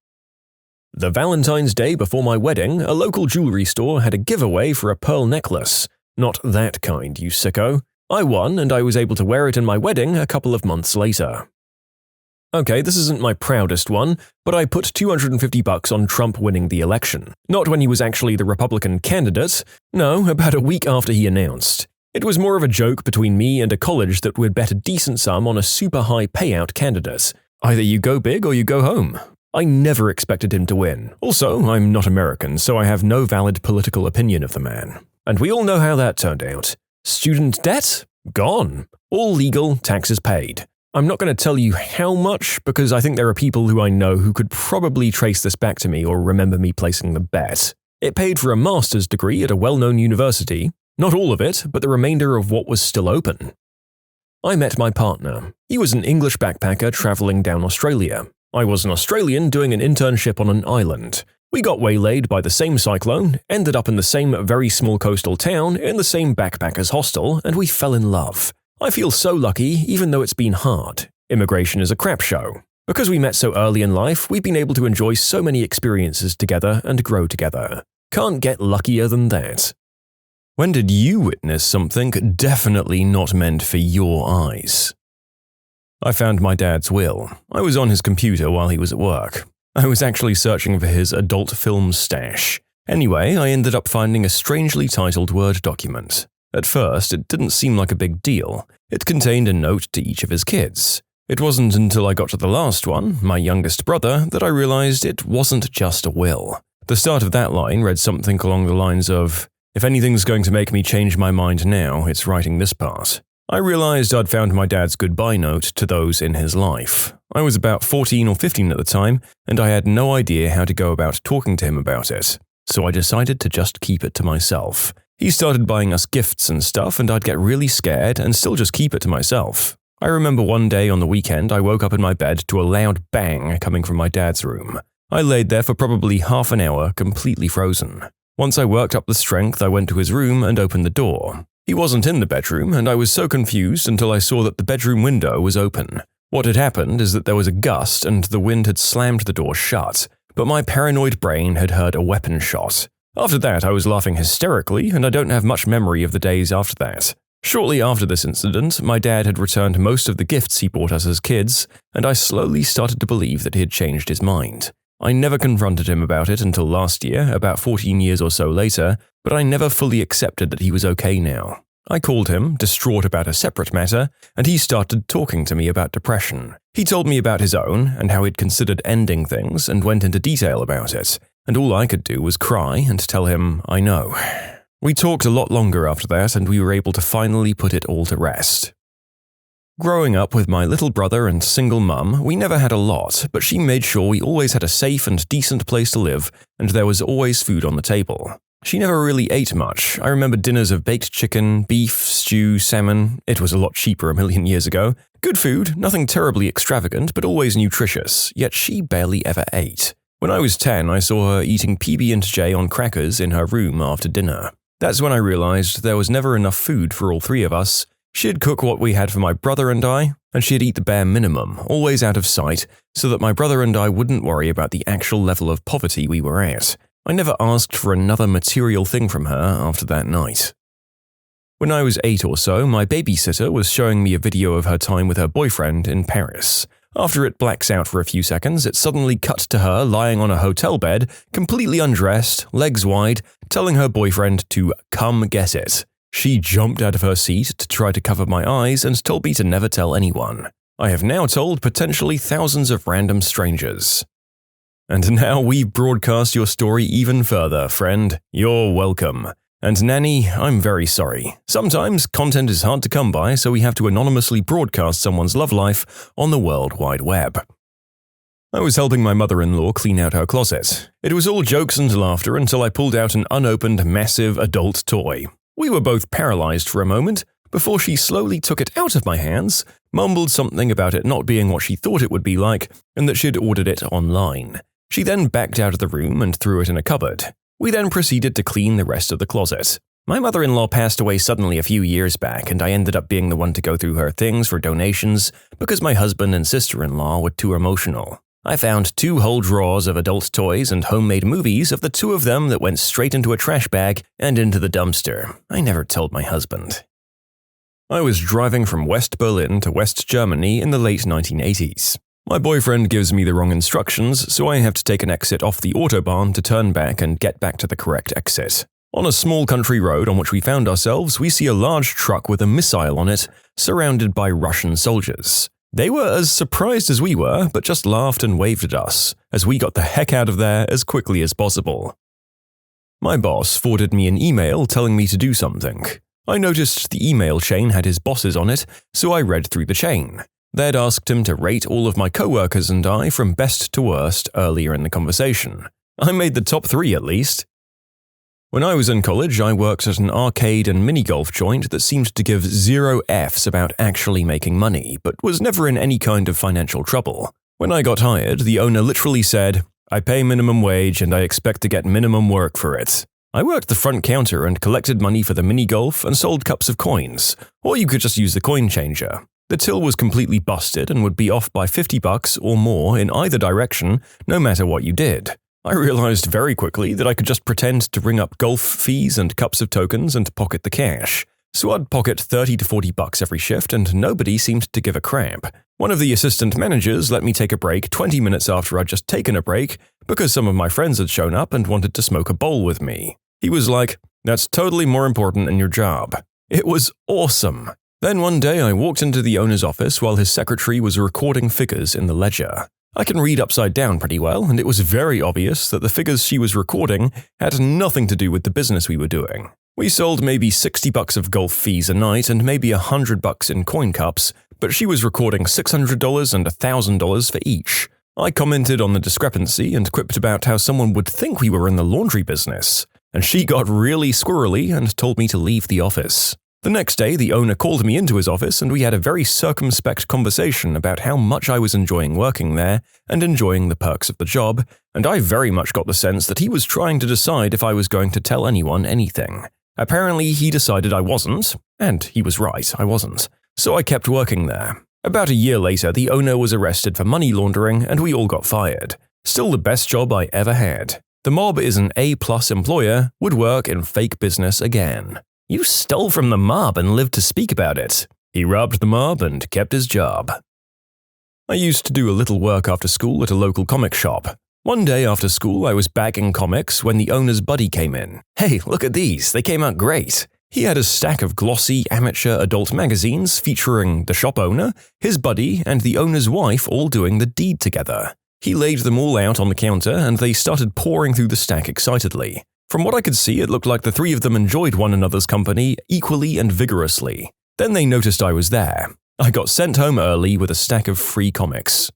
Speaker 2: The Valentine's Day before my wedding, a local jewelry store had a giveaway for a pearl necklace. Not that kind, you sicko. I won and I was able to wear it in my wedding a couple of months later. Okay, this isn't my proudest one, but I put $250 on Trump winning the election. Not when he was actually the Republican candidate. No, about a week after he announced. It was more of a joke between me and a college that would bet a decent sum on a super high payout candidate. Either you go big or you go home. I never expected him to win. Also, I'm not American, so I have no valid political opinion of the man. And we all know how that turned out. Student debt? Gone. All legal, taxes paid. I'm not going to tell you how much because I think there are people who I know who could probably trace this back to me or remember me placing the bet. It paid for a master's degree at a well-known university. Not all of it, but the remainder of what was still open. I met my partner. He was an English backpacker traveling down Australia. I was an Australian doing an internship on an island. We got waylaid by the same cyclone, ended up in the same very small coastal town in the same backpackers hostel, and we fell in love. I feel so lucky even though it's been hard. Immigration is a crap show. Because we met so early in life, we've been able to enjoy so many experiences together and grow together. Can't get luckier than that. When did you witness something definitely not meant for your eyes? I found my dad's will. I was on his computer while he was at work. I was actually searching for his adult film stash. Anyway, I ended up finding a strangely titled Word document. At first, it didn't seem like a big deal. It contained a note to each of his kids.
Speaker 1: It wasn't until I got to the last one, my youngest brother, that I realized it wasn't just a will. The start of that line read something along the lines of, "If anything's going to make me change my mind now, it's writing this part." I realized I'd found my dad's goodbye note to those in his life. I was about 14 or 15 at the time, and I had no idea how to go about talking to him about it. So I decided to just keep it to myself. He started buying us gifts and stuff, and I'd get really scared and still just keep it to myself. I remember one day on the weekend I woke up in my bed to a loud bang coming from my dad's room. I laid there for probably half an hour, completely frozen. Once I worked up the strength, I went to his room and opened the door. He wasn't in the bedroom, and I was so confused until I saw that the bedroom window was open. What had happened is that there was a gust and the wind had slammed the door shut, but my paranoid brain had heard a weapon shot. After that, I was laughing hysterically, and I don't have much memory of the days after that. Shortly after this incident, my dad had returned most of the gifts he bought us as kids, and I slowly started to believe that he had changed his mind. I never confronted him about it until last year, about 14 years or so later, but I never fully accepted that he was okay now. I called him, distraught about a separate matter, and he started talking to me about depression. He told me about his own, and how he'd considered ending things, and went into detail about it, and all I could do was cry and tell him, I know. We talked a lot longer after that, and we were able to finally put it all to rest. Growing up with my little brother and single mum, we never had a lot, but she made sure we always had a safe and decent place to live, and there was always food on the table. She never really ate much. I remember dinners of baked chicken, beef, stew, salmon. It was a lot cheaper a million years ago. Good food, nothing terribly extravagant, but always nutritious, yet she barely ever ate. When I was 10, I saw her eating PB&J on crackers in her room after dinner. That's when I realized there was never enough food for all three of us. She'd cook what we had for my brother and I, and she'd eat the bare minimum, always out of sight, so that my brother and I wouldn't worry about the actual level of poverty we were at. I never asked for another material thing from her after that night. When I was 8 or so, my babysitter was showing me a video of her time with her boyfriend in Paris. After it blacks out for a few seconds, it suddenly cuts to her lying on a hotel bed, completely undressed, legs wide, telling her boyfriend to come get it. She jumped out of her seat to try to cover my eyes and told me to never tell anyone. I have now told potentially thousands of random strangers. And now we broadcast your story even further, friend. You're welcome. And Nanny, I'm very sorry. Sometimes content is hard to come by, so we have to anonymously broadcast someone's love life on the World Wide Web. I was helping my mother-in-law clean out her closet. It was all jokes and laughter until I pulled out an unopened, massive adult toy. We were both paralyzed for a moment, before she slowly took it out of my hands, mumbled something about it not being what she thought it would be like, and that she'd ordered it online. She then backed out of the room and threw it in a cupboard. We then proceeded to clean the rest of the closet. My mother-in-law passed away suddenly a few years back, and I ended up being the one to go through her things for donations because my husband and sister-in-law were too emotional. I found 2 whole drawers of adult toys and homemade movies of the 2 of them that went straight into a trash bag and into the dumpster. I never told my husband. I was driving from West Berlin to West Germany in the late 1980s. My boyfriend gives me the wrong instructions, so I have to take an exit off the autobahn to turn back and get back to the correct exit. On a small country road on which we found ourselves, we see a large truck with a missile on it, surrounded by Russian soldiers. They were as surprised as we were, but just laughed and waved at us, as we got the heck out of there as quickly as possible. My boss forwarded me an email telling me to do something. I noticed the email chain had his bosses on it, so I read through the chain. They'd asked him to rate all of my coworkers and I from best to worst earlier in the conversation. I made the top 3 at least. When I was in college, I worked at an arcade and mini-golf joint that seemed to give 0 Fs about actually making money, but was never in any kind of financial trouble. When I got hired, the owner literally said, "I pay minimum wage and I expect to get minimum work for it." I worked the front counter and collected money for the mini-golf and sold cups of coins, or you could just use the coin changer. The till was completely busted and would be off by $50 or more in either direction, no matter what you did. I realized very quickly that I could just pretend to ring up golf fees and cups of tokens and pocket the cash. So I'd pocket $30 to $40 every shift and nobody seemed to give a crap. One of the assistant managers let me take a break 20 minutes after I'd just taken a break because some of my friends had shown up and wanted to smoke a bowl with me. He was like, "That's totally more important than your job." It was awesome.
Speaker 2: Then one day I walked into the owner's office while his secretary was recording figures in the ledger. I can read upside down pretty well, and it was very obvious that the figures she was recording had nothing to do with the business we were doing. We sold maybe $60 of golf fees a night and maybe $100 in coin cups, but she was recording $600 and $1,000 for each. I commented on the discrepancy and quipped about how someone would think we were in the laundry business, and she got really squirrely and told me to leave the office. The next day, the owner called me into his office and we had a very circumspect conversation about how much I was enjoying working there and enjoying the perks of the job, and I very much got the sense that he was trying to decide if I was going to tell anyone anything. Apparently, he decided I wasn't, and he was right, I wasn't, so I kept working there. About a year later, the owner was arrested for money laundering and we all got fired. Still the best job I ever had. The mob is an A+ employer, would work in fake business again. You stole from the mob and lived to speak about it. He robbed the mob and kept his job. I used to do a little work after school at a local comic shop. One day after school, I was bagging comics when the owner's buddy came in. Hey, look at these, they came out great. He had a stack of glossy amateur adult magazines featuring the shop owner, his buddy, and the owner's wife all doing the deed together. He laid them all out on the counter and they started pouring through the stack excitedly. From what I could see, it looked like the three of them enjoyed one another's company equally and vigorously. Then they noticed I was there. I got sent home early with a stack of free comics.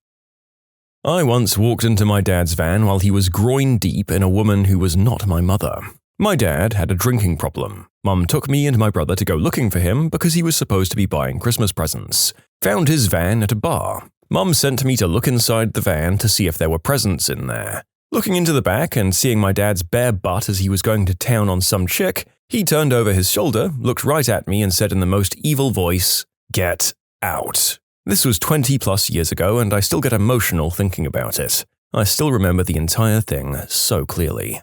Speaker 2: I once walked into my dad's van while he was groin deep in a woman who was not my mother. My dad had a drinking problem. Mum took me and my brother to go looking for him because he was supposed to be buying Christmas presents. Found his van at a bar. Mum sent me to look inside the van to see if there were presents in there. Looking into the back and seeing my dad's bare butt as he was going to town on some chick, he turned over his shoulder, looked right at me and said in the most evil voice, "Get out." This was 20+ years ago and I still get emotional thinking about it. I still remember the entire thing so clearly.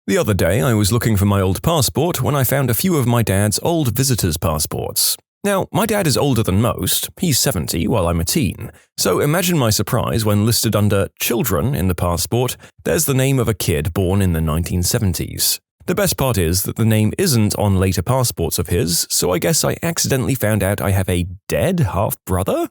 Speaker 2: The other day I was looking for my old passport when I found a few of my dad's old visitor's passports. Now, my dad is older than most, he's 70 while I'm a teen, so imagine my surprise when listed under children in the passport, there's the name of a kid born in the 1970s. The best part is that the name isn't on later passports of his, so I guess I accidentally found out I have a dead half-brother?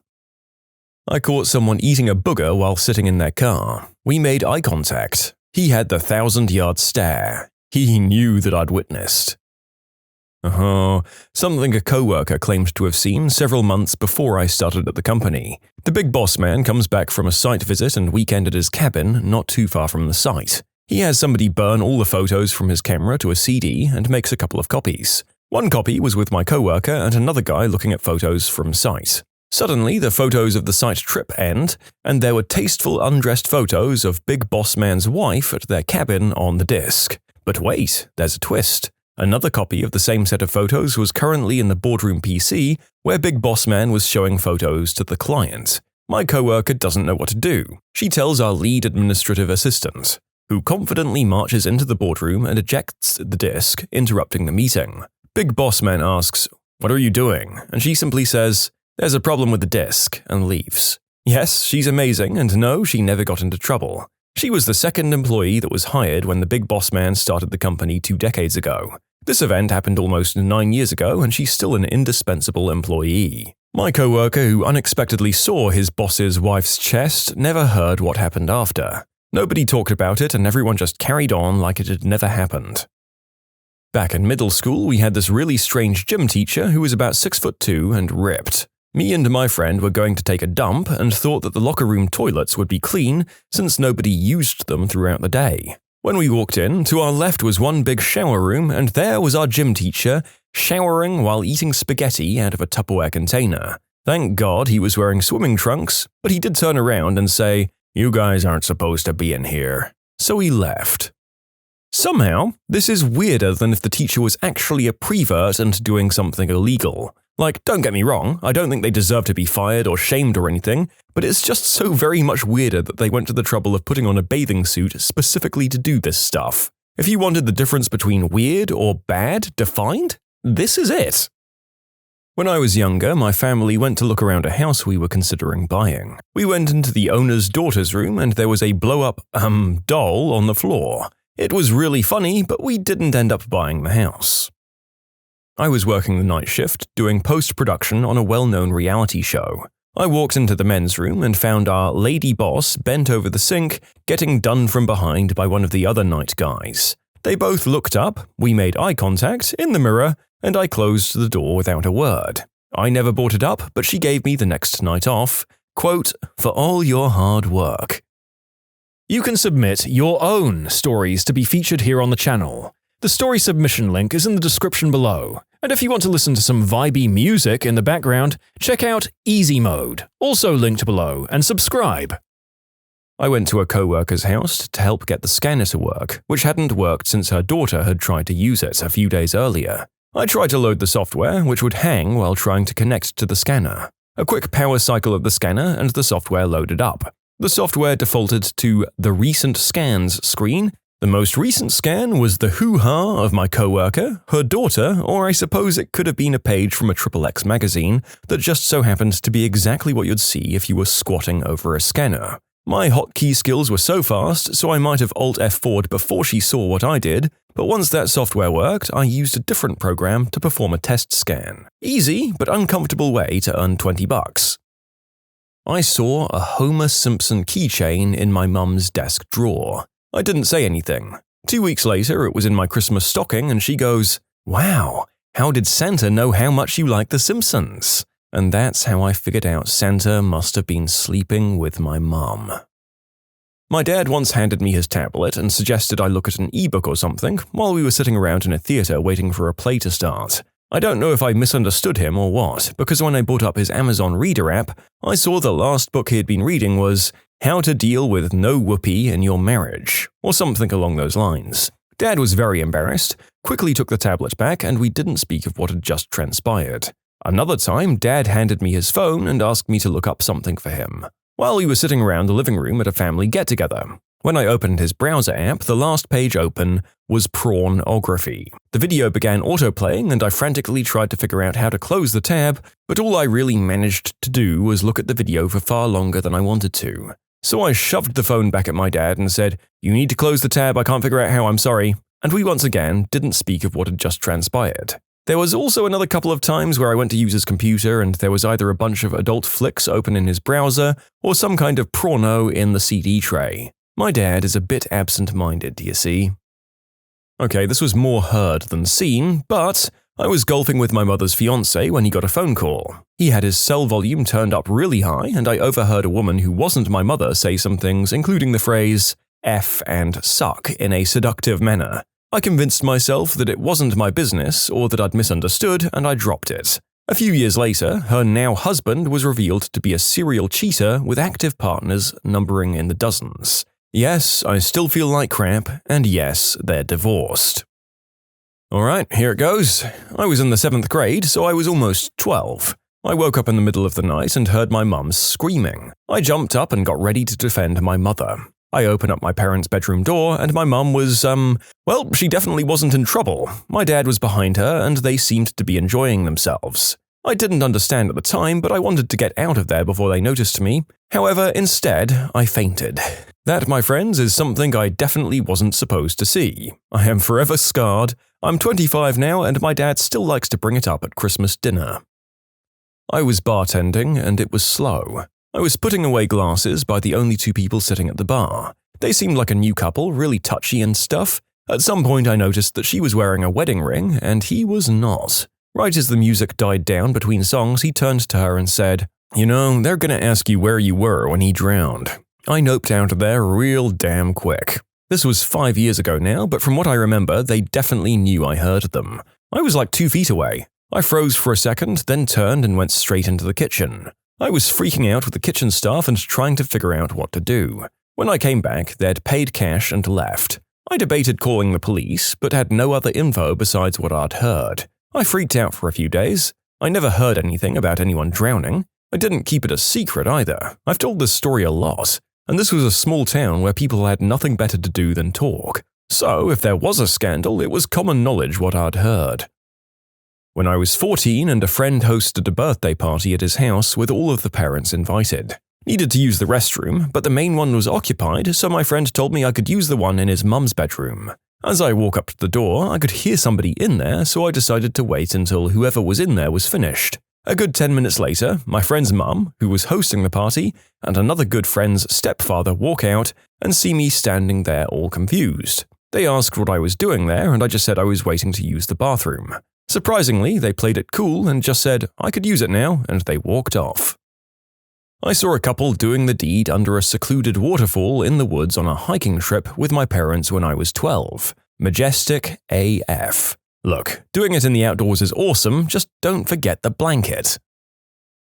Speaker 2: I caught someone eating a booger while sitting in their car. We made eye contact. He had the 1,000-yard stare. He knew that I'd witnessed. Something a coworker claimed to have seen several months before I started at the company. The big boss man comes back from a site visit and weekend at his cabin, not too far from the site. He has somebody burn all the photos from his camera to a CD and makes a couple of copies. One copy was with my coworker and another guy looking at photos from site. Suddenly, the photos of the site trip end, and there were tasteful undressed photos of Big Boss Man's wife at their cabin on the disc. But wait, there's a twist. Another copy of the same set of photos was currently in the boardroom PC, where Big Boss Man was showing photos to the client. My coworker doesn't know what to do. She tells our lead administrative assistant, who confidently marches into the boardroom and ejects the disc, interrupting the meeting. Big Boss Man asks, "What are you doing?" And she simply says, "There's a problem with the disc," and leaves. Yes, she's amazing, and no, she never got into trouble. She was the second employee that was hired when the Big Boss Man started the company 2 decades ago. This event happened almost 9 years ago, and she's still an indispensable employee. My coworker, who unexpectedly saw his boss's wife's chest, never heard what happened after. Nobody talked about it, and everyone just carried on like it had never happened. Back in middle school, we had this really strange gym teacher who was about 6'2" and ripped. Me and my friend were going to take a dump and thought that the locker room toilets would be clean since nobody used them throughout the day. When we walked in, to our left was one big shower room and there was our gym teacher showering while eating spaghetti out of a Tupperware container. Thank God he was wearing swimming trunks, but he did turn around and say, "You guys aren't supposed to be in here." So he left. Somehow, this is weirder than if the teacher was actually a prevert and doing something illegal. Like, don't get me wrong, I don't think they deserve to be fired or shamed or anything, but it's just so very much weirder that they went to the trouble of putting on a bathing suit specifically to do this stuff. If you wanted the difference between weird or bad defined, this is it. When I was younger, my family went to look around a house we were considering buying. We went into the owner's daughter's room and there was a blow-up, doll on the floor. It was really funny, but we didn't end up buying the house. I was working the night shift, doing post-production on a well-known reality show. I walked into the men's room and found our lady boss bent over the sink, getting done from behind by one of the other night guys. They both looked up, we made eye contact in the mirror, and I closed the door without a word. I never brought it up, but she gave me the next night off, quote, "for all your hard work."
Speaker 1: You can submit your own stories to be featured here on the channel. The story submission link is in the description below. And if you want to listen to some vibey music in the background, check out easymode, also linked below, and subscribe.
Speaker 2: I went to a co-worker's house to help get the scanner to work, which hadn't worked since her daughter had tried to use it a few days earlier. I tried to load the software, which would hang while trying to connect to the scanner. A quick power cycle of the scanner and the software loaded up. The software defaulted to the Recent Scans screen. The most recent scan was the hoo-ha of my coworker, her daughter, or I suppose it could have been a page from a XXX magazine that just so happened to be exactly what you'd see if you were squatting over a scanner. My hotkey skills were so fast, so I might have Alt F4'd before she saw what I did, but once that software worked, I used a different program to perform a test scan. Easy, but uncomfortable way to earn $20. I saw a Homer Simpson keychain in my mum's desk drawer. I didn't say anything. 2 weeks later, it was in my Christmas stocking, and she goes, "Wow, how did Santa know how much you like The Simpsons?" And that's how I figured out Santa must have been sleeping with my mum. My dad once handed me his tablet and suggested I look at an ebook or something while we were sitting around in a theater waiting for a play to start. I don't know if I misunderstood him or what, because when I brought up his Amazon Reader app, I saw the last book he had been reading was How to Deal with No Whoopee in Your Marriage, or something along those lines. Dad was very embarrassed, quickly took the tablet back, and we didn't speak of what had just transpired. Another time, Dad handed me his phone and asked me to look up something for him, while we were sitting around the living room at a family get-together. When I opened his browser app, the last page open was pornography. The video began autoplaying and I frantically tried to figure out how to close the tab, but all I really managed to do was look at the video for far longer than I wanted to. So I shoved the phone back at my dad and said, "You need to close the tab, I can't figure out how, I'm sorry." And we once again didn't speak of what had just transpired. There was also another couple of times where I went to use his computer and there was either a bunch of adult flicks open in his browser or some kind of porno in the CD tray. My dad is a bit absent-minded, you see. Okay, this was more heard than seen, but I was golfing with my mother's fiancé when he got a phone call. He had his cell volume turned up really high and I overheard a woman who wasn't my mother say some things, including the phrase F and suck in a seductive manner. I convinced myself that it wasn't my business or that I'd misunderstood and I dropped it. A few years later, her now husband was revealed to be a serial cheater with active partners numbering in the dozens. Yes, I still feel like crap, and yes, they're divorced. Alright, here it goes. I was in the 7th grade, so I was almost 12. I woke up in the middle of the night and heard my mum screaming. I jumped up and got ready to defend my mother. I opened up my parents' bedroom door and my mum was, well, she definitely wasn't in trouble. My dad was behind her and they seemed to be enjoying themselves. I didn't understand at the time, but I wanted to get out of there before they noticed me. However, instead, I fainted. That, my friends, is something I definitely wasn't supposed to see. I am forever scarred. I'm 25 now and my dad still likes to bring it up at Christmas dinner. I was bartending and it was slow. I was putting away glasses by the only two people sitting at the bar. They seemed like a new couple, really touchy and stuff. At some point I noticed that she was wearing a wedding ring and he was not. Right as the music died down between songs, he turned to her and said, "You know, they're gonna ask you where you were when he drowned." I noped out of there real damn quick. This was 5 years ago now, but from what I remember, they definitely knew I heard them. I was like 2 feet away. I froze for a second, then turned and went straight into the kitchen. I was freaking out with the kitchen staff and trying to figure out what to do. When I came back, they'd paid cash and left. I debated calling the police, but had no other info besides what I'd heard. I freaked out for a few days. I never heard anything about anyone drowning. I didn't keep it a secret either. I've told this story a lot, and this was a small town where people had nothing better to do than talk. So if there was a scandal, it was common knowledge what I'd heard. When I was 14 and a friend hosted a birthday party at his house with all of the parents invited. Needed to use the restroom, but the main one was occupied, so my friend told me I could use the one in his mum's bedroom.
Speaker 1: As I walk up to the door, I could hear somebody in there, so I decided to wait until whoever was in there was finished. A good 10 minutes later, my friend's mum, who was hosting the party, and another good friend's stepfather walk out and see me standing there all confused. They asked what I was doing there, and I just said I was waiting to use the bathroom. Surprisingly, they played it cool and just said I could use it now, and they walked off. I saw a couple doing the deed under a secluded waterfall in the woods on a hiking trip with my parents when I was 12. Majestic AF. Look, doing it in the outdoors is awesome, just don't forget the blanket.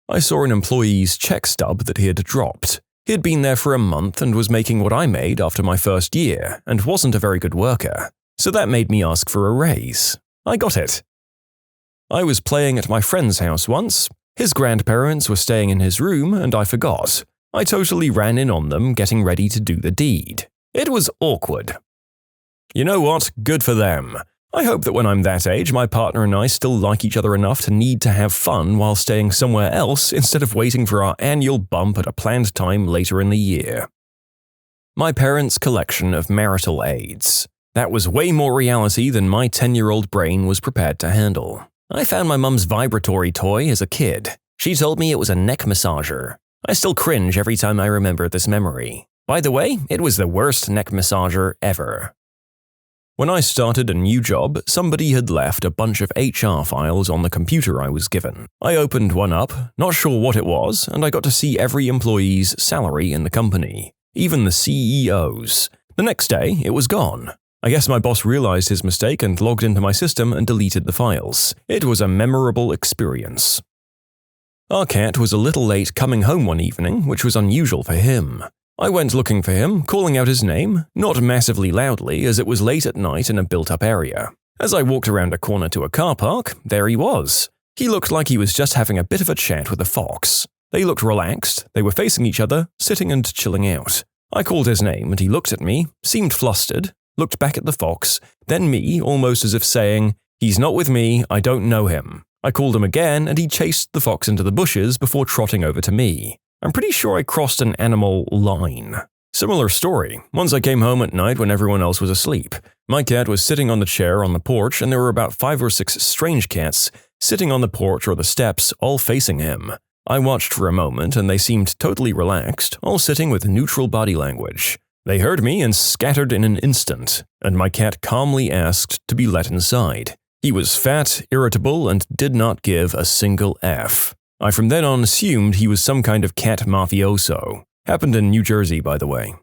Speaker 1: I saw an employee's check stub that he had dropped. He had been there for a month and was making what I made after my first year, and wasn't a very good worker. So that made me ask for a raise. I got it. I was playing at my friend's house once. His grandparents were staying in his room, and I forgot. I totally ran in on them getting ready to do the deed. It was awkward. You know what? Good for them. I hope that when I'm that age, my partner and I still like each other enough to need to have fun while staying somewhere else instead of waiting for our annual bump at a planned time later in the year. My parents' collection of marital aids. That was way more reality than my 10-year-old brain was prepared to handle. I found my mum's vibratory toy as a kid. She told me it was a neck massager. I still cringe every time I remember this memory. By the way, it was the worst neck massager ever. When I started a new job, somebody had left a bunch of HR files on the computer I was given. I opened one up, not sure what it was, and I got to see every employee's salary in the company, even the CEO's. The next day, it was gone. I guess my boss realized his mistake and logged into my system and deleted the files. It was a memorable experience. Our cat was a little late coming home one evening, which was unusual for him. I went looking for him, calling out his name, not massively loudly as it was late at night in a built-up area. As I walked around a corner to a car park, there he was. He looked like he was just having a bit of a chat with a fox. They looked relaxed, they were facing each other, sitting and chilling out. I called his name and he looked at me, seemed flustered, looked back at the fox, then me, almost as if saying, "He's not with me, I don't know him." I called him again and he chased the fox into the bushes before trotting over to me. I'm pretty sure I crossed an animal line. Similar story. Once I came home at night when everyone else was asleep. My cat was sitting on the chair on the porch and there were about 5 or 6 strange cats sitting on the porch or the steps, all facing him. I watched for a moment and they seemed totally relaxed, all sitting with neutral body language. They heard me and scattered in an instant, and my cat calmly asked to be let inside. He was fat, irritable, and did not give a single F. I from then on assumed he was some kind of cat mafioso. Happened in New Jersey, by the way.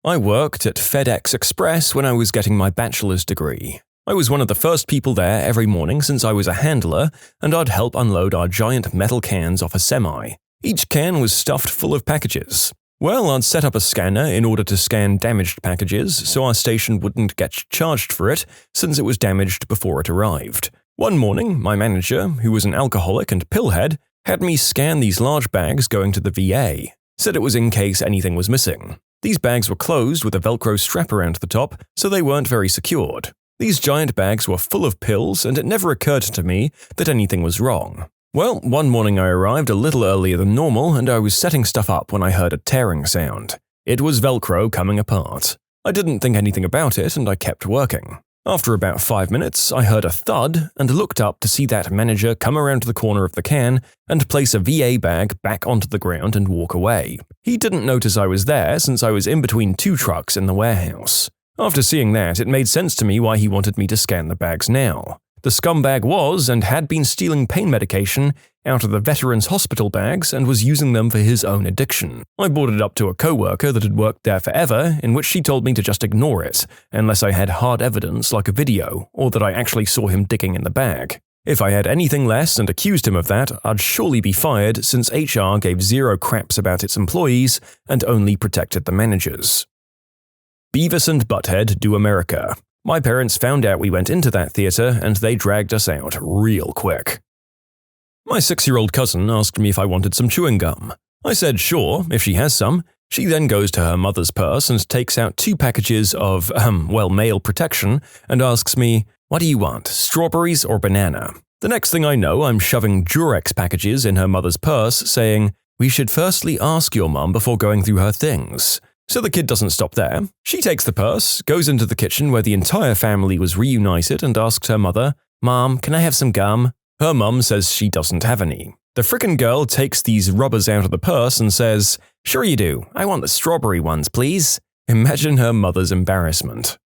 Speaker 1: I worked at FedEx Express when I was getting my bachelor's degree. I was one of the first people there every morning since I was a handler, and I'd help unload our giant metal cans off a semi. Each can was stuffed full of packages. Well, I'd set up a scanner in order to scan damaged packages so our station wouldn't get charged for it since it was damaged before it arrived. One morning, my manager, who was an alcoholic and pillhead, had me scan these large bags going to the VA. Said it was in case anything was missing. These bags were closed with a Velcro strap around the top, so they weren't very secured. These giant bags were full of pills, and it never occurred to me that anything was wrong. Well, one morning I arrived a little earlier than normal, and I was setting stuff up when I heard a tearing sound. It was Velcro coming apart. I didn't think anything about it, and I kept working. After about 5 minutes, I heard a thud and looked up to see that manager come around to the corner of the can and place a VA bag back onto the ground and walk away. He didn't notice I was there since I was in between 2 trucks in the warehouse. After seeing that, it made sense to me why he wanted me to scan the bags now. The scumbag was and had been stealing pain medication out of the veterans' hospital bags and was using them for his own addiction. I brought it up to a coworker that had worked there forever, in which she told me to just ignore it, unless I had hard evidence like a video or that I actually saw him digging in the bag. If I had anything less and accused him of that, I'd surely be fired since HR gave 0 craps about its employees and only protected the managers. Beavis and Butthead Do America. My parents found out we went into that theater and they dragged us out real quick. My 6-year-old cousin asked me if I wanted some chewing gum. I said sure, if she has some. She then goes to her mother's purse and takes out 2 packages of, male protection and asks me, "What do you want, strawberries or banana?" The next thing I know, I'm shoving Durex packages in her mother's purse saying, "We should firstly ask your mum before going through her things." So the kid doesn't stop there. She takes the purse, goes into the kitchen where the entire family was reunited and asks her mother, "Mom, can I have some gum?" Her mum says she doesn't have any. The frickin' girl takes these rubbers out of the purse and says, "Sure you do. I want the strawberry ones, please." Imagine her mother's embarrassment.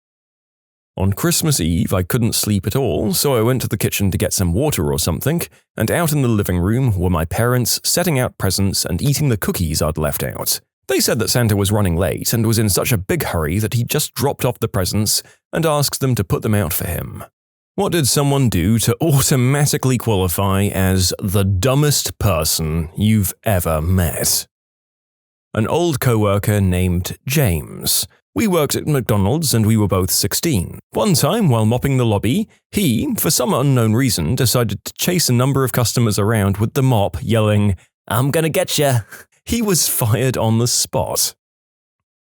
Speaker 1: On Christmas Eve, I couldn't sleep at all, so I went to the kitchen to get some water or something, and out in the living room were my parents setting out presents and eating the cookies I'd left out. They said that Santa was running late and was in such a big hurry that he just dropped off the presents and asked them to put them out for him. What did someone do to automatically qualify as the dumbest person you've ever met? An old coworker named James. We worked at McDonald's and we were both 16. One time, while mopping the lobby, he, for some unknown reason, decided to chase a number of customers around with the mop, yelling, "I'm gonna get ya!" He was fired on the spot.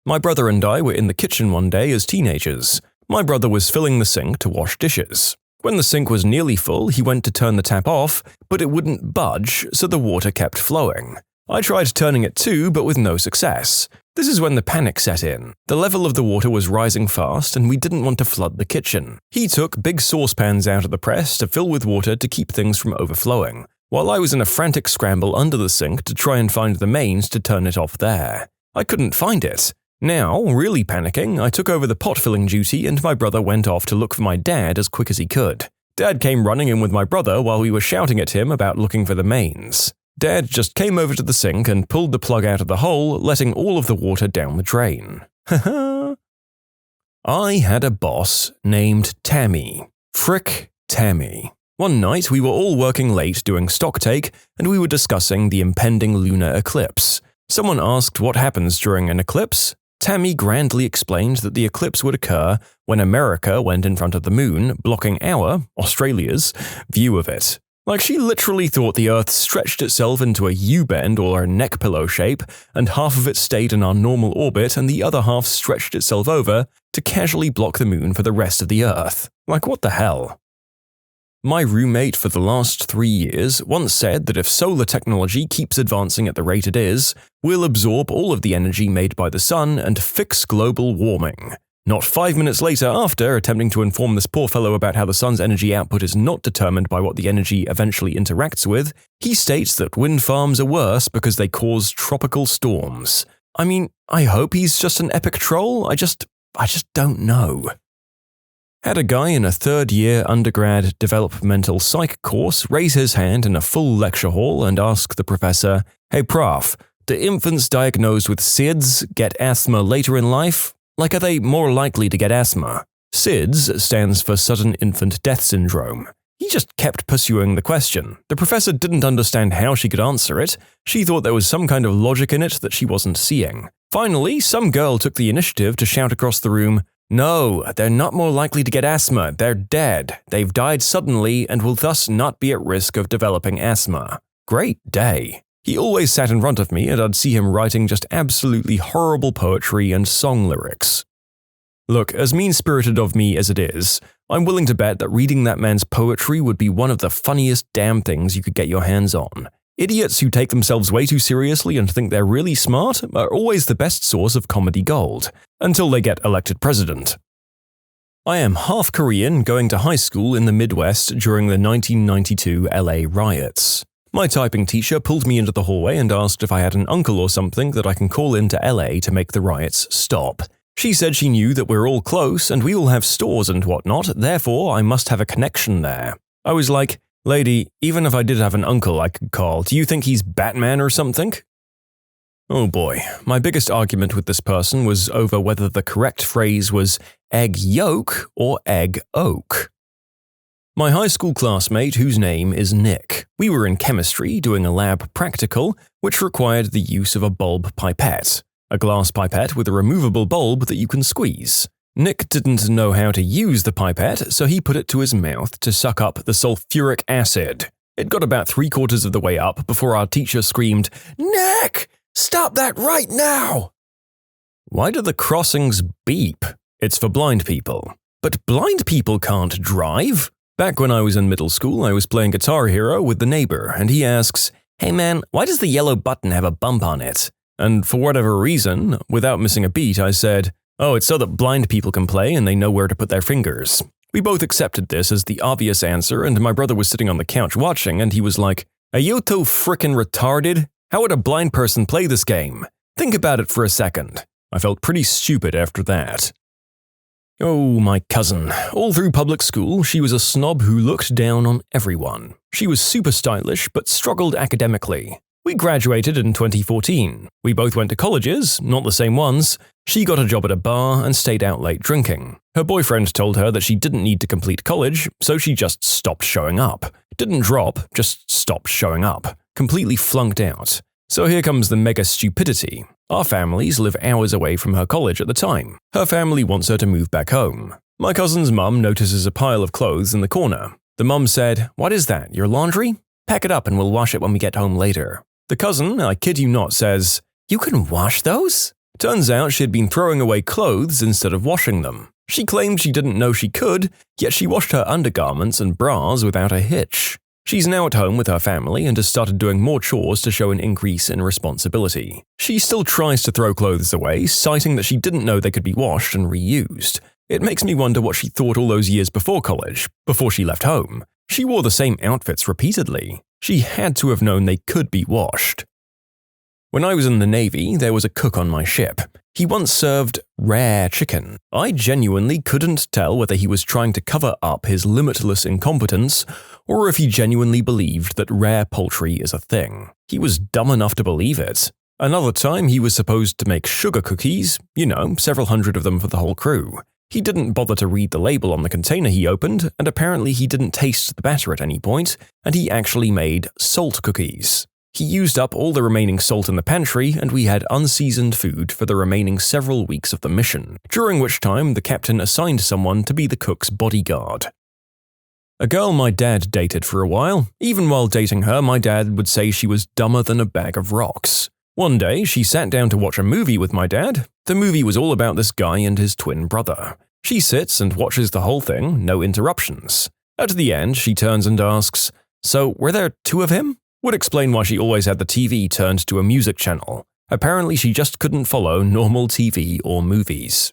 Speaker 1: My brother and I were in the kitchen one day as teenagers. My brother was filling the sink to wash dishes. When the sink was nearly full, he went to turn the tap off, but it wouldn't budge, so the water kept flowing. I tried turning it too, but with no success. This is when the panic set in. The level of the water was rising fast, and we didn't want to flood the kitchen. He took big saucepans out of the press to fill with water to keep things from overflowing, while I was in a frantic scramble under the sink to try and find the mains to turn it off there. I couldn't find it. Now, really panicking, I took over the pot-filling duty and my brother went off to look for my dad as quick as he could. Dad came running in with my brother while we were shouting at him about looking for the mains. Dad just came over to the sink and pulled the plug out of the hole, letting all of the water down the drain. Haha. I had a boss named Tammy. Frick Tammy. One night we were all working late doing stocktake and we were discussing the impending lunar eclipse. Someone asked what happens during an eclipse. Tammy grandly explained that the eclipse would occur when America went in front of the moon, blocking our, Australia's, view of it. Like she literally thought the Earth stretched itself into a U-bend or a neck pillow shape, and half of it stayed in our normal orbit and the other half stretched itself over to casually block the moon for the rest of the Earth. Like what the hell? My roommate for the last 3 years once said that if solar technology keeps advancing at the rate it is, we'll absorb all of the energy made by the sun and fix global warming. Not 5 minutes later, after attempting to inform this poor fellow about how the sun's energy output is not determined by what the energy eventually interacts with, he states that wind farms are worse because they cause tropical storms. I mean, I hope he's just an epic troll. I just don't know. Had a guy in a third-year undergrad developmental psych course raise his hand in a full lecture hall and ask the professor, "Hey prof, do infants diagnosed with SIDS get asthma later in life? Like, are they more likely to get asthma?" SIDS stands for Sudden Infant Death Syndrome. He just kept pursuing the question. The professor didn't understand how she could answer it. She thought there was some kind of logic in it that she wasn't seeing. Finally, some girl took the initiative to shout across the room, "No, they're not more likely to get asthma, they're dead. They've died suddenly and will thus not be at risk of developing asthma." Great day. He always sat in front of me and I'd see him writing just absolutely horrible poetry and song lyrics. Look, as mean-spirited of me as it is, I'm willing to bet that reading that man's poetry would be one of the funniest damn things you could get your hands on. Idiots who take themselves way too seriously and think they're really smart are always the best source of comedy gold, until they get elected president. I am half Korean going to high school in the Midwest during the 1992 LA riots. My typing teacher pulled me into the hallway and asked if I had an uncle or something that I can call into LA to make the riots stop. She said she knew that we're all close and we all have stores and whatnot, therefore I must have a connection there. I was like, "Lady, even if I did have an uncle I could call, do you think he's Batman or something?" Oh boy, my biggest argument with this person was over whether the correct phrase was egg yolk or egg oak. My high school classmate, whose name is Nick. We were in chemistry doing a lab practical, which required the use of a bulb pipette, a glass pipette with a removable bulb that you can squeeze. Nick didn't know how to use the pipette, so he put it to his mouth to suck up the sulfuric acid. It got about 3/4 of the way up before our teacher screamed, "Nick, stop that right now!" Why do the crossings beep? It's for blind people. But blind people can't drive. Back when I was in middle school, I was playing Guitar Hero with the neighbor, and he asks, "Hey man, why does the yellow button have a bump on it?" And for whatever reason, without missing a beat, I said, "Oh, it's so that blind people can play and they know where to put their fingers." We both accepted this as the obvious answer, and my brother was sitting on the couch watching, and he was like, "Are you too frickin' retarded? How would a blind person play this game? Think about it for a second." I felt pretty stupid after that. Oh, my cousin. All through public school, she was a snob who looked down on everyone. She was super stylish, but struggled academically. We graduated in 2014. We both went to colleges, not the same ones. She got a job at a bar and stayed out late drinking. Her boyfriend told her that she didn't need to complete college, so she just stopped showing up. Didn't drop, just stopped showing up. Completely flunked out. So here comes the mega stupidity. Our families live hours away from her college at the time. Her family wants her to move back home. My cousin's mum notices a pile of clothes in the corner. The mum said, "What is that, your laundry? Pack it up and we'll wash it when we get home later." The cousin, I kid you not, says, "You can wash those?" Turns out she had been throwing away clothes instead of washing them. She claimed she didn't know she could, yet she washed her undergarments and bras without a hitch. She's now at home with her family and has started doing more chores to show an increase in responsibility. She still tries to throw clothes away, citing that she didn't know they could be washed and reused. It makes me wonder what she thought all those years before college, before she left home. She wore the same outfits repeatedly. She had to have known they could be washed. When I was in the Navy, there was a cook on my ship. He once served rare chicken. I genuinely couldn't tell whether he was trying to cover up his limitless incompetence or if he genuinely believed that rare poultry is a thing. He was dumb enough to believe it. Another time, he was supposed to make sugar cookies, several hundred of them for the whole crew. He didn't bother to read the label on the container he opened, and apparently he didn't taste the batter at any point, and he actually made salt cookies. He used up all the remaining salt in the pantry, and we had unseasoned food for the remaining several weeks of the mission, during which time the captain assigned someone to be the cook's bodyguard. A girl my dad dated for a while. Even while dating her, my dad would say she was dumber than a bag of rocks. One day, she sat down to watch a movie with my dad. The movie was all about this guy and his twin brother. She sits and watches the whole thing, no interruptions. At the end, she turns and asks, "So, were there two of him?" Would explain why she always had the TV turned to a music channel. Apparently, she just couldn't follow normal TV or movies.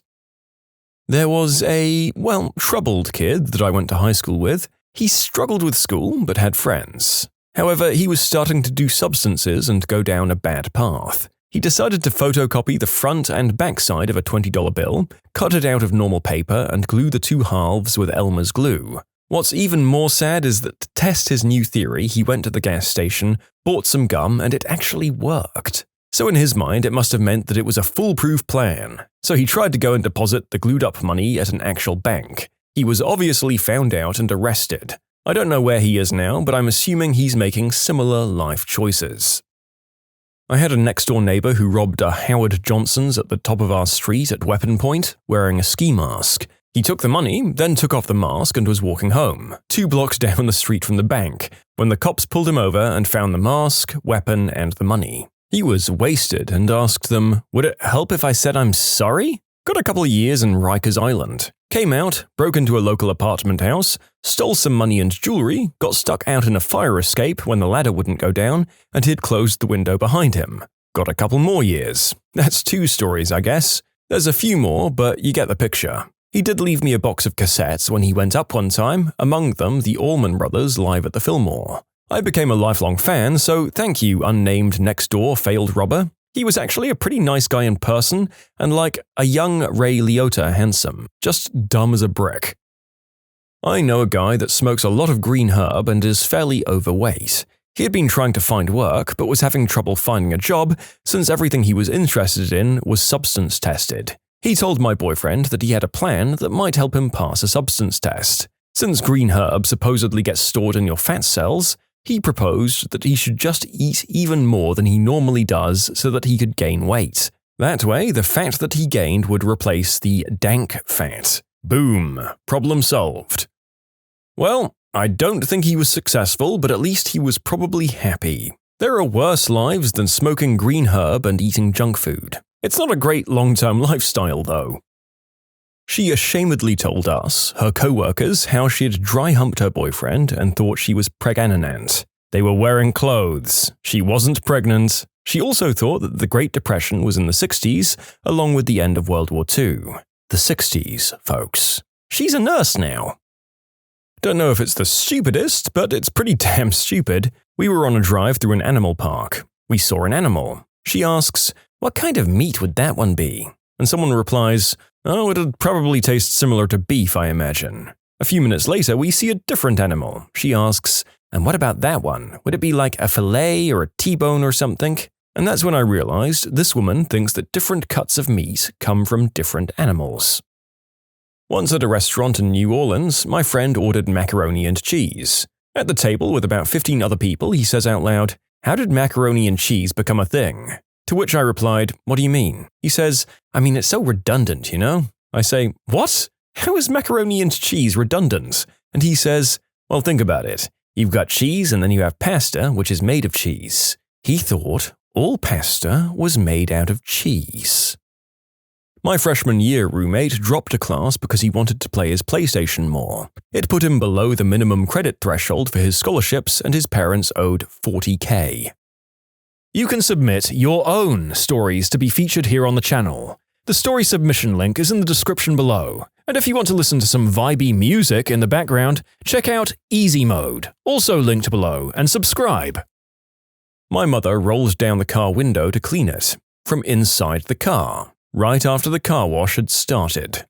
Speaker 1: There was a, troubled kid that I went to high school with. He struggled with school, but had friends. However, he was starting to do substances and go down a bad path. He decided to photocopy the front and back side of a $20 bill, cut it out of normal paper, and glue the two halves with Elmer's glue. What's even more sad is that to test his new theory, he went to the gas station, bought some gum, and it actually worked. So in his mind, it must have meant that it was a foolproof plan. So he tried to go and deposit the glued-up money at an actual bank. He was obviously found out and arrested. I don't know where he is now, but I'm assuming he's making similar life choices. I had a next-door neighbor who robbed a Howard Johnson's at the top of our street at weapon point, wearing a ski mask. He took the money, then took off the mask and was walking home, 2 blocks down the street from the bank, when the cops pulled him over and found the mask, weapon, and the money. He was wasted and asked them, "Would it help if I said I'm sorry?" Got a couple of years in Rikers Island. Came out, broke into a local apartment house, stole some money and jewelry, got stuck out in a fire escape when the ladder wouldn't go down, and he'd closed the window behind him. Got a couple more years. That's 2 stories, I guess. There's a few more, but you get the picture. He did leave me a box of cassettes when he went up one time, among them the Allman Brothers live at the Fillmore. I became a lifelong fan, so thank you, unnamed next-door failed robber. He was actually a pretty nice guy in person, and like a young Ray Liotta handsome, just dumb as a brick. I know a guy that smokes a lot of green herb and is fairly overweight. He had been trying to find work, but was having trouble finding a job since everything he was interested in was substance tested. He told my boyfriend that he had a plan that might help him pass a substance test. Since green herb supposedly gets stored in your fat cells, he proposed that he should just eat even more than he normally does so that he could gain weight. That way, the fat that he gained would replace the dank fat. Boom. Problem solved. Well, I don't think he was successful, but at least he was probably happy. There are worse lives than smoking green herb and eating junk food. It's not a great long-term lifestyle, though. She ashamedly told us, her co-workers, how she'd dry-humped her boyfriend and thought she was pregnant. They were wearing clothes. She wasn't pregnant. She also thought that the Great Depression was in the 60s, along with the end of World War II. The 60s, folks. She's a nurse now. Don't know if it's the stupidest, but it's pretty damn stupid. We were on a drive through an animal park. We saw an animal. She asks, "What kind of meat would that one be?" And someone replies, "Oh, it'd probably taste similar to beef, I imagine." A few minutes later, we see a different animal. She asks, "And what about that one? Would it be like a fillet or a T-bone or something?" And that's when I realized this woman thinks that different cuts of meat come from different animals. Once at a restaurant in New Orleans, my friend ordered macaroni and cheese. At the table with about 15 other people, he says out loud, "How did macaroni and cheese become a thing?" To which I replied, "What do you mean?" He says, "I mean, it's so redundant, you know?" I say, "What? How is macaroni and cheese redundant?" And he says, "Well, think about it. You've got cheese and then you have pasta, which is made of cheese." He thought all pasta was made out of cheese. My freshman year roommate dropped a class because he wanted to play his PlayStation more. It put him below the minimum credit threshold for his scholarships and his parents owed $40,000. You can submit your own stories to be featured here on the channel. The story submission link is in the description below. And if you want to listen to some vibey music in the background, check out easymode, also linked below, and subscribe. My mother rolled down the car window to clean it, from inside the car, right after the car wash had started.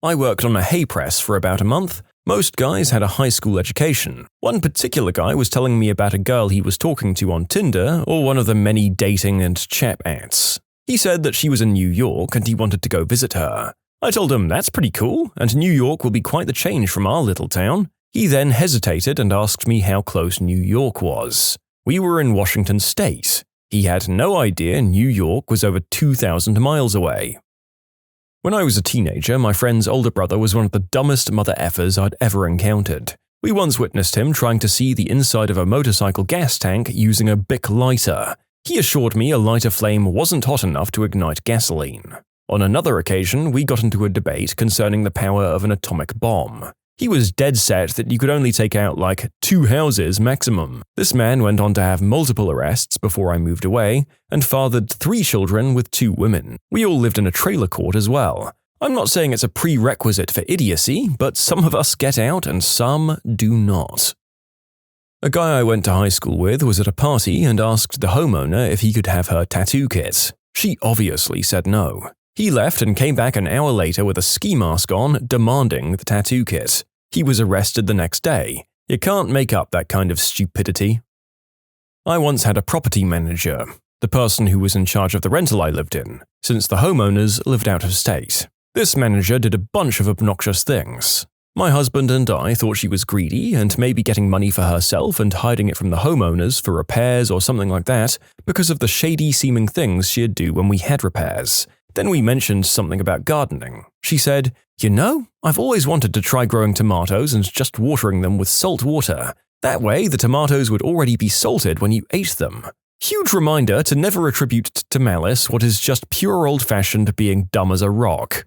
Speaker 1: I worked on a hay press for about a month. Most guys had a high school education. One particular guy was telling me about a girl he was talking to on Tinder or one of the many dating and chat apps. He said that she was in New York and he wanted to go visit her. I told him that's pretty cool, and New York will be quite the change from our little town. He then hesitated and asked me how close New York was. We were in Washington State. He had no idea New York was over 2,000 miles away. When I was a teenager, my friend's older brother was one of the dumbest mother effers I'd ever encountered. We once witnessed him trying to see the inside of a motorcycle gas tank using a Bic lighter. He assured me a lighter flame wasn't hot enough to ignite gasoline. On another occasion, we got into a debate concerning the power of an atomic bomb. He was dead set that you could only take out like 2 houses maximum. This man went on to have multiple arrests before I moved away, and fathered 3 children with 2 women. We all lived in a trailer court as well. I'm not saying it's a prerequisite for idiocy, but some of us get out and some do not. A guy I went to high school with was at a party and asked the homeowner if he could have her tattoo kit. She obviously said no. He left and came back an hour later with a ski mask on, demanding the tattoo kit. He was arrested the next day. You can't make up that kind of stupidity. I once had a property manager, the person who was in charge of the rental I lived in, since the homeowners lived out of state. This manager did a bunch of obnoxious things. My husband and I thought she was greedy and maybe getting money for herself and hiding it from the homeowners for repairs or something like that because of the shady-seeming things she'd do when we had repairs. Then we mentioned something about gardening. She said, "You know, I've always wanted to try growing tomatoes and just watering them with salt water. That way, the tomatoes would already be salted when you ate them." Huge reminder to never attribute to malice what is just pure old-fashioned being dumb as a rock.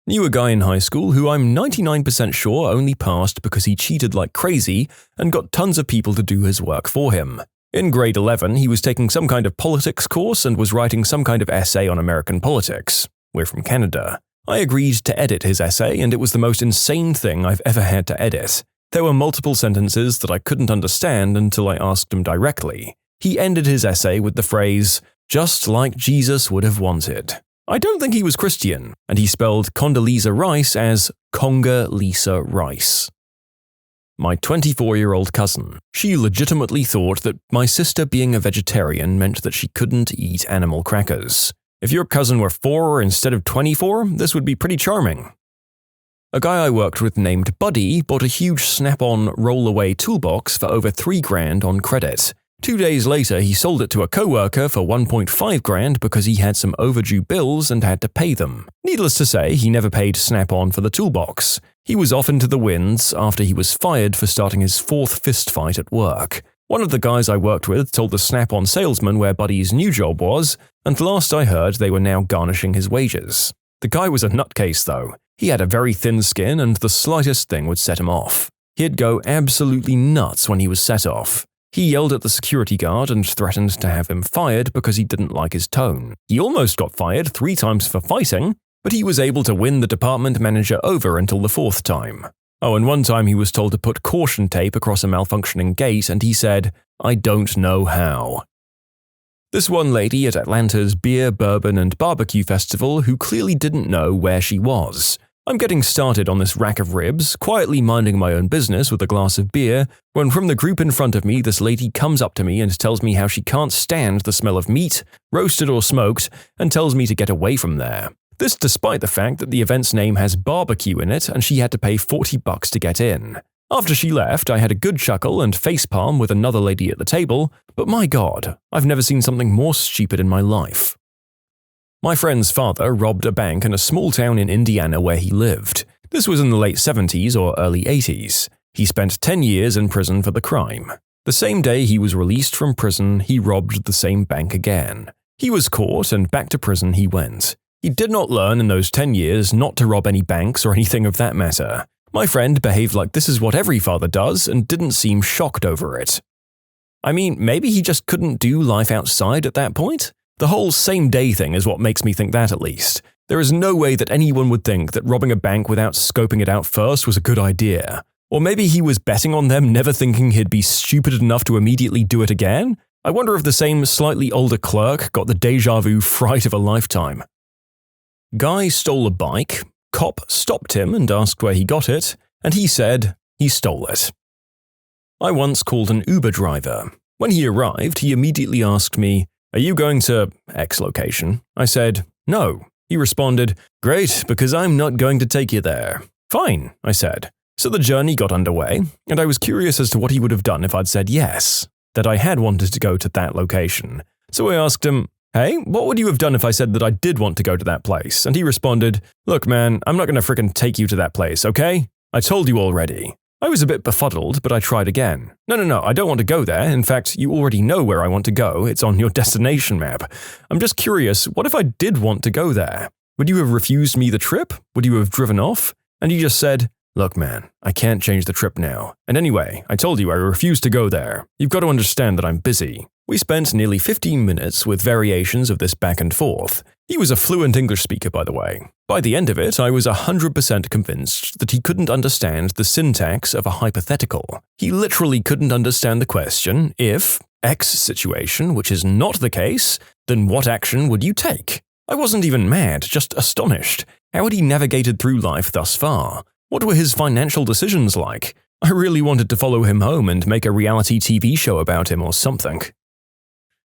Speaker 1: Knew a guy in high school who I'm 99% sure only passed because he cheated like crazy and got tons of people to do his work for him. In grade 11, he was taking some kind of politics course and was writing some kind of essay on American politics. We're from Canada. I agreed to edit his essay, and it was the most insane thing I've ever had to edit. There were multiple sentences that I couldn't understand until I asked him directly. He ended his essay with the phrase, "just like Jesus would have wanted." I don't think he was Christian, and he spelled Condoleezza Rice as Conga Lisa Rice. My 24-year-old cousin. She legitimately thought that my sister being a vegetarian meant that she couldn't eat animal crackers. If your cousin were 4 instead of 24, this would be pretty charming. A guy I worked with named Buddy bought a huge Snap-on roll-away toolbox for over $3,000 on credit. 2 days later, he sold it to a coworker for $1.5 grand because he had some overdue bills and had to pay them. Needless to say, he never paid Snap-on for the toolbox. He was off into the winds after he was fired for starting his 4th fistfight at work. One of the guys I worked with told the Snap-on salesman where Buddy's new job was, and last I heard they were now garnishing his wages. The guy was a nutcase though. He had a very thin skin and the slightest thing would set him off. He'd go absolutely nuts when he was set off. He yelled at the security guard and threatened to have him fired because he didn't like his tone. He almost got fired 3 times for fighting, but he was able to win the department manager over until the 4th time. Oh, and one time he was told to put caution tape across a malfunctioning gate and he said, "I don't know how." This one lady at Atlanta's Beer, Bourbon, and Barbecue Festival who clearly didn't know where she was. I'm getting started on this rack of ribs, quietly minding my own business with a glass of beer, when from the group in front of me this lady comes up to me and tells me how she can't stand the smell of meat, roasted or smoked, and tells me to get away from there. This despite the fact that the event's name has barbecue in it and she had to pay $40 to get in. After she left, I had a good chuckle and facepalm with another lady at the table, but my god, I've never seen something more stupid in my life. My friend's father robbed a bank in a small town in Indiana where he lived. This was in the late 70s or early 80s. He spent 10 years in prison for the crime. The same day he was released from prison, he robbed the same bank again. He was caught and back to prison he went. He did not learn in those 10 years not to rob any banks or anything of that matter. My friend behaved like this is what every father does and didn't seem shocked over it. I mean, maybe he just couldn't do life outside at that point? The whole same day thing is what makes me think that at least. There is no way that anyone would think that robbing a bank without scoping it out first was a good idea. Or maybe he was betting on them, never thinking he'd be stupid enough to immediately do it again? I wonder if the same slightly older clerk got the déjà vu fright of a lifetime. Guy stole a bike, cop stopped him and asked where he got it, and he said he stole it. I once called an Uber driver. When he arrived, he immediately asked me, "Are you going to X location?" I said, "No." He responded, "Great, because I'm not going to take you there." "Fine," I said. So the journey got underway, and I was curious as to what he would have done if I'd said yes, that I had wanted to go to that location. So I asked him, "Hey, what would you have done if I said that I did want to go to that place?" And he responded, "Look man, I'm not going to frickin' take you to that place, okay? I told you already." I was a bit befuddled, but I tried again. No, I don't want to go there. In fact, you already know where I want to go. It's on your destination map. I'm just curious, what if I did want to go there? Would you have refused me the trip? Would you have driven off? And he just said, "Look man, I can't change the trip now. And anyway, I told you I refuse to go there. You've got to understand that I'm busy." We spent nearly 15 minutes with variations of this back and forth. He was a fluent English speaker, by the way. By the end of it, I was 100% convinced that he couldn't understand the syntax of a hypothetical. He literally couldn't understand the question, if X situation, which is not the case, then what action would you take? I wasn't even mad, just astonished. How had he navigated through life thus far? What were his financial decisions like? I really wanted to follow him home and make a reality TV show about him or something.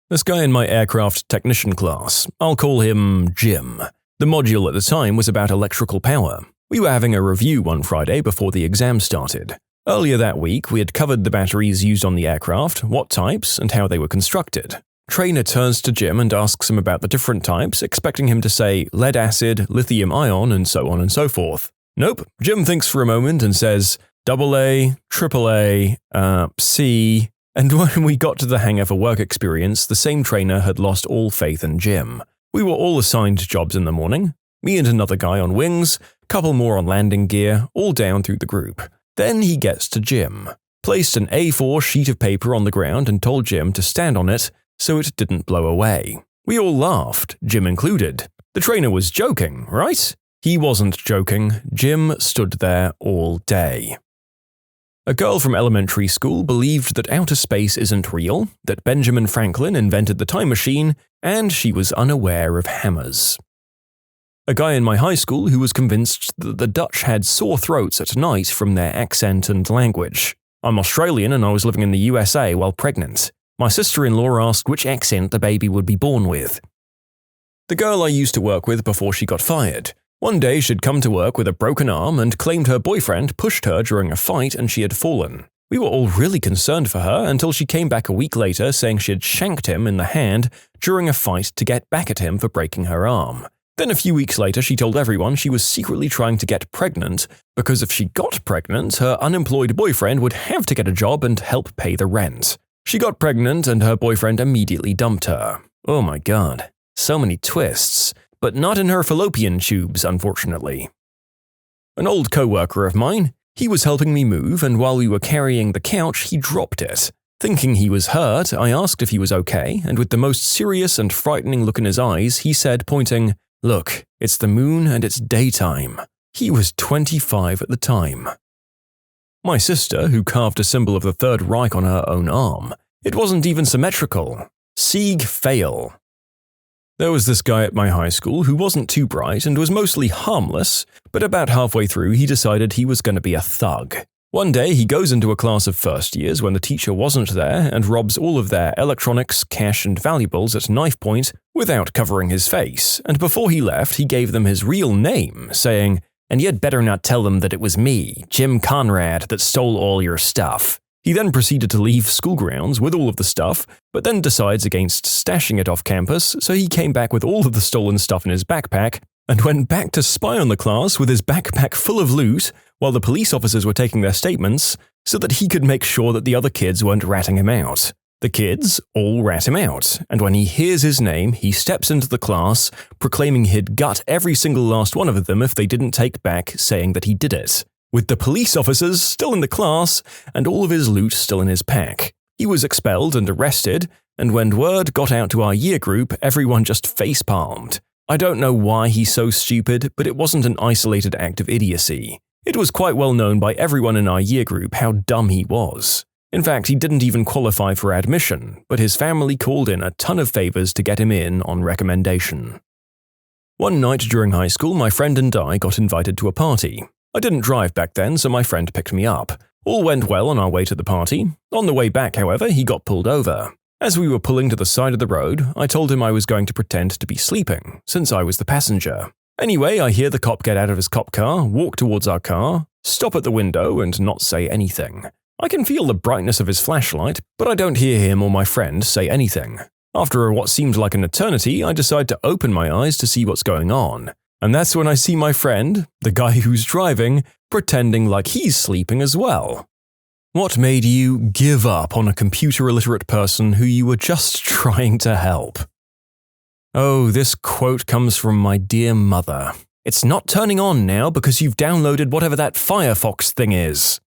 Speaker 1: This guy in my aircraft technician class, I'll call him Jim. The module at the time was about electrical power. We were having a review one Friday before the exam started. Earlier that week, we had covered the batteries used on the aircraft, what types, and how they were constructed. Trainer turns to Jim and asks him about the different types, expecting him to say lead acid, lithium ion, and so on and so forth. Nope, Jim thinks for a moment and says AA, AAA, C. And when we got to the hangar for work experience, the same trainer had lost all faith in Jim. We were all assigned jobs in the morning. Me and another guy on wings, couple more on landing gear, all down through the group. Then he gets to Jim, placed an A4 sheet of paper on the ground and told Jim to stand on it so it didn't blow away. We all laughed, Jim included. The trainer was joking, right? He wasn't joking. Jim stood there all day. A girl from elementary school believed that outer space isn't real, that Benjamin Franklin invented the time machine, and she was unaware of hammers. A guy in my high school who was convinced that the Dutch had sore throats at night from their accent and language. I'm Australian and I was living in the USA while pregnant. My sister-in-law asked which accent the baby would be born with. The girl I used to work with before she got fired. One day she'd come to work with a broken arm and claimed her boyfriend pushed her during a fight and she had fallen. We were all really concerned for her until she came back a week later saying she had shanked him in the hand during a fight to get back at him for breaking her arm. Then a few weeks later she told everyone she was secretly trying to get pregnant because if she got pregnant, her unemployed boyfriend would have to get a job and help pay the rent. She got pregnant and her boyfriend immediately dumped her. Oh my god, so many twists. But not in her fallopian tubes, unfortunately. An old co-worker of mine, he was helping me move and while we were carrying the couch, he dropped it. Thinking he was hurt, I asked if he was okay, and with the most serious and frightening look in his eyes, he said, pointing, "Look, it's the moon and it's daytime." He was 25 at the time. My sister, who carved a symbol of the Third Reich on her own arm, it wasn't even symmetrical. Sieg fail. There was this guy at my high school who wasn't too bright and was mostly harmless, but about halfway through he decided he was going to be a thug. One day he goes into a class of first years when the teacher wasn't there and robs all of their electronics, cash and valuables at knife point without covering his face, and before he left he gave them his real name, saying, "And you'd better not tell them that it was me, Jim Conrad, that stole all your stuff." He then proceeded to leave school grounds with all of the stuff, but then decides against stashing it off campus, so he came back with all of the stolen stuff in his backpack and went back to spy on the class with his backpack full of loot while the police officers were taking their statements so that he could make sure that the other kids weren't ratting him out. The kids all rat him out, and when he hears his name, he steps into the class, proclaiming he'd gut every single last one of them if they didn't take back saying that he did it, with the police officers still in the class and all of his loot still in his pack. He was expelled and arrested, and when word got out to our year group, everyone just face-palmed. I don't know why he's so stupid, but it wasn't an isolated act of idiocy. It was quite well known by everyone in our year group how dumb he was. In fact, he didn't even qualify for admission, but his family called in a ton of favors to get him in on recommendation. One night during high school, my friend and I got invited to a party. I didn't drive back then, so my friend picked me up. All went well on our way to the party. On the way back, however, he got pulled over. As we were pulling to the side of the road, I told him I was going to pretend to be sleeping, since I was the passenger. Anyway, I hear the cop get out of his cop car, walk towards our car, stop at the window, and not say anything. I can feel the brightness of his flashlight, but I don't hear him or my friend say anything. After what seemed like an eternity, I decide to open my eyes to see what's going on. And that's when I see my friend, the guy who's driving, pretending like he's sleeping as well. What made you give up on a computer-illiterate person who you were just trying to help? Oh, this quote comes from my dear mother. "It's not turning on now because you've downloaded whatever that Firefox thing is."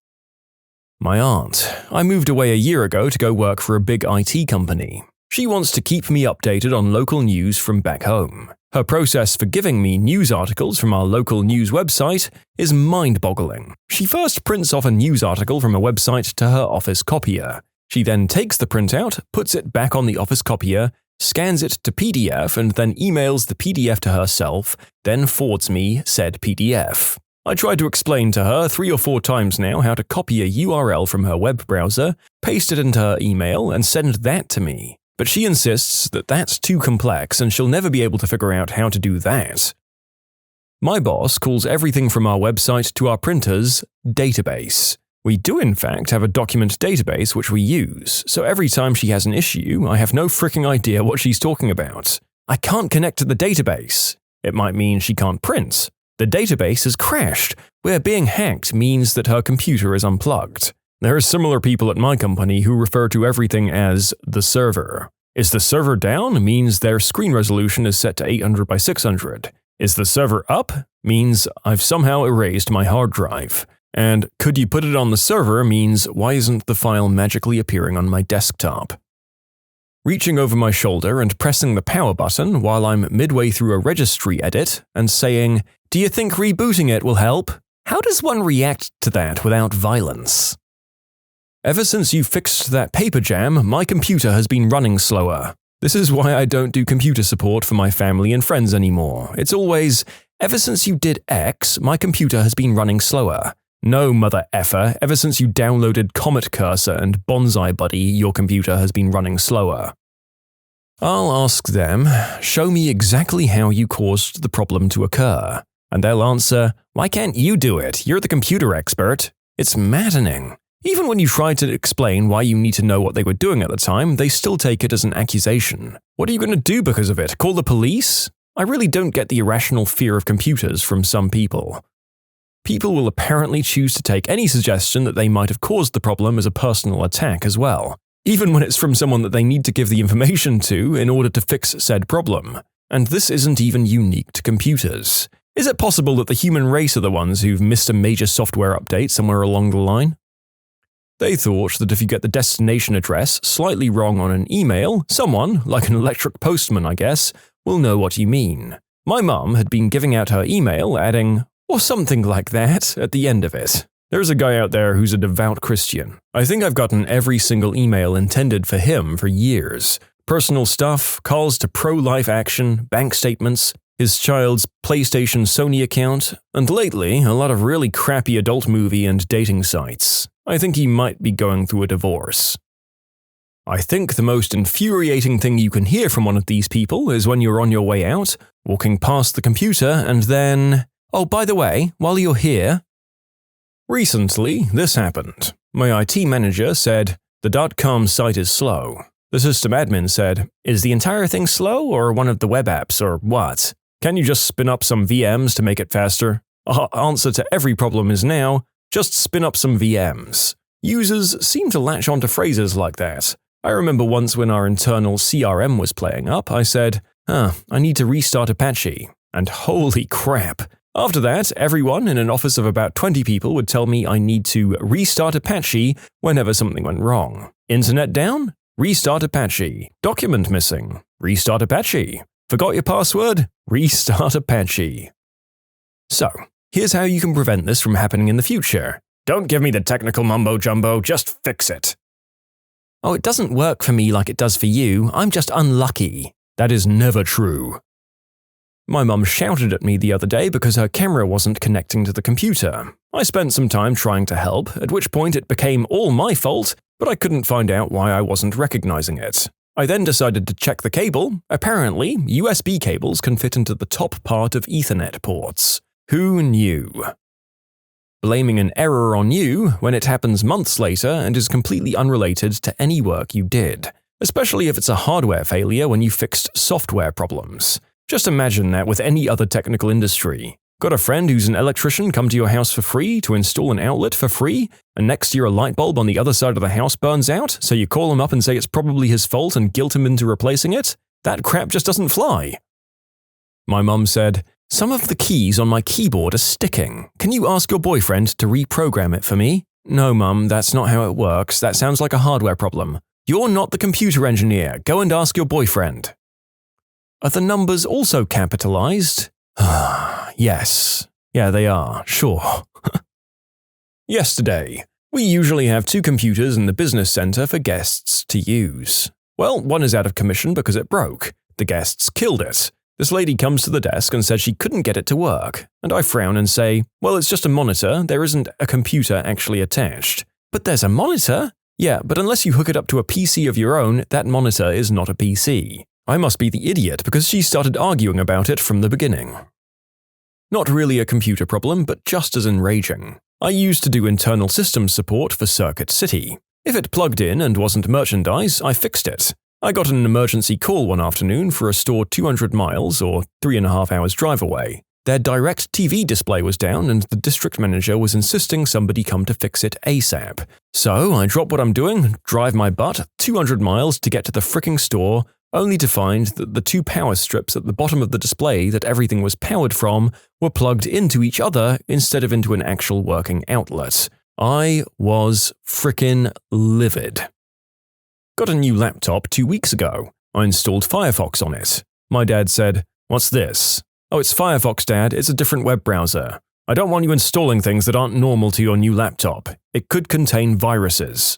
Speaker 1: My aunt. I moved away a year ago to go work for a big IT company. She wants to keep me updated on local news from back home. Her process for giving me news articles from our local news website is mind-boggling. She first prints off a news article from a website to her office copier. She then takes the printout, puts it back on the office copier, scans it to PDF and then emails the PDF to herself, then forwards me said PDF. I tried to explain to her 3 or 4 times now how to copy a URL from her web browser, paste it into her email, and send that to me. But she insists that that's too complex and she'll never be able to figure out how to do that. My boss calls everything from our website to our printers database. We do in fact have a document database which we use, so every time she has an issue, I have no freaking idea what she's talking about. I can't connect to the database. It might mean she can't print. The database has crashed, where being hacked means that her computer is unplugged. There are similar people at my company who refer to everything as the server. Is the server down? Means their screen resolution is set to 800 by 600. Is the server up? Means I've somehow erased my hard drive. And could you put it on the server means why isn't the file magically appearing on my desktop? Reaching over my shoulder and pressing the power button while I'm midway through a registry edit and saying, "Do you think rebooting it will help? How does one react to that without violence?" Ever since you fixed that paper jam, my computer has been running slower. This is why I don't do computer support for my family and friends anymore. It's always, ever since you did X, my computer has been running slower. No, mother effer, ever since you downloaded Comet Cursor and Bonsai Buddy, your computer has been running slower. I'll ask them, show me exactly how you caused the problem to occur. And they'll answer, why can't you do it? You're the computer expert. It's maddening. Even when you try to explain why you need to know what they were doing at the time, they still take it as an accusation. What are you going to do because of it? Call the police? I really don't get the irrational fear of computers from some people. People will apparently choose to take any suggestion that they might have caused the problem as a personal attack as well, even when it's from someone that they need to give the information to in order to fix said problem. And this isn't even unique to computers. Is it possible that the human race are the ones who've missed a major software update somewhere along the line? They thought that if you get the destination address slightly wrong on an email, someone, like an electric postman I guess, will know what you mean. My mum had been giving out her email, adding, or something like that, at the end of it. There's a guy out there who's a devout Christian. I think I've gotten every single email intended for him for years. Personal stuff, calls to pro-life action, bank statements, his child's PlayStation Sony account, and lately, a lot of really crappy adult movie and dating sites. I think he might be going through a divorce. I think the most infuriating thing you can hear from one of these people is when you're on your way out, walking past the computer, and then, oh, by the way, while you're here. Recently, this happened. My IT manager said, the .com site is slow. The system admin said, is the entire thing slow or one of the web apps or what? Can you just spin up some VMs to make it faster? Our answer to every problem is now, just spin up some VMs. Users seem to latch onto phrases like that. I remember once when our internal CRM was playing up, I said, I need to restart Apache. And holy crap. After that, everyone in an office of about 20 people would tell me I need to restart Apache whenever something went wrong. Internet down? Restart Apache. Document missing? Restart Apache. Forgot your password? Restart Apache. So, here's how you can prevent this from happening in the future. Don't give me the technical mumbo-jumbo, just fix it. Oh, it doesn't work for me like it does for you, I'm just unlucky. That is never true. My mum shouted at me the other day because her camera wasn't connecting to the computer. I spent some time trying to help, at which point it became all my fault, but I couldn't find out why I wasn't recognizing it. I then decided to check the cable. Apparently, USB cables can fit into the top part of Ethernet ports. Who knew? Blaming an error on you when it happens months later and is completely unrelated to any work you did, especially if it's a hardware failure when you fixed software problems. Just imagine that with any other technical industry. Got a friend who's an electrician come to your house for free to install an outlet for free, and next year a light bulb on the other side of the house burns out, so you call him up and say it's probably his fault and guilt him into replacing it? That crap just doesn't fly. My mum said, some of the keys on my keyboard are sticking. Can you ask your boyfriend to reprogram it for me? No, Mum, that's not how it works. That sounds like a hardware problem. You're not the computer engineer. Go and ask your boyfriend. Are the numbers also capitalized? Yes. Yeah, they are, sure. Yesterday, we usually have 2 computers in the business center for guests to use. Well, one is out of commission because it broke. The guests killed it. This lady comes to the desk and said she couldn't get it to work, and I frown and say, well, it's just a monitor, there isn't a computer actually attached. But there's a monitor? Yeah, but unless you hook it up to a PC of your own, that monitor is not a PC. I must be the idiot because she started arguing about it from the beginning. Not really a computer problem, but just as enraging. I used to do internal systems support for Circuit City. If it plugged in and wasn't merchandise, I fixed it. I got an emergency call one afternoon for a store 200 miles or 3.5 hours drive away. Their direct TV display was down and the district manager was insisting somebody come to fix it ASAP. So I drop what I'm doing, drive my butt 200 miles to get to the fricking store, only to find that the 2 power strips at the bottom of the display that everything was powered from were plugged into each other instead of into an actual working outlet. I was frickin' livid. Got a new laptop 2 weeks ago. I installed Firefox on it. My dad said, "What's this?" "Oh, it's Firefox, Dad. It's a different web browser. I don't want you installing things that aren't normal to your new laptop. It could contain viruses."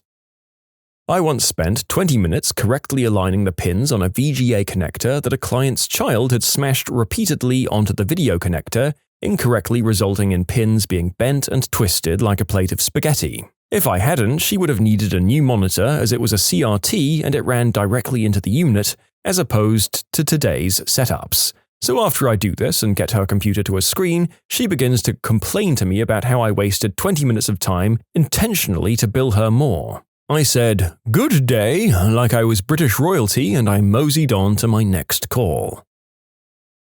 Speaker 1: I once spent 20 minutes correctly aligning the pins on a VGA connector that a client's child had smashed repeatedly onto the video connector, incorrectly resulting in pins being bent and twisted like a plate of spaghetti. If I hadn't, she would have needed a new monitor as it was a CRT and it ran directly into the unit, as opposed to today's setups. So after I do this and get her computer to a screen, she begins to complain to me about how I wasted 20 minutes of time intentionally to bill her more. I said, "Good day," like I was British royalty, and I moseyed on to my next call.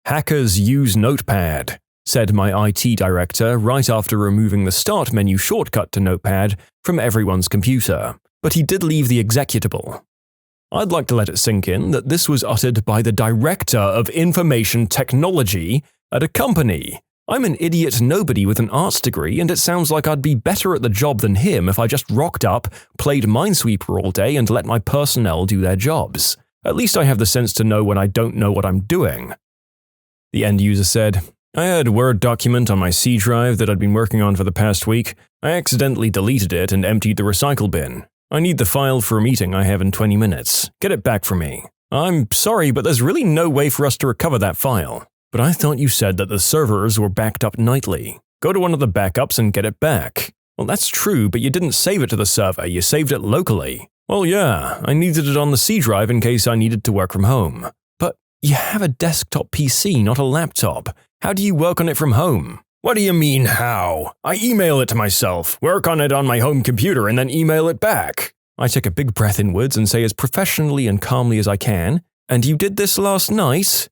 Speaker 1: "Hackers use Notepad," said my IT director right after removing the Start menu shortcut to Notepad from everyone's computer, but he did leave the executable. I'd like to let it sink in that this was uttered by the Director of Information Technology at a company. I'm an idiot nobody with an arts degree, and it sounds like I'd be better at the job than him if I just rocked up, played Minesweeper all day, and let my personnel do their jobs. At least I have the sense to know when I don't know what I'm doing." The end user said, "I had a Word document on my C drive that I'd been working on for the past week. I accidentally deleted it and emptied the recycle bin. I need the file for a meeting I have in 20 minutes. Get it back for me. I'm sorry, but there's really no way for us to recover that file. But I thought you said that the servers were backed up nightly. Go to one of the backups and get it back." "Well, that's true, but you didn't save it to the server, you saved it locally." "Well, yeah, I needed it on the C drive in case I needed to work from home." "But you have a desktop PC, not a laptop. How do you work on it from home?" "What do you mean, how? I email it to myself, work on it on my home computer, and then email it back." I take a big breath inwards and say as professionally and calmly as I can, "And you did this last night?"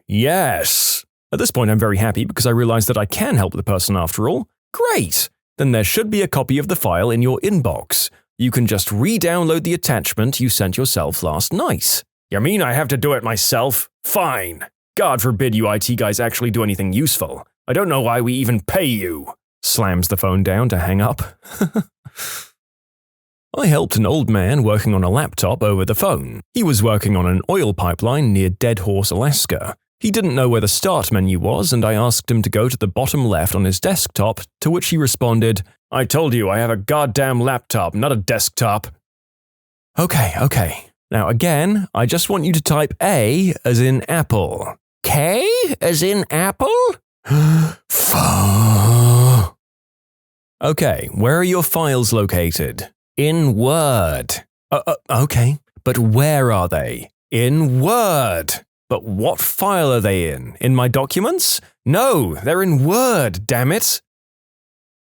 Speaker 1: "Yes." At this point I'm very happy because I realize that I can help the person after all. "Great! Then there should be a copy of the file in your inbox. You can just re-download the attachment you sent yourself last night." "You mean I have to do it myself? Fine. God forbid you IT guys actually do anything useful. I don't know why we even pay you." Slams the phone down to hang up. I helped an old man working on a laptop over the phone. He was working on an oil pipeline near Dead Horse, Alaska. He didn't know where the start menu was, and I asked him to go to the bottom left on his desktop, to which he responded, "I told you I have a goddamn laptop, not a desktop." Okay. Now again, I just want you to type A as in apple. K as in apple? Okay, where are your files located? In Word. Okay, but where are they? In Word. But what file are they in? In my documents? No, they're in Word, damn it.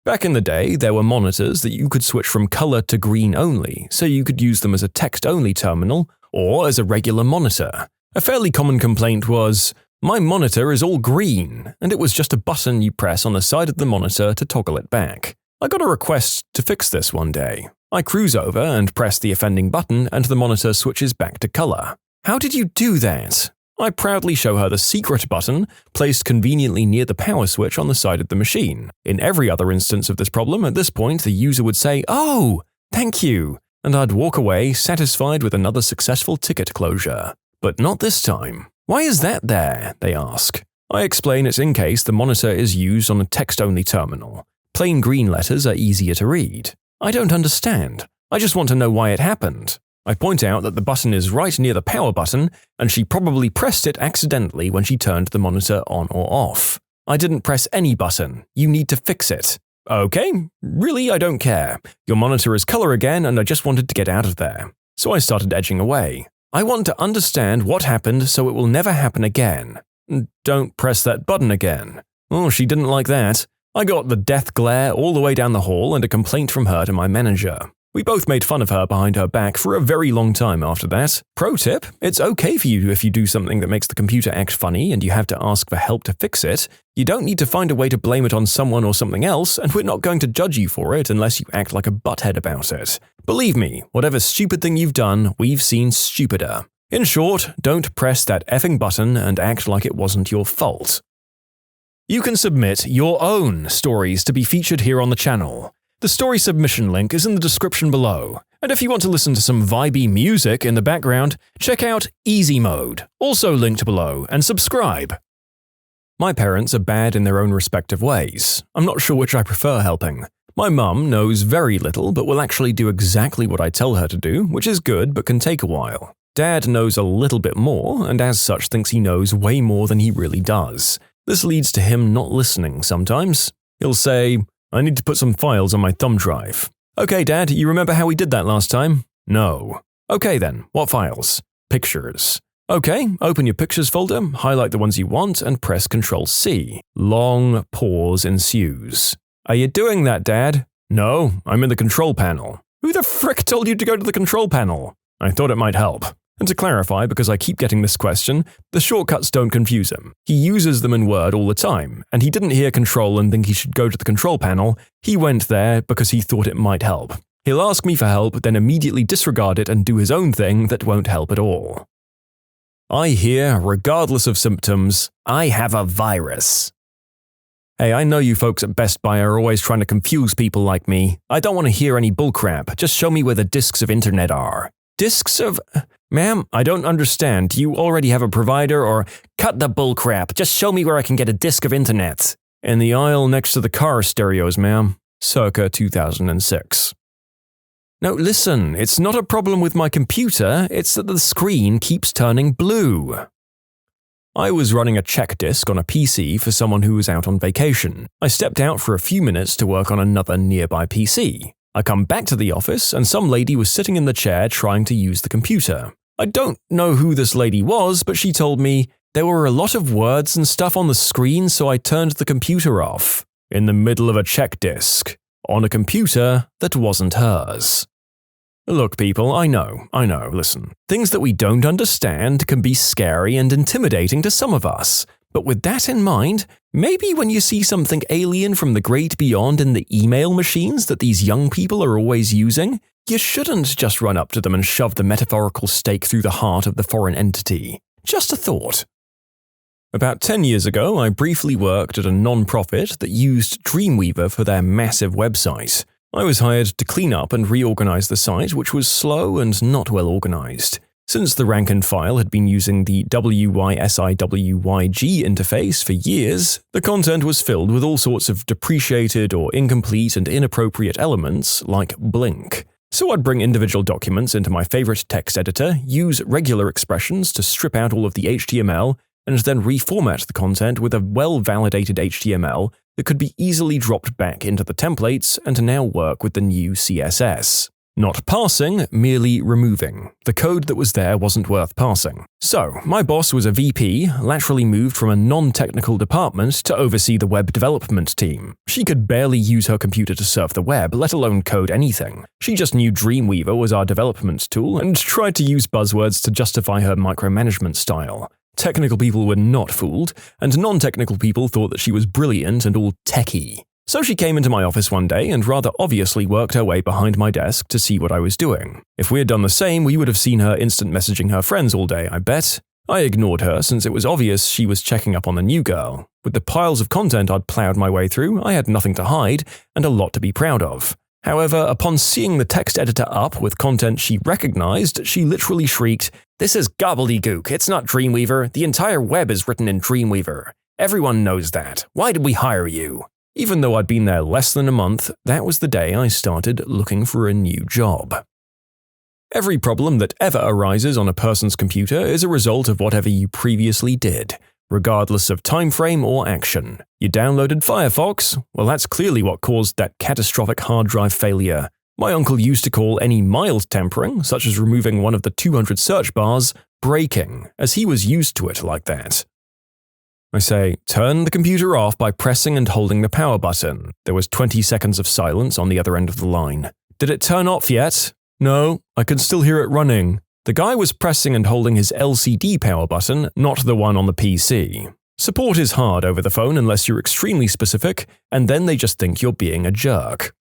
Speaker 1: Back in the day, there were monitors that you could switch from color to green only, so you could use them as a text-only terminal or as a regular monitor. A fairly common complaint was, "My monitor is all green," and it was just a button you press on the side of the monitor to toggle it back. I got a request to fix this one day. I cruise over and press the offending button and the monitor switches back to color. "How did you do that?" I proudly show her the secret button placed conveniently near the power switch on the side of the machine. In every other instance of this problem, at this point the user would say, "Oh, thank you," and I'd walk away satisfied with another successful ticket closure. But not this time. "Why is that there?" they ask. I explain it's in case the monitor is used on a text-only terminal. Plain green letters are easier to read. "I don't understand. I just want to know why it happened." I point out that the button is right near the power button, and she probably pressed it accidentally when she turned the monitor on or off. "I didn't press any button. You need to fix it." "Okay, really, I don't care. Your monitor is color again, and I just wanted to get out of there." So I started edging away. "I want to understand what happened so it will never happen again." "Don't press that button again." Oh, she didn't like that. I got the death glare all the way down the hall and a complaint from her to my manager. We both made fun of her behind her back for a very long time after that. Pro tip, it's okay for you if you do something that makes the computer act funny and you have to ask for help to fix it. You don't need to find a way to blame it on someone or something else, and we're not going to judge you for it unless you act like a butthead about it. Believe me, whatever stupid thing you've done, we've seen stupider. In short, don't press that effing button and act like it wasn't your fault. You can submit your own stories to be featured here on the channel. The story submission link is in the description below. And if you want to listen to some vibey music in the background, check out easymode, also linked below, and subscribe. My parents are bad in their own respective ways. I'm not sure which I prefer helping. My mum knows very little but will actually do exactly what I tell her to do, which is good but can take a while. Dad knows a little bit more, and as such thinks he knows way more than he really does. This leads to him not listening sometimes. He'll say, "I need to put some files on my thumb drive." "Okay, Dad, you remember how we did that last time?" "No." "Okay then, what files?" "Pictures." "Okay, open your pictures folder, highlight the ones you want, and press Ctrl-C. Long pause ensues. "Are you doing that, Dad?" "No, I'm in the control panel." "Who the frick told you to go to the control panel?" "I thought it might help." And to clarify, because I keep getting this question, the shortcuts don't confuse him. He uses them in Word all the time, and he didn't hear Control and think he should go to the control panel. He went there because he thought it might help. He'll ask me for help, then immediately disregard it and do his own thing that won't help at all. I hear, regardless of symptoms, I have a virus. Hey, I know you folks at Best Buy are always trying to confuse people like me. I don't want to hear any bullcrap. Just show me where the disks of internet are. Disks of… Ma'am, I don't understand. Do you already have a provider or… Cut the bullcrap. Just show me where I can get a disk of internet. In the aisle next to the car stereos, ma'am. Circa 2006. No, listen, it's not a problem with my computer, it's that the screen keeps turning blue. I was running a check disk on a PC for someone who was out on vacation. I stepped out for a few minutes to work on another nearby PC. I come back to the office and some lady was sitting in the chair trying to use the computer. I don't know who this lady was, but she told me there were a lot of words and stuff on the screen, so I turned the computer off. In the middle of a check disk. On a computer that wasn't hers. Look, people, I know, listen. Things that we don't understand can be scary and intimidating to some of us. But with that in mind, maybe when you see something alien from the great beyond in the email machines that these young people are always using, you shouldn't just run up to them and shove the metaphorical stake through the heart of the foreign entity. Just a thought. About 10 years ago, I briefly worked at a non-profit that used Dreamweaver for their massive website. I was hired to clean up and reorganize the site, which was slow and not well organized. Since the rank and file had been using the WYSIWYG interface for years, the content was filled with all sorts of depreciated or incomplete and inappropriate elements like Blink. So I'd bring individual documents into my favorite text editor, use regular expressions to strip out all of the HTML, and then reformat the content with a well-validated HTML that could be easily dropped back into the templates and now work with the new CSS. Not parsing, merely removing. The code that was there wasn't worth parsing. So, my boss was a VP, laterally moved from a non-technical department to oversee the web development team. She could barely use her computer to surf the web, let alone code anything. She just knew Dreamweaver was our development tool and tried to use buzzwords to justify her micromanagement style. Technical people were not fooled, and non-technical people thought that she was brilliant and all techie. So she came into my office one day and rather obviously worked her way behind my desk to see what I was doing. If we had done the same, we would have seen her instant messaging her friends all day, I bet. I ignored her since it was obvious she was checking up on the new girl. With the piles of content I'd plowed my way through, I had nothing to hide and a lot to be proud of. However, upon seeing the text editor up with content she recognized, she literally shrieked, "This is gobbledygook, it's not Dreamweaver, the entire web is written in Dreamweaver. Everyone knows that. Why did we hire you?" Even though I'd been there less than a month, that was the day I started looking for a new job. Every problem that ever arises on a person's computer is a result of whatever you previously did, regardless of time frame or action. You downloaded Firefox? Well, that's clearly what caused that catastrophic hard drive failure. My uncle used to call any mild tampering, such as removing one of the 200 search bars, breaking, as he was used to it like that. I say, turn the computer off by pressing and holding the power button. There was 20 seconds of silence on the other end of the line. Did it turn off yet? No, I can still hear it running. The guy was pressing and holding his LCD power button, not the one on the PC. Support is hard over the phone unless you're extremely specific, and then they just think you're being a jerk.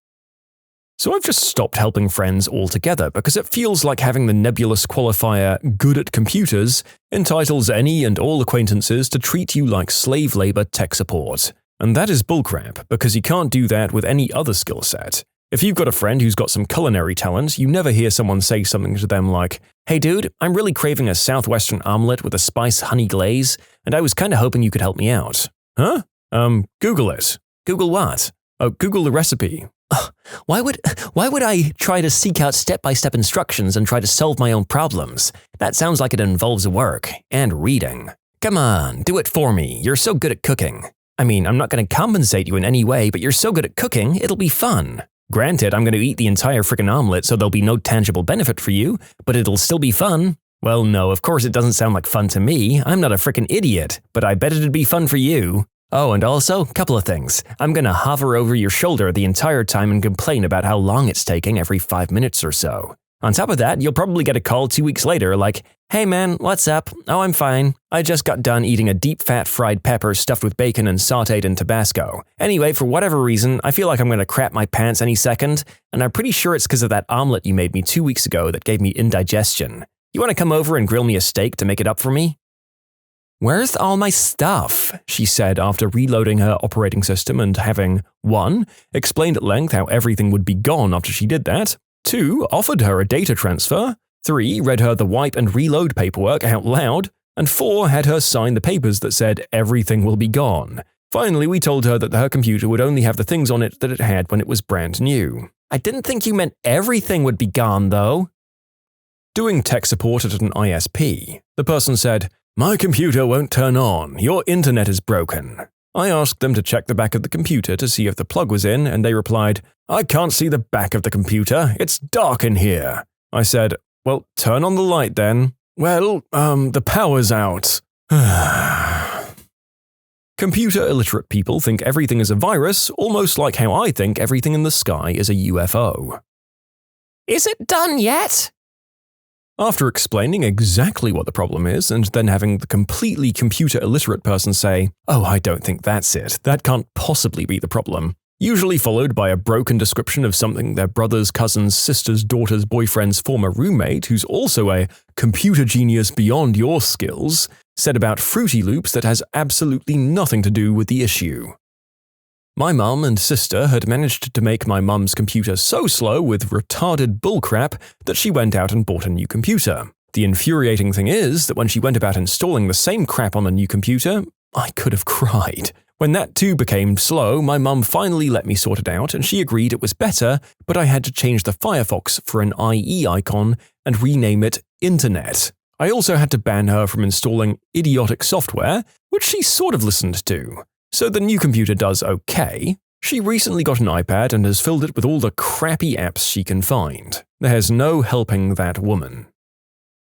Speaker 1: So I've just stopped helping friends altogether because it feels like having the nebulous qualifier "good at computers" entitles any and all acquaintances to treat you like slave labor tech support. And that is bullcrap because you can't do that with any other skill set. If you've got a friend who's got some culinary talent, you never hear someone say something to them like, "Hey dude, I'm really craving a southwestern omelet with a spice honey glaze, and I was kinda hoping you could help me out." Huh? Google it. Google what? Oh, Google the recipe. Why would I try to seek out step-by-step instructions and try to solve my own problems? That sounds like it involves work and reading. Come on, do it for me. You're so good at cooking. I mean, I'm not going to compensate you in any way, but you're so good at cooking, it'll be fun. Granted, I'm going to eat the entire frickin' omelet, so there'll be no tangible benefit for you, but it'll still be fun. Well, no, of course it doesn't sound like fun to me. I'm not a frickin' idiot, but I bet it'd be fun for you. Oh, and also, couple of things. I'm gonna hover over your shoulder the entire time and complain about how long it's taking every 5 minutes or so. On top of that, you'll probably get a call 2 weeks later like, "Hey man, what's up? Oh, I'm fine. I just got done eating a deep fat fried pepper stuffed with bacon and sautéed in Tabasco. Anyway, for whatever reason, I feel like I'm gonna crap my pants any second, and I'm pretty sure it's because of that omelet you made me 2 weeks ago that gave me indigestion. You wanna come over and grill me a steak to make it up for me?" "Where's all my stuff?" she said after reloading her operating system and having 1. Explained at length how everything would be gone after she did that, 2. Offered her a data transfer, 3. Read her the wipe and reload paperwork out loud, and 4. Had her sign the papers that said everything will be gone. Finally, we told her that her computer would only have the things on it that it had when it was brand new. "I didn't think you meant everything would be gone, though." Doing tech support at an ISP, the person said, "My computer won't turn on. Your internet is broken." I asked them to check the back of the computer to see if the plug was in, and they replied, "I can't see the back of the computer. It's dark in here." I said, "Well, turn on the light then." "Well, the power's out." Computer illiterate people think everything is a virus, almost like how I think everything in the sky is a UFO.
Speaker 2: "Is it done yet?"
Speaker 1: After explaining exactly what the problem is and then having the completely computer illiterate person say, "Oh, I don't think that's it. That can't possibly be the problem," usually followed by a broken description of something their brother's, cousin's, sister's, daughter's, boyfriend's former roommate, who's also a computer genius beyond your skills, said about Fruity Loops that has absolutely nothing to do with the issue. My mum and sister had managed to make my mum's computer so slow with retarded bullcrap that she went out and bought a new computer. The infuriating thing is that when she went about installing the same crap on the new computer, I could have cried. When that too became slow, my mum finally let me sort it out and she agreed it was better, but I had to change the Firefox for an IE icon and rename it Internet. I also had to ban her from installing idiotic software, which she sort of listened to. So the new computer does okay. She recently got an iPad and has filled it with all the crappy apps she can find. There's no helping that woman.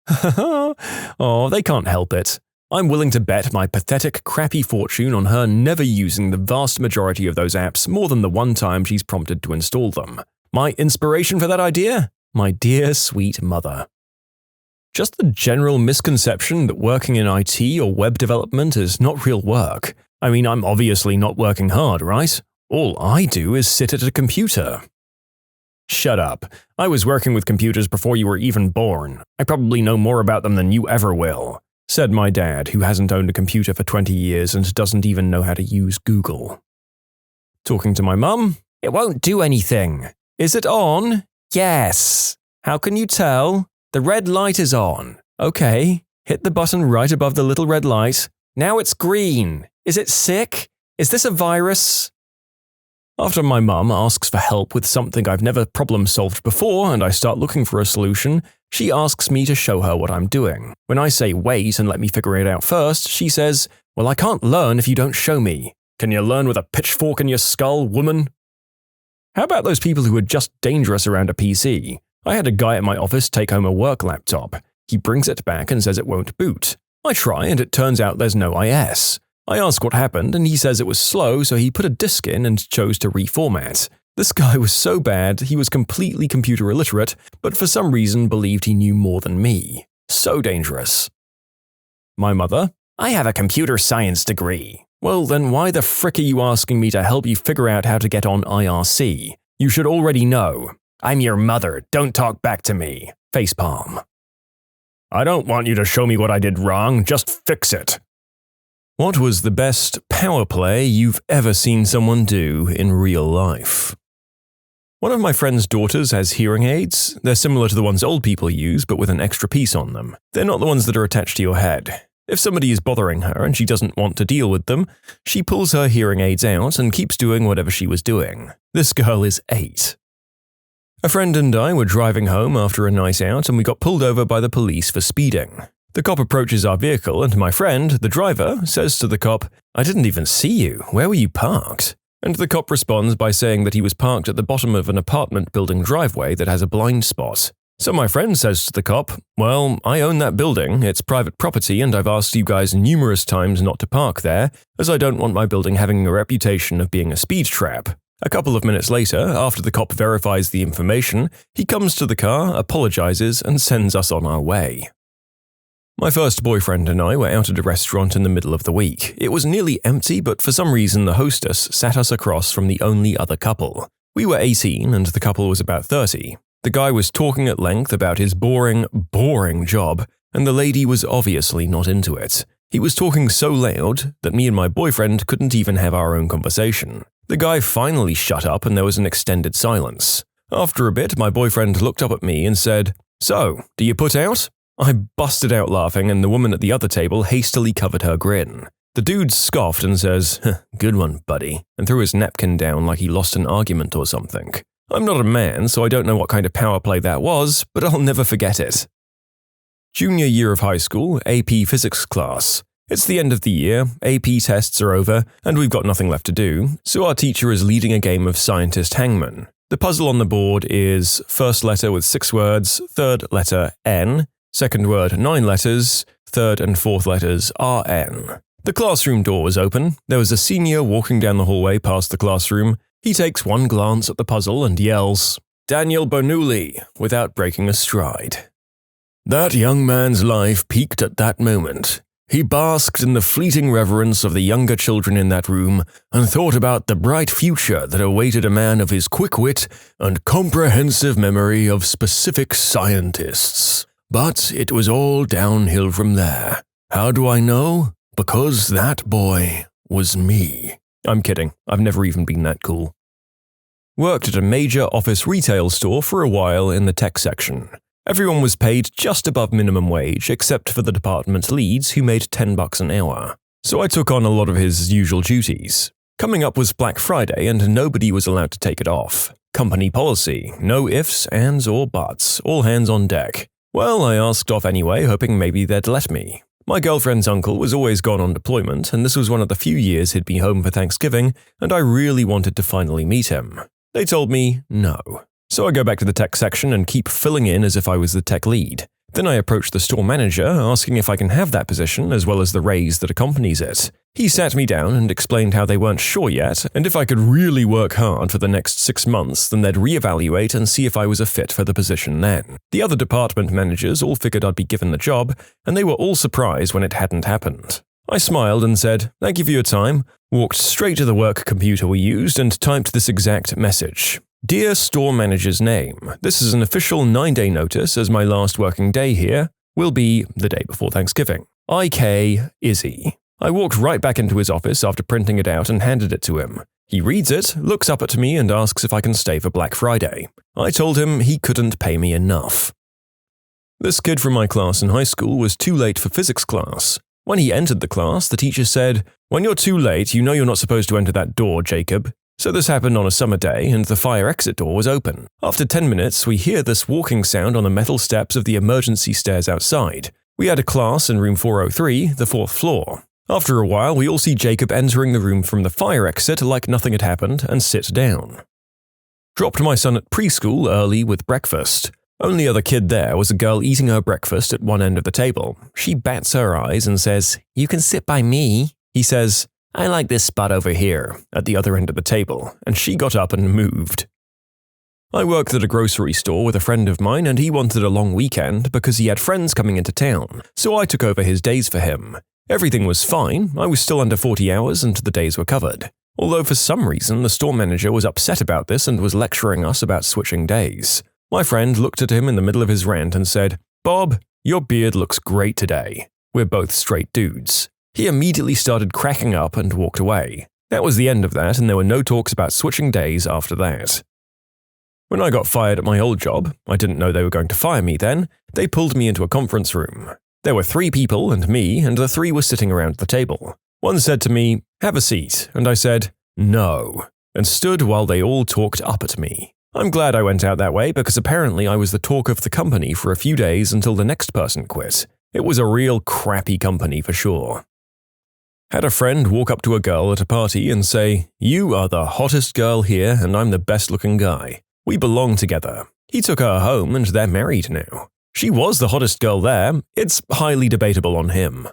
Speaker 1: Oh, they can't help it. I'm willing to bet my pathetic, crappy fortune on her never using the vast majority of those apps more than the one time she's prompted to install them. My inspiration for that idea? My dear sweet mother. Just the general misconception that working in IT or web development is not real work. I mean, I'm obviously not working hard, right? All I do is sit at a computer. Shut up. I was working with computers before you were even born. I probably know more about them than you ever will, said my dad, who hasn't owned a computer for 20 years and doesn't even know how to use Google. Talking to my mum, "It won't do anything." "Is it on?" "Yes." "How can you tell?" "The red light is on." "Okay. Hit the button right above the little red light. Now it's green. Is it sick? Is this a virus?" After my mum asks for help with something I've never problem-solved before and I start looking for a solution, she asks me to show her what I'm doing. When I say wait and let me figure it out first, she says, "Well, I can't learn if you don't show me. Can you learn with a pitchfork in your skull, woman?" How about those people who are just dangerous around a PC? I had a guy at my office take home a work laptop. He brings it back and says it won't boot. I try and it turns out there's no IS. I ask what happened and he says it was slow, so he put a disk in and chose to reformat. This guy was so bad, he was completely computer illiterate, but for some reason believed he knew more than me. So dangerous. My mother, "I have a computer science degree." "Well, then why the frick are you asking me to help you figure out how to get on IRC? You should already know." "I'm your mother, don't talk back to me." Facepalm. "I don't want you to show me what I did wrong, just fix it." What was the best power play you've ever seen someone do in real life? One of my friend's daughters has hearing aids. They're similar to the ones old people use, but with an extra piece on them. They're not the ones that are attached to your head. If somebody is bothering her and she doesn't want to deal with them, she pulls her hearing aids out and keeps doing whatever she was doing. This girl is 8. A friend and I were driving home after a night out and we got pulled over by the police for speeding. The cop approaches our vehicle and my friend, the driver, says to the cop, "I didn't even see you. Where were you parked?" And the cop responds by saying that he was parked at the bottom of an apartment building driveway that has a blind spot. So my friend says to the cop, "Well, I own that building, it's private property and I've asked you guys numerous times not to park there, as I don't want my building having a reputation of being a speed trap." A couple of minutes later, after the cop verifies the information, he comes to the car, apologizes, and sends us on our way. My first boyfriend and I were out at a restaurant in the middle of the week. It was nearly empty, but for some reason the hostess sat us across from the only other couple. We were 18 and the couple was about 30. The guy was talking at length about his boring job, and the lady was obviously not into it.
Speaker 2: He was talking so loud that me and my boyfriend couldn't even have our own conversation. The guy finally shut up and there was an extended silence. After a bit, my boyfriend looked up at me and said, "So, do you put out?" I busted out laughing and the woman at the other table hastily covered her grin. The dude scoffed and says, "Good one, buddy," and threw his napkin down like he lost an argument or something. I'm not a man, so I don't know what kind of power play that was, but I'll never forget it. Junior year of high school, AP physics class. It's the end of the year, AP tests are over, and we've got nothing left to do, so our teacher is leading a game of scientist hangman. The puzzle on the board is first letter with 6 words, third letter N, second word 9 letters, third and fourth letters RN. The classroom door was open. There was a senior walking down the hallway past the classroom. He takes one glance at the puzzle and yells, "Daniel Bernoulli," without breaking a stride. That young man's life peaked at that moment. He basked in the fleeting reverence of the younger children in that room and thought about the bright future that awaited a man of his quick wit and comprehensive memory of specific scientists. But it was all downhill from there. How do I know? Because that boy was me. I'm kidding, I've never even been that cool. Worked at a major office retail store for a while in the tech section. Everyone was paid just above minimum wage except for the department leads who made $10 an hour. So I took on a lot of his usual duties. Coming up was Black Friday and nobody was allowed to take it off. Company policy, no ifs, ands, or buts, all hands on deck. Well, I asked off anyway, hoping maybe they'd let me. My girlfriend's uncle was always gone on deployment, and this was one of the few years he'd been home for Thanksgiving, and I really wanted to finally meet him. They told me no. So I go back to the tech section and keep filling in as if I was the tech lead. Then I approach the store manager, asking if I can have that position as well as the raise that accompanies it. He sat me down and explained how they weren't sure yet, and if I could really work hard for the next 6 months, then they'd reevaluate and see if I was a fit for the position then. The other department managers all figured I'd be given the job, and they were all surprised when it hadn't happened. I smiled and said, "Thank you for your time," walked straight to the work computer we used and typed this exact message. "Dear store manager's name, this is an official 9-day notice as my last working day here will be the day before Thanksgiving. IK Izzy." I walked right back into his office after printing it out and handed it to him. He reads it, looks up at me and asks if I can stay for Black Friday. I told him he couldn't pay me enough. This kid from my class in high school was too late for physics class. When he entered the class, the teacher said, "When you're too late, you know you're not supposed to enter that door, Jacob." So this happened on a summer day and the fire exit door was open. After 10 minutes, we hear this walking sound on the metal steps of the emergency stairs outside. We had a class in room 403, the 4th floor. After a while, we all see Jacob entering the room from the fire exit like nothing had happened and sit down. Dropped my son at preschool early with breakfast. Only other kid there was a girl eating her breakfast at one end of the table. She bats her eyes and says, "You can sit by me." He says, "I like this spot over here," at the other end of the table, and she got up and moved. I worked at a grocery store with a friend of mine and he wanted a long weekend because he had friends coming into town, so I took over his days for him. Everything was fine, I was still under 40 hours and the days were covered. Although for some reason the store manager was upset about this and was lecturing us about switching days. My friend looked at him in the middle of his rant and said, "Bob, your beard looks great today." We're both straight dudes. He immediately started cracking up and walked away. That was the end of that and there were no talks about switching days after that. When I got fired at my old job, I didn't know they were going to fire me then, they pulled me into a conference room. There were 3 people and me, and the 3 were sitting around the table. One said to me, "Have a seat," and I said, "No," and stood while they all talked up at me. I'm glad I went out that way because apparently I was the talk of the company for a few days until the next person quit. It was a real crappy company for sure. Had a friend walk up to a girl at a party and say, "You are the hottest girl here and I'm the best looking guy. We belong together." He took her home and they're married now. She was the hottest girl there, it's highly debatable on him.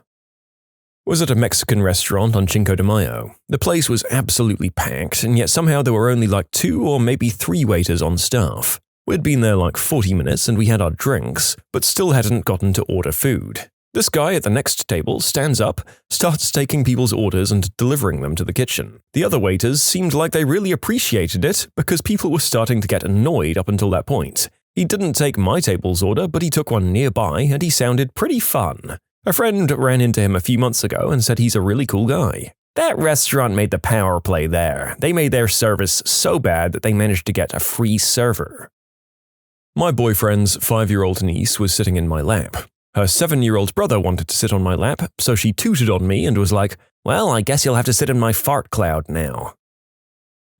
Speaker 2: Was at a Mexican restaurant on Cinco de Mayo. The place was absolutely packed and yet somehow there were only like 2 or maybe 3 waiters on staff. We'd been there like 40 minutes and we had our drinks, but still hadn't gotten to order food. This guy at the next table stands up, starts taking people's orders and delivering them to the kitchen. The other waiters seemed like they really appreciated it because people were starting to get annoyed up until that point. He didn't take my table's order, but he took one nearby and he sounded pretty fun. A friend ran into him a few months ago and said he's a really cool guy. That restaurant made the power play there. They made their service so bad that they managed to get a free server. My boyfriend's 5-year-old niece was sitting in my lap. Her 7-year-old brother wanted to sit on my lap, so she tooted on me and was like, "Well, I guess you'll have to sit in my fart cloud now."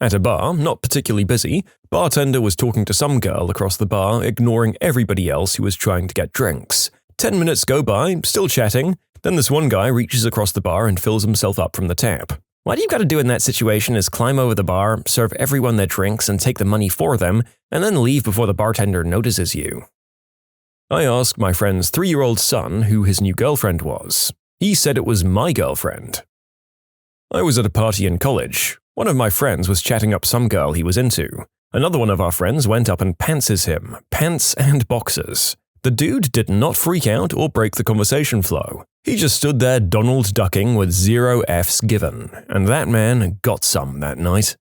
Speaker 2: At a bar, not particularly busy, bartender was talking to some girl across the bar, ignoring everybody else who was trying to get drinks. 10 minutes go by, still chatting. Then this one guy reaches across the bar and fills himself up from the tap. What you've got to do in that situation is climb over the bar, serve everyone their drinks and take the money for them, and then leave before the bartender notices you. I asked my friend's 3-year-old son who his new girlfriend was. He said it was my girlfriend. I was at a party in college. One of my friends was chatting up some girl he was into. Another one of our friends went up and pantses him, pants and boxers. The dude did not freak out or break the conversation flow. He just stood there Donald ducking with 0 Fs given, and that man got some that night.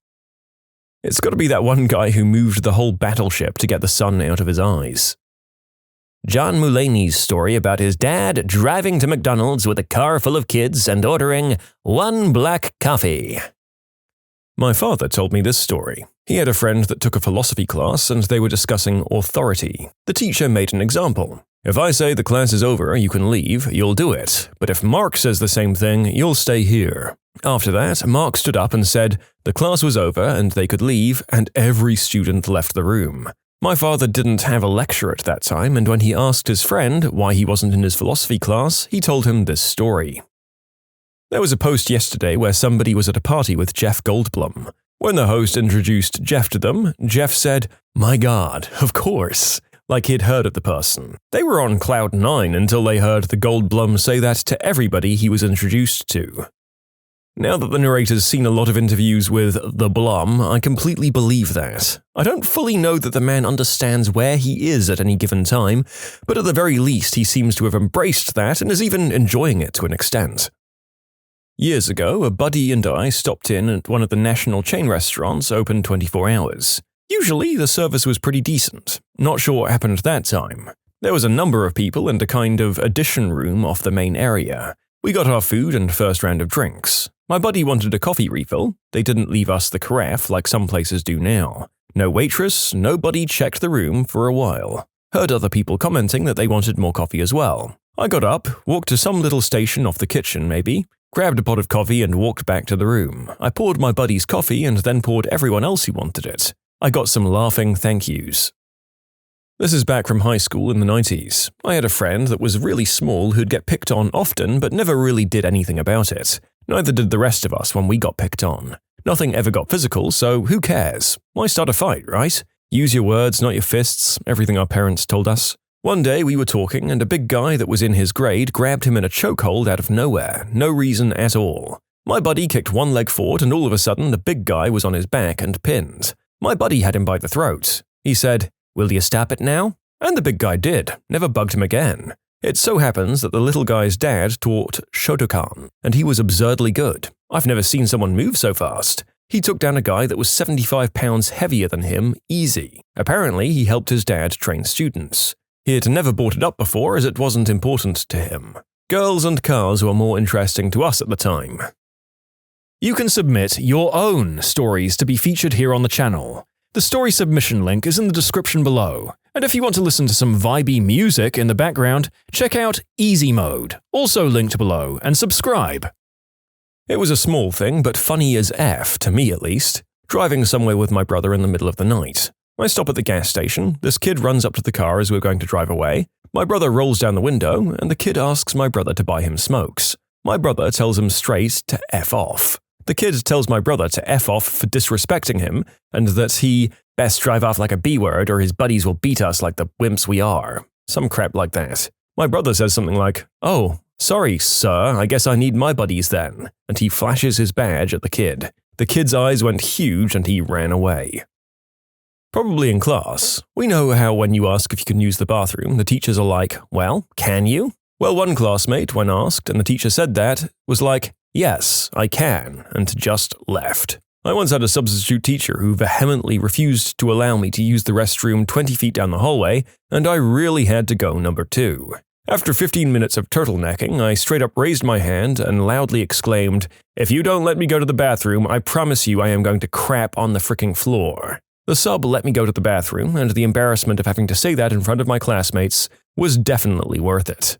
Speaker 2: It's got to be that one guy who moved the whole battleship to get the sun out of his eyes. John Mulaney's story about his dad driving to McDonald's with a car full of kids and ordering 1 black coffee. My father told me this story. He had a friend that took a philosophy class and they were discussing authority. The teacher made an example. If I say the class is over, you can leave, you'll do it. But if Mark says the same thing, you'll stay here. After that, Mark stood up and said the class was over and they could leave, and every student left the room. My father didn't have a lecture at that time, and when he asked his friend why he wasn't in his philosophy class, he told him this story. There was a post yesterday where somebody was at a party with Jeff Goldblum. When the host introduced Jeff to them, Jeff said, "My God, of course," like he'd heard of the person. They were on cloud 9 until they heard the Goldblum say that to everybody he was introduced to. Now that the narrator's seen a lot of interviews with the Blum, I completely believe that. I don't fully know that the man understands where he is at any given time, but at the very least he seems to have embraced that and is even enjoying it to an extent. Years ago, a buddy and I stopped in at one of the national chain restaurants open 24 hours. Usually, the service was pretty decent. Not sure what happened that time. There was a number of people and a kind of addition room off the main area. We got our food and first round of drinks. My buddy wanted a coffee refill. They didn't leave us the carafe like some places do now. No waitress, nobody checked the room for a while. Heard other people commenting that they wanted more coffee as well. I got up, walked to some little station off the kitchen maybe, grabbed a pot of coffee and walked back to the room. I poured my buddy's coffee and then poured everyone else who wanted it. I got some laughing thank yous. This is back from high school in the 90s. I had a friend that was really small who'd get picked on often but never really did anything about it. Neither did the rest of us when we got picked on. Nothing ever got physical, so who cares? Why start a fight, right? Use your words, not your fists, everything our parents told us. One day we were talking and a big guy that was in his grade grabbed him in a chokehold out of nowhere, no reason at all. My buddy kicked one leg forward and all of a sudden the big guy was on his back and pinned. My buddy had him by the throat. He said, "Will you stop it now?" And the big guy did, never bugged him again. It so happens that the little guy's dad taught Shotokan, and he was absurdly good. I've never seen someone move so fast. He took down a guy that was 75 pounds heavier than him, easy. Apparently, he helped his dad train students. He had never brought it up before as it wasn't important to him. Girls and cars were more interesting to us at the time. You can submit your own stories to be featured here on the channel. The story submission link is in the description below. And if you want to listen to some vibey music in the background, check out easymode, also linked below, and subscribe. It was a small thing, but funny as F, to me at least. Driving somewhere with my brother in the middle of the night. I stop at the gas station, this kid runs up to the car as we're going to drive away. My brother rolls down the window, and the kid asks my brother to buy him smokes. My brother tells him straight to F off. The kid tells my brother to F off for disrespecting him, and that he best drive off like a B-word or his buddies will beat us like the wimps we are. Some crap like that. My brother says something like, "Oh, sorry, sir, I guess I need my buddies then," and he flashes his badge at the kid. The kid's eyes went huge and he ran away. Probably in class. We know how when you ask if you can use the bathroom, the teachers are like, "Well, can you?" Well, one classmate, when asked and the teacher said that, was like, "Yes, I can," and just left. I once had a substitute teacher who vehemently refused to allow me to use the restroom 20 feet down the hallway, and I really had to go number 2. After 15 minutes of turtlenecking, I straight up raised my hand and loudly exclaimed, "If you don't let me go to the bathroom, I promise you I am going to crap on the fricking floor." The sub let me go to the bathroom, and the embarrassment of having to say that in front of my classmates was definitely worth it.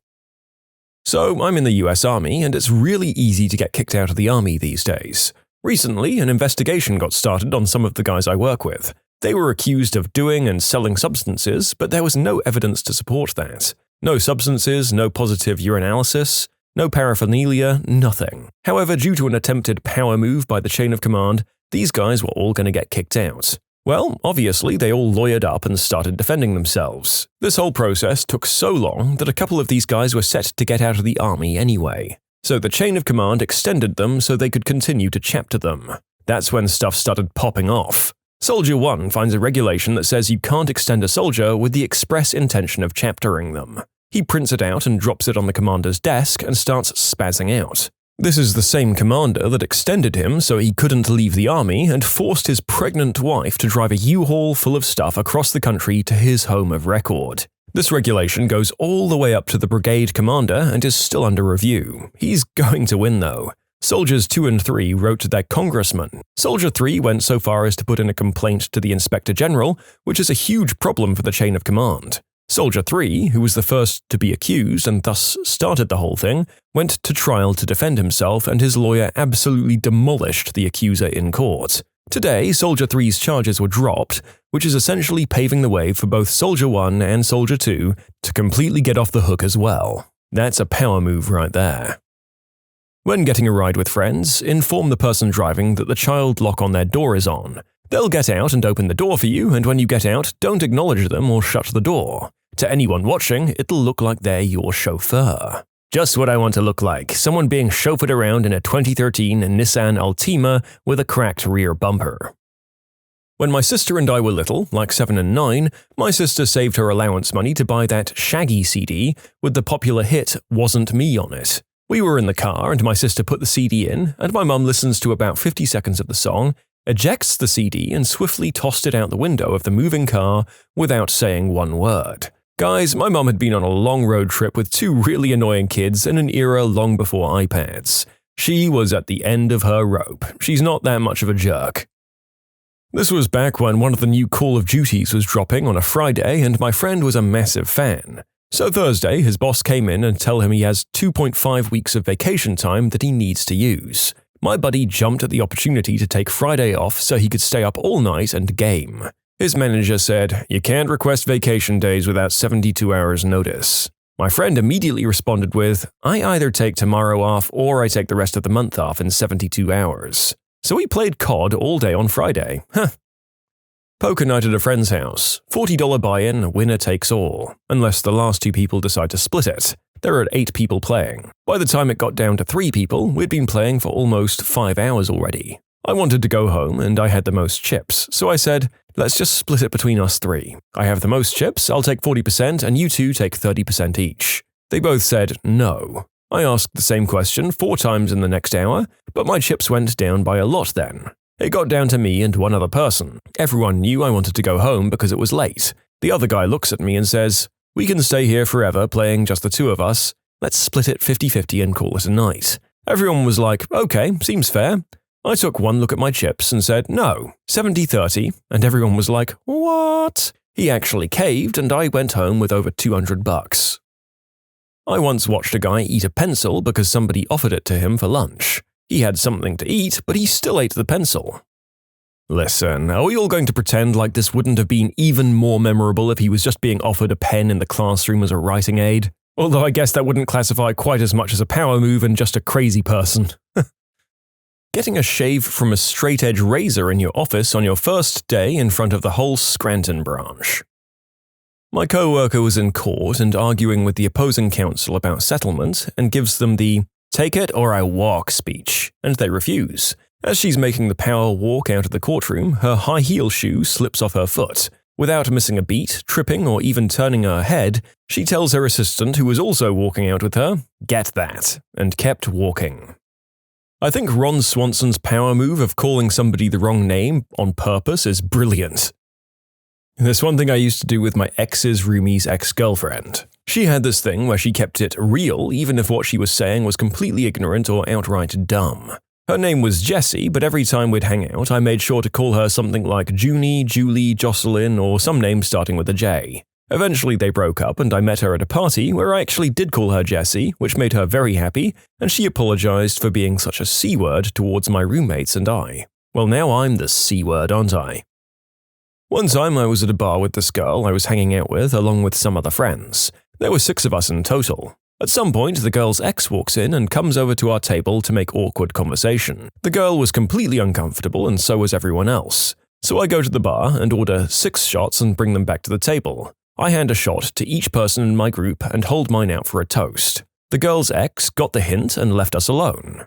Speaker 2: So, I'm in the US Army, and it's really easy to get kicked out of the Army these days. Recently, an investigation got started on some of the guys I work with. They were accused of doing and selling substances, but there was no evidence to support that. No substances, no positive urinalysis, no paraphernalia, nothing. However, due to an attempted power move by the chain of command, these guys were all going to get kicked out. Well, obviously, they all lawyered up and started defending themselves. This whole process took so long that a couple of these guys were set to get out of the Army anyway. So the chain of command extended them so they could continue to chapter them. That's when stuff started popping off. Soldier 1 finds a regulation that says you can't extend a soldier with the express intention of chaptering them. He prints it out and drops it on the commander's desk and starts spazzing out. This is the same commander that extended him so he couldn't leave the Army and forced his pregnant wife to drive a U-Haul full of stuff across the country to his home of record. This regulation goes all the way up to the brigade commander and is still under review. He's going to win though. Soldiers 2 and 3 wrote to their congressman. Soldier 3 went so far as to put in a complaint to the Inspector General, which is a huge problem for the chain of command. Soldier 3, who was the first to be accused and thus started the whole thing, went to trial to defend himself, and his lawyer absolutely demolished the accuser in court. Today, Soldier 3's charges were dropped, which is essentially paving the way for both Soldier 1 and Soldier 2 to completely get off the hook as well. That's a power move right there. When getting a ride with friends, inform the person driving that the child lock on their door is on. They'll get out and open the door for you, and when you get out, don't acknowledge them or shut the door. To anyone watching, it'll look like they're your chauffeur. Just what I want to look like, someone being chauffeured around in a 2013 Nissan Altima with a cracked rear bumper. When my sister and I were little, like 7 and 9, my sister saved her allowance money to buy that Shaggy CD with the popular hit Wasn't Me on it. We were in the car and my sister put the CD in, and my mum listens to about 50 seconds of the song, ejects the CD and swiftly tossed it out the window of the moving car without saying one word. Guys, my mum had been on a long road trip with 2 really annoying kids in an era long before iPads. She was at the end of her rope. She's not that much of a jerk. This was back when one of the new Call of Duties was dropping on a Friday, and my friend was a massive fan. So Thursday, his boss came in and tell him he has 2.5 weeks of vacation time that he needs to use. My buddy jumped at the opportunity to take Friday off so he could stay up all night and game. His manager said, "You can't request vacation days without 72 hours notice." My friend immediately responded with, "I either take tomorrow off or I take the rest of the month off in 72 hours. So we played COD all day on Friday. Poker night at a friend's house. $40 buy-in, winner takes all. Unless the last 2 people decide to split it. There are 8 people playing. By the time it got down to 3 people, we'd been playing for almost 5 hours already. I wanted to go home and I had the most chips, so I said, let's just split it between us 3. I have the most chips, I'll take 40% and you 2 take 30% each. They both said no. I asked the same question 4 times in the next hour, but my chips went down by a lot then. It got down to me and one other person. Everyone knew I wanted to go home because it was late. The other guy looks at me and says, "We can stay here forever playing just the 2 of us. Let's split it 50-50 and call it a night." Everyone was like, "Okay, seems fair." I took one look at my chips and said, "No, 70-30, and everyone was like, "What?" He actually caved and I went home with over $200. I once watched a guy eat a pencil because somebody offered it to him for lunch. He had something to eat, but he still ate the pencil. Listen, are we all going to pretend like this wouldn't have been even more memorable if he was just being offered a pen in the classroom as a writing aid? Although I guess that wouldn't classify quite as much as a power move and just a crazy person. Getting a shave from a straight-edge razor in your office on your first day in front of the whole Scranton branch. My co-worker was in court and arguing with the opposing counsel about settlement and gives them the "take it or I walk" speech, and they refuse. As she's making the power walk out of the courtroom, her high heel shoe slips off her foot. Without missing a beat, tripping, or even turning her head, she tells her assistant, who was also walking out with her, "Get that," and kept walking. I think Ron Swanson's power move of calling somebody the wrong name on purpose is brilliant. There's one thing I used to do with my ex's roomie's ex-girlfriend. She had this thing where she kept it real even if what she was saying was completely ignorant or outright dumb. Her name was Jessie, but every time we'd hang out, I made sure to call her something like Junie, Julie, Jocelyn, or some name starting with a J. Eventually they broke up and I met her at a party where I actually did call her Jessie, which made her very happy, and she apologized for being such a C-word towards my roommates and I. Well, now I'm the C-word, aren't I? One time I was at a bar with this girl I was hanging out with along with some other friends. There were 6 of us in total. At some point, the girl's ex walks in and comes over to our table to make awkward conversation. The girl was completely uncomfortable and so was everyone else. So I go to the bar and order 6 shots and bring them back to the table. I hand a shot to each person in my group and hold mine out for a toast. The girl's ex got the hint and left us alone.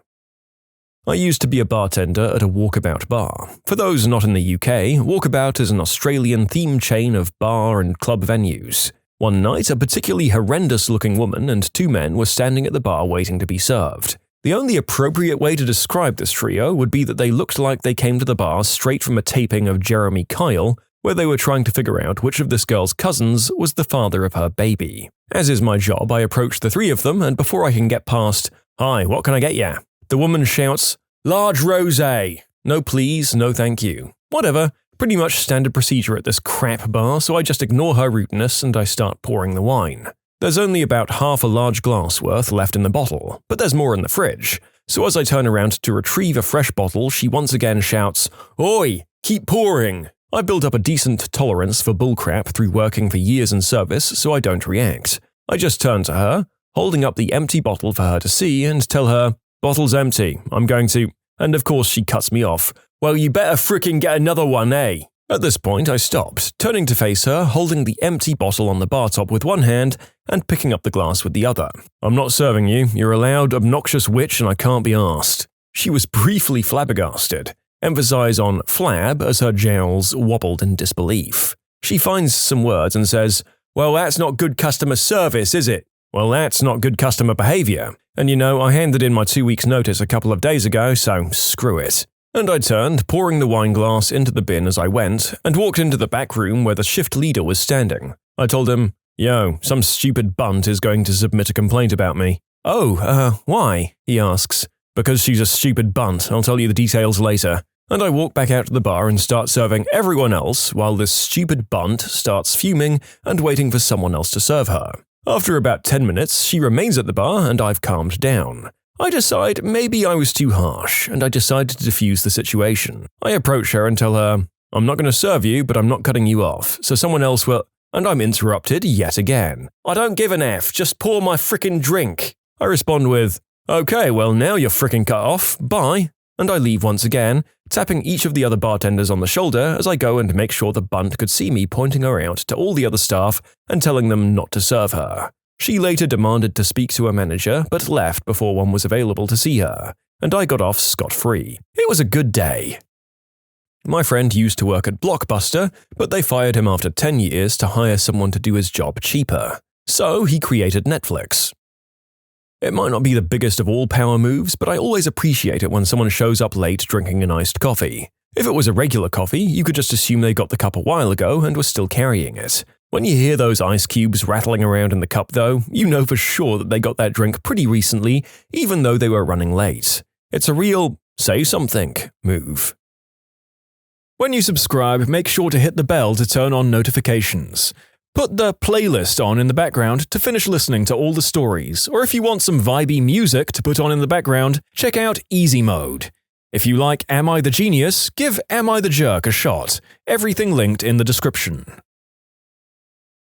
Speaker 2: I used to be a bartender at a Walkabout bar. For those not in the UK, Walkabout is an Australian-themed chain of bar and club venues. One night, a particularly horrendous-looking woman and 2 men were standing at the bar waiting to be served. The only appropriate way to describe this trio would be that they looked like they came to the bar straight from a taping of Jeremy Kyle, where they were trying to figure out which of this girl's cousins was the father of her baby. As is my job, I approach the 3 of them, and before I can get past, "Hi, what can I get ya?" the woman shouts, "Large rosé." No please, no thank you. Whatever. Pretty much standard procedure at this crap bar, so I just ignore her rudeness and I start pouring the wine. There's only about half a large glass worth left in the bottle, but there's more in the fridge. So as I turn around to retrieve a fresh bottle, she once again shouts, "Oi, keep pouring." I built up a decent tolerance for bullcrap through working for years in service, so I don't react. I just turn to her, holding up the empty bottle for her to see, and tell her, "Bottle's empty, I'm going to..." And of course she cuts me off. "Well, you better frickin' get another one, eh?" At this point I stopped, turning to face her, holding the empty bottle on the bar top with one hand and picking up the glass with the other. "I'm not serving you, you're a loud, obnoxious witch and I can't be asked." She was briefly flabbergasted. Emphasize on flab as her jowls wobbled in disbelief. She finds some words and says, "Well, that's not good customer service, is it?" "Well, that's not good customer behavior. And you know, I handed in my 2 weeks' notice a couple of days ago, so screw it." And I turned, pouring the wine glass into the bin as I went, and walked into the back room where the shift leader was standing. I told him, "Yo, some stupid bunt is going to submit a complaint about me." "Oh, why?" he asks. "Because she's a stupid bunt, I'll tell you the details later." And I walk back out to the bar and start serving everyone else while this stupid bunt starts fuming and waiting for someone else to serve her. After about 10 minutes, she remains at the bar and I've calmed down. I decide maybe I was too harsh, and I decide to defuse the situation. I approach her and tell her, "I'm not going to serve you, but I'm not cutting you off, so someone else will..." And I'm interrupted yet again. "I don't give an F, just pour my frickin' drink." I respond with, "Okay, well now you're frickin' cut off, bye." And I leave once again, tapping each of the other bartenders on the shoulder as I go and make sure the bunt could see me pointing her out to all the other staff and telling them not to serve her. She later demanded to speak to her manager, but left before one was available to see her, and I got off scot-free. It was a good day. My friend used to work at Blockbuster, but they fired him after 10 years to hire someone to do his job cheaper. So he created Netflix. It might not be the biggest of all power moves, but I always appreciate it when someone shows up late drinking an iced coffee. If it was a regular coffee, you could just assume they got the cup a while ago and were still carrying it. When you hear those ice cubes rattling around in the cup though, you know for sure that they got that drink pretty recently, even though they were running late. It's a real say something move. When you subscribe, make sure to hit the bell to turn on notifications. Put the playlist on in the background to finish listening to all the stories, or if you want some vibey music to put on in the background, check out easymode. If you like Am I the Genius, give Am I the Jerk a shot. Everything linked in the description.